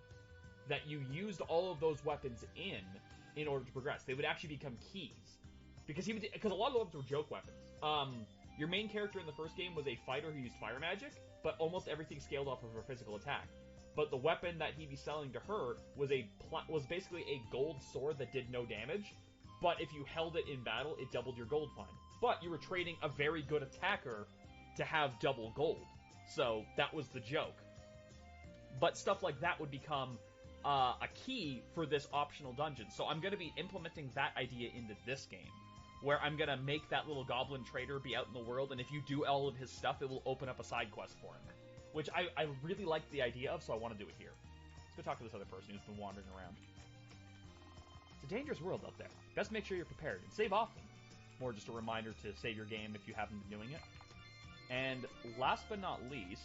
that you used all of those weapons in order to progress. They would actually become keys. Because a lot of the weapons were joke weapons. Your main character in the first game was a fighter who used fire magic, but almost everything scaled off of her physical attack. But the weapon that he'd be selling to her was basically a gold sword that did no damage, but if you held it in battle, it doubled your gold find. But you were trading a very good attacker to have double gold. So that was the joke. But stuff like that would become a key for this optional dungeon. So I'm going to be implementing that idea into this game, where I'm going to make that little goblin trader be out in the world, and if you do all of his stuff, it will open up a side quest for him. Which I really like the idea of, so I want to do it here. Let's go talk to this other person who's been wandering around. It's a dangerous world out there. Best make sure you're prepared, and save often. More just a reminder to save your game if you haven't been doing it. And last but not least...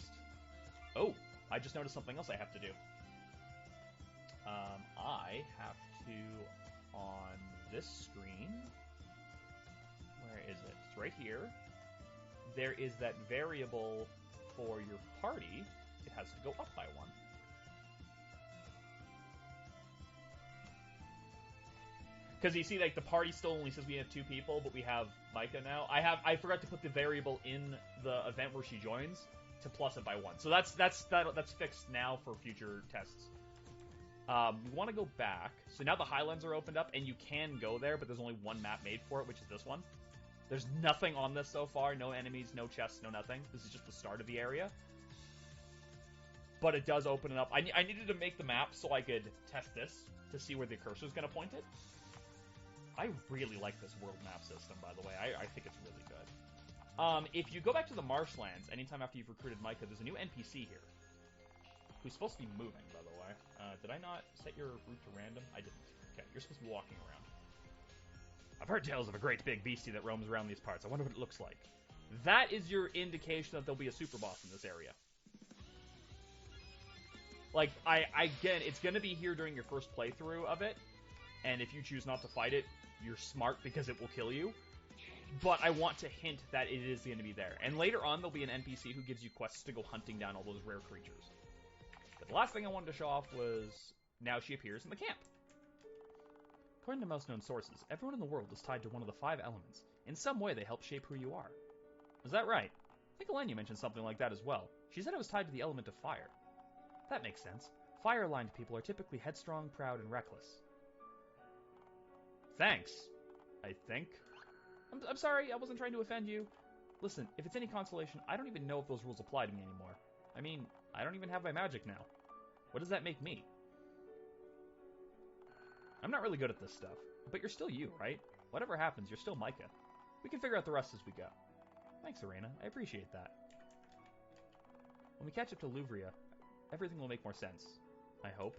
Oh, I just noticed something else I have to do. I have to, on this screen... Where is it? It's right here. There is that variable for your party. It has to go up by 1. Because you see, like, the party still only says we have 2 people, but we have Micah now. I forgot to put the variable in the event where she joins to plus it by 1. So that's fixed now for future tests. We want to go back. So now the Highlands are opened up, and you can go there, but there's only one map made for it, which is this one. There's nothing on this so far. No enemies, no chests, no nothing. This is just the start of the area. But it does open it up. I needed to make the map so I could test this to see where the cursor is going to point it. I really like this world map system, by the way. I think it's really good. If you go back to the marshlands, anytime after you've recruited Micah, there's a new NPC here. Who's supposed to be moving, by the way. Did I not set your route to random? I didn't. Okay, you're supposed to be walking around. I've heard tales of a great big beastie that roams around these parts. I wonder what it looks like. that is your indication that there'll be a super boss in this area. Like, again, it's going to be here during your first playthrough of it, and if you choose not to fight it, you're smart because it will kill you. But I want to hint that it is going to be there. And later on, there'll be an NPC who gives you quests to go hunting down all those rare creatures. But the last thing I wanted to show off was now she appears in the camp. According to most known sources, everyone in the world is tied to one of the 5 elements. In some way, they help shape who you are. Is that right? I think Alenia mentioned something like that as well. She said it was tied to the element of fire. That makes sense. Fire-aligned people are typically headstrong, proud, and reckless. Thanks, I think. I'm sorry, I wasn't trying to offend you. Listen, if it's any consolation, I don't even know if those rules apply to me anymore. I mean, I don't even have my magic now. What does that make me? I'm not really good at this stuff, but you're still you, right? Whatever happens, you're still Micah. We can figure out the rest as we go. Thanks, Arena. I appreciate that. When we catch up to Louvria, everything will make more sense. I hope.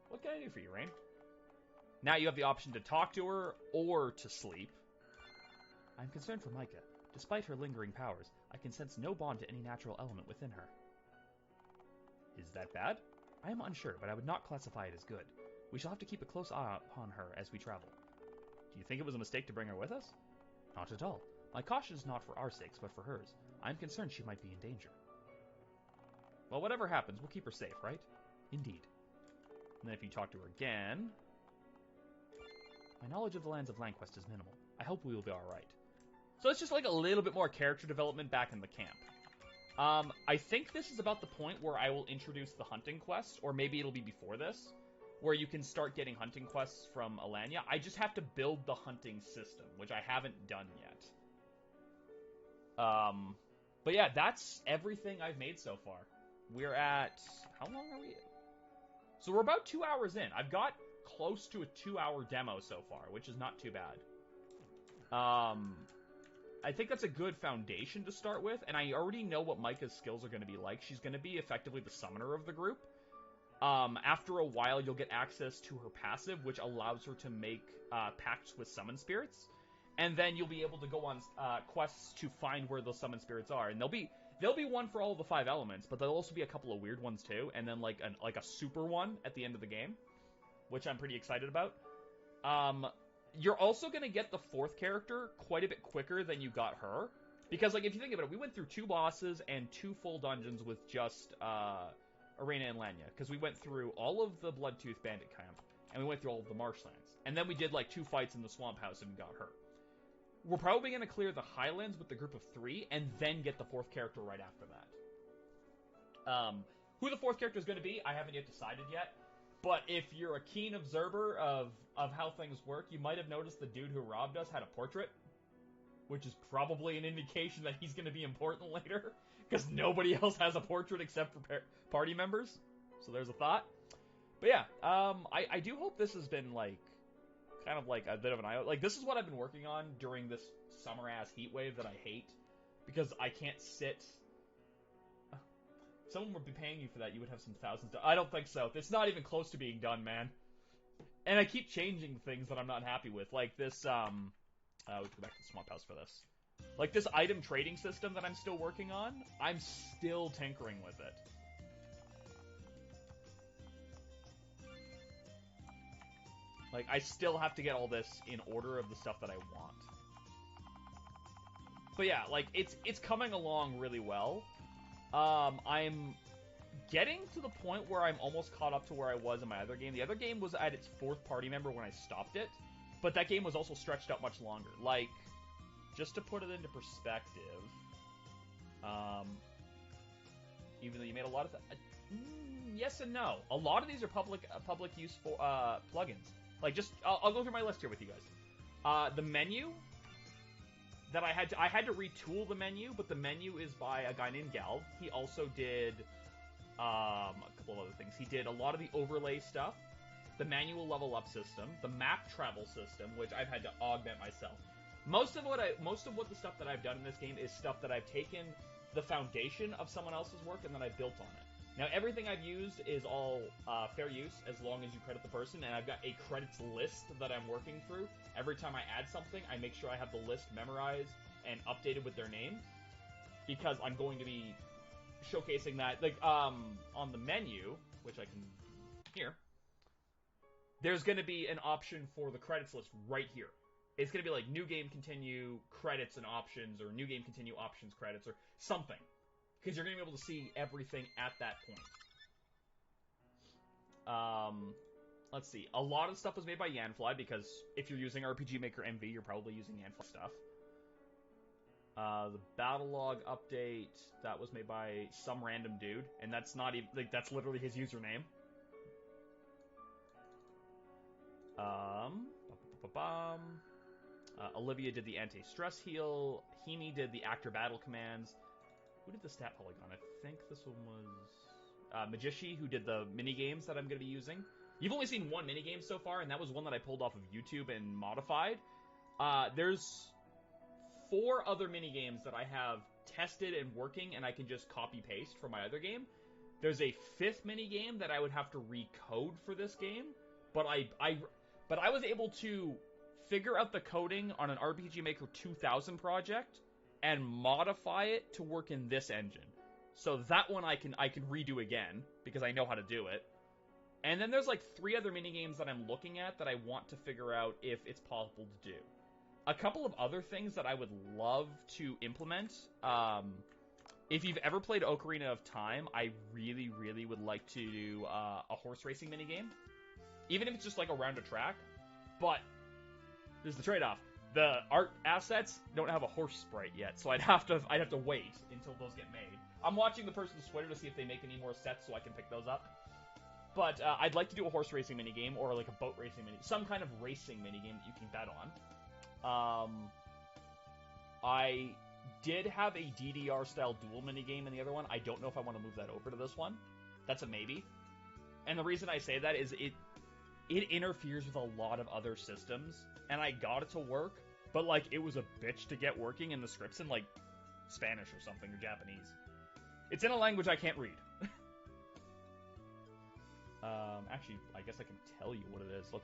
What can I do for you, Rain? Now you have the option to talk to her or to sleep. I'm concerned for Micah. Despite her lingering powers, I can sense no bond to any natural element within her. Is that bad? I am unsure, but I would not classify it as good. We shall have to keep a close eye upon her as we travel. Do you think it was a mistake to bring her with us? Not at all. My caution is not for our sakes, but for hers. I am concerned she might be in danger. Well, whatever happens, we'll keep her safe, right? Indeed. And then if you talk to her again... My knowledge of the lands of Lanquest is minimal. I hope we will be alright. So it's just like a little bit more character development back in the camp. I think this is about the point where I will introduce the hunting quest, or maybe it'll be before this, where you can start getting hunting quests from Alenia. I just have to build the hunting system, which I haven't done yet. But yeah, that's everything I've made so far. We're at... How long are we... So we're about 2 hours in. I've got close to a 2-hour demo so far, which is not too bad. I think that's a good foundation to start with, and I already know what Micah's skills are going to be like. She's going to be effectively the summoner of the group. After a while, you'll get access to her passive, which allows her to make pacts with summon spirits. And then you'll be able to go on quests to find where those summon spirits are. And there'll be one for all of the 5 elements, but there'll also be a couple of weird ones too, and then like a super one at the end of the game, which I'm pretty excited about. You're also going to get the 4th character quite a bit quicker than you got her. Because, like, if you think about it, we went through 2 bosses and 2 full dungeons with just Arena and Lanya. Because we went through all of the Bloodtooth Bandit camp, and we went through all of the marshlands. And then we did, like, 2 fights in the Swamp House and got her. We're probably going to clear the Highlands with the group of 3, and then get the 4th character right after that. Who the 4th character is going to be, I haven't yet decided yet. But if you're a keen observer of how things work, you might have noticed the dude who robbed us had a portrait. Which is probably an indication that he's going to be important later. Because nobody else has a portrait except for party members. So there's a thought. But yeah, I do hope this has been, like, kind of like a bit of an eye. Like, this is what I've been working on during this summer-ass heat wave that I hate. Because I can't sit... If someone would be paying you for that, you would have some thousands of... I don't think so. It's not even close to being done, man. And I keep changing things that I'm not happy with. Like this, we can go back to the Swamp House for this. Like this item trading system that I'm still working on, I'm still tinkering with it. Like, I still have to get all this in order of the stuff that I want. But yeah, like, it's coming along really well. I'm getting to the point where I'm almost caught up to where I was in my other game. The other game was at its 4th party member when I stopped it, but that game was also stretched out much longer. Like, just to put it into perspective, even though you made a lot of... yes and no. A lot of these are public use for plugins. Like, just... I'll go through my list here with you guys. The menu... that I had to retool the menu, but the menu is by a guy named Galv. He also did a couple of other things. He did a lot of the overlay stuff, the manual level up system, the map travel system, which I've had to augment myself. Most of what the stuff that I've done in this game is stuff that I've taken the foundation of someone else's work and then I built on it. Now everything I've used is all fair use as long as you credit the person, and I've got a credits list that I'm working through. Every time I add something, I make sure I have the list memorized and updated with their name, because I'm going to be showcasing that, like, on the menu, which I can, here, there's going to be an option for the credits list right here. It's going to be like new game continue, credits and options, or new game continue, options, credits, or something. Because you're going to be able to see everything at that point. Let's see. A lot of stuff was made by Yanfly, because if you're using RPG Maker MV, you're probably using Yanfly stuff. The battle log update, that was made by some random dude, and that's not even, like, that's literally his username. Olivia did the anti-stress heal. Himi did the actor battle commands. Who did the stat polygon? I think this one was Majishi, who did the mini games that I'm going to be using. You've only seen one mini game so far, and that was one that I pulled off of YouTube and modified. There's 4 other mini games that I have tested and working, and I can just copy paste from my other game. There's a 5th mini game that I would have to recode for this game, but I was able to figure out the coding on an RPG Maker 2000 project and modify it to work in this engine. So that one I can redo again, because I know how to do it. And then there's like 3 other minigames that I'm looking at that I want to figure out if it's possible to do. A couple of other things that I would love to implement. If you've ever played Ocarina of Time, I really, really would like to do a horse racing minigame. Even if it's just like around a track. But there's the trade-off. The art assets don't have a horse sprite yet, so I'd have to wait until those get made. I'm watching the person's Twitter to see if they make any more sets so I can pick those up. But I'd like to do a horse racing minigame, or like a boat racing minigame. Some kind of racing minigame that you can bet on. I did have a DDR-style duel minigame in the other one. I don't know if I want to move that over to this one. That's a maybe. And the reason I say that is it interferes with a lot of other systems, and I got it to work, but, like, it was a bitch to get working, in the script's in, like, Spanish or something, or Japanese. It's in a language I can't read. Actually, I guess I can tell you what it is. We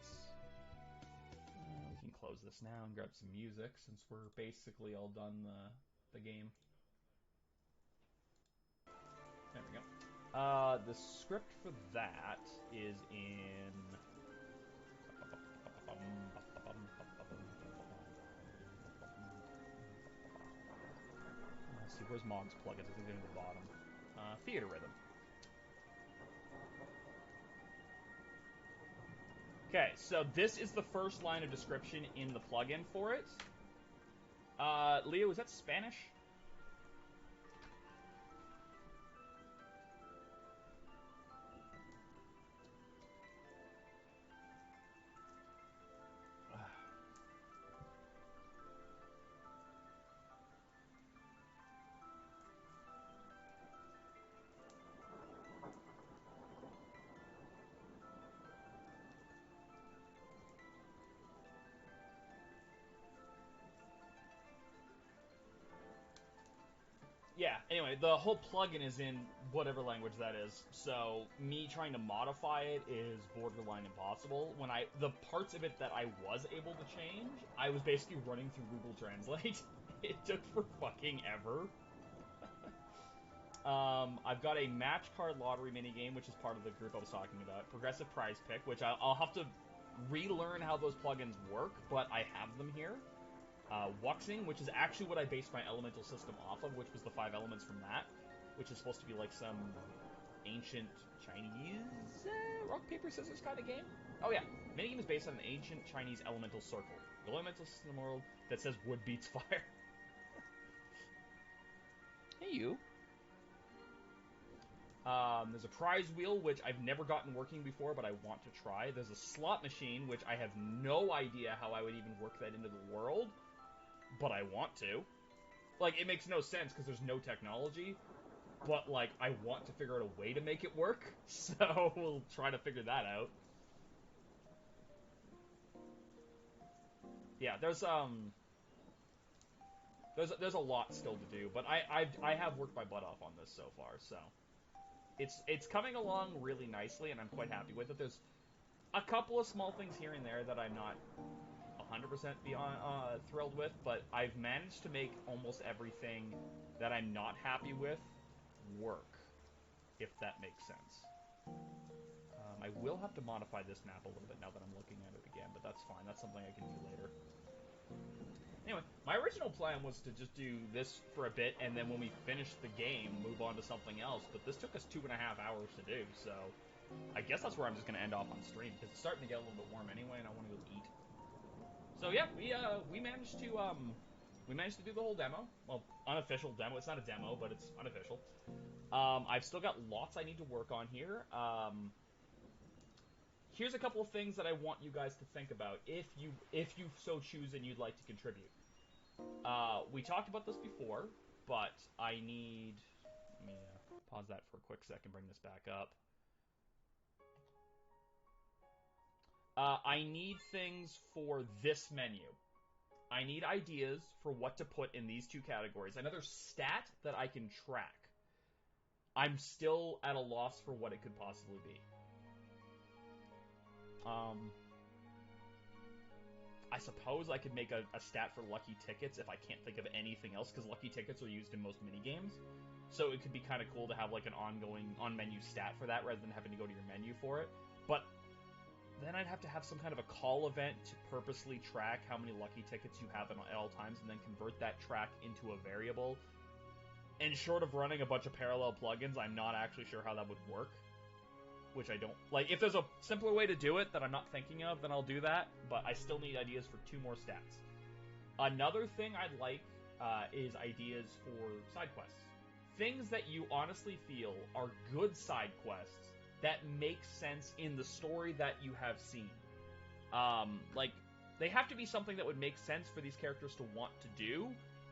can close this now and grab some music, since we're basically all done the game. There we go. The script for that is in... Let's see, where's Mog's plugins? I think they're in the bottom. Theater Rhythm. Okay, so this is the first line of description in the plugin for it. Leo, is that Spanish? Yeah, anyway, the whole plugin is in whatever language that is, so me trying to modify it is borderline impossible. The parts of it that I was able to change, I was basically running through Google Translate. It took for fucking ever. I've got a match card lottery minigame, which is part of the group I was talking about. Progressive prize pick, which I'll have to relearn how those plugins work, but I have them here. Wuxing, which is actually what I based my elemental system off of, which was the 5 elements from that, which is supposed to be like some ancient Chinese rock, paper, scissors kind of game. Oh yeah, minigame is based on an ancient Chinese elemental circle. The elemental system world that says wood beats fire. Hey you. There's a prize wheel, which I've never gotten working before, but I want to try. There's a slot machine, which I have no idea how I would even work that into the world, but I want to. Like, it makes no sense because there's no technology, but, like, I want to figure out a way to make it work, so we'll try to figure that out. Yeah, there's a lot still to do, but I have worked my butt off on this so far, so it's coming along really nicely, and I'm quite happy with it. There's a couple of small things here and there that I'm not 100% be thrilled with, but I've managed to make almost everything that I'm not happy with work, if that makes sense. I will have to modify this map a little bit now that I'm looking at it again, but that's fine. That's something I can do later. Anyway, my original plan was to just do this for a bit, and then when we finished the game, move on to something else, but this took us 2.5 hours to do, so I guess that's where I'm just going to end off on stream, because it's starting to get a little bit warm anyway, and I want to go eat. So yeah, we managed to do the whole demo. Well, unofficial demo. It's not a demo, but it's unofficial. I've still got lots I need to work on here. Here's a couple of things that I want you guys to think about if you so choose and you'd like to contribute. We talked about this before, but I need... Let me pause that for a quick second, bring this back up. I need things for this menu. I need ideas for what to put in these two categories. Another stat that I can track. I'm still at a loss for what it could possibly be. I suppose I could make a stat for lucky tickets if I can't think of anything else, because lucky tickets are used in most minigames. So it could be kind of cool to have like an ongoing on-menu stat for that rather than having to go to your menu for it. But then I'd have to have some kind of a call event to purposely track how many lucky tickets you have at all times and then convert that track into a variable. And short of running a bunch of parallel plugins, I'm not actually sure how that would work. Which I don't... Like, if there's a simpler way to do it that I'm not thinking of, then I'll do that. But I still need ideas for 2 more stats. Another thing I'd like is ideas for side quests. Things that you honestly feel are good side quests that make sense in the story that you have seen. Like, they have to be something that would make sense for these characters to want to do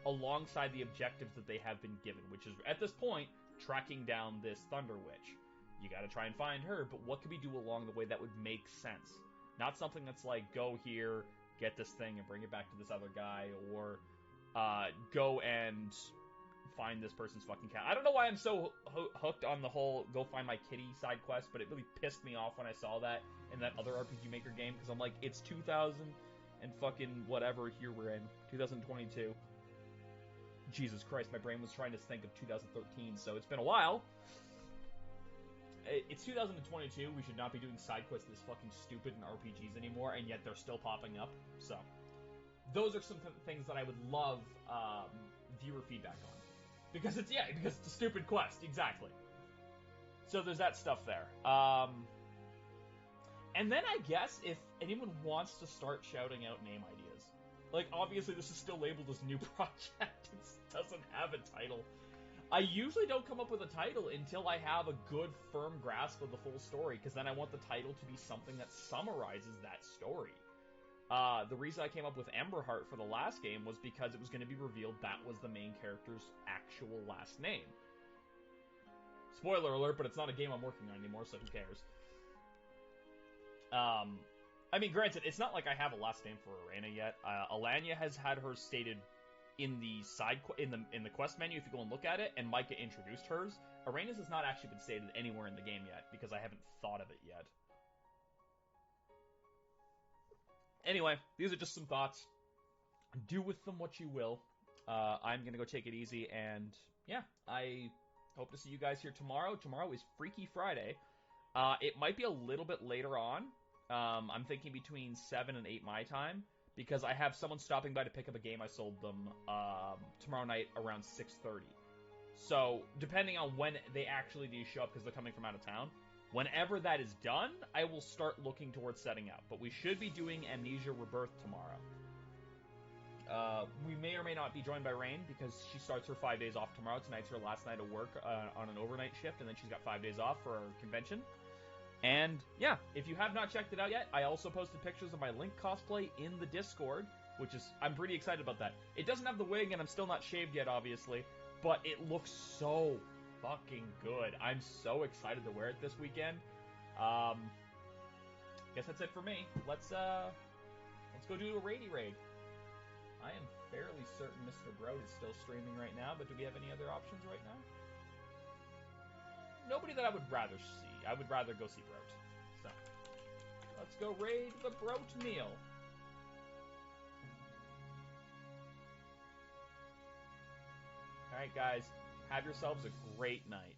alongside the objectives that they have been given, which is, at this point, tracking down this Thunder Witch. You gotta try and find her, but what could we do along the way that would make sense? Not something that's like, go here, get this thing, and bring it back to this other guy, or go and find this person's fucking cat. I don't know why I'm so hooked on the whole go find my kitty side quest, but it really pissed me off when I saw that in that other RPG Maker game, because I'm like, it's 2000 and fucking whatever here we're in, 2022. Jesus Christ, my brain was trying to think of 2013, so it's been a while. It's 2022, we should not be doing side quests this fucking stupid in RPGs anymore, and yet they're still popping up, so. Those are some things that I would love viewer feedback on. Because it's a stupid quest, exactly. So there's that stuff there. And then I guess if anyone wants to start shouting out name ideas. Like, obviously this is still labeled as new project, it doesn't have a title. I usually don't come up with a title until I have a good, firm grasp of the full story, because then I want the title to be something that summarizes that story. The reason I came up with Emberheart for the last game was because it was going to be revealed that was the main character's actual last name. Spoiler alert, but it's not a game I'm working on anymore, so who cares? I mean, granted, it's not like I have a last name for Arena yet. Alanya has had hers stated in the in the quest menu if you go and look at it, and Micah introduced hers. Arena's has not actually been stated anywhere in the game yet because I haven't thought of it yet. Anyway, these are just some thoughts. Do with them what you will. I'm gonna go take it easy, and yeah, I hope to see you guys here tomorrow. Tomorrow is Freaky Friday. It might be a little bit later on. I'm thinking between 7 and 8 my time, because I have someone stopping by to pick up a game I sold them tomorrow night around 6:30. So, depending on when they actually do show up, because they're coming from out of town, whenever that is done, I will start looking towards setting up. But we should be doing Amnesia Rebirth tomorrow. We may or may not be joined by Rain, because she starts her 5 days off tomorrow. Tonight's her last night of work on an overnight shift, and then she's got 5 days off for our convention. And, yeah, if you have not checked it out yet, I also posted pictures of my Link cosplay in the Discord, which is, I'm pretty excited about that. It doesn't have the wig, and I'm still not shaved yet, obviously, but it looks so fucking good. I'm so excited to wear it this weekend. Guess that's it for me. Let's go do a raid. I am fairly certain Mr. Broad is still streaming right now, but do we have any other options right now? Nobody that I would rather see. I would rather go see Broat. So, let's go raid the Broat meal. Alright, guys, have yourselves a great night.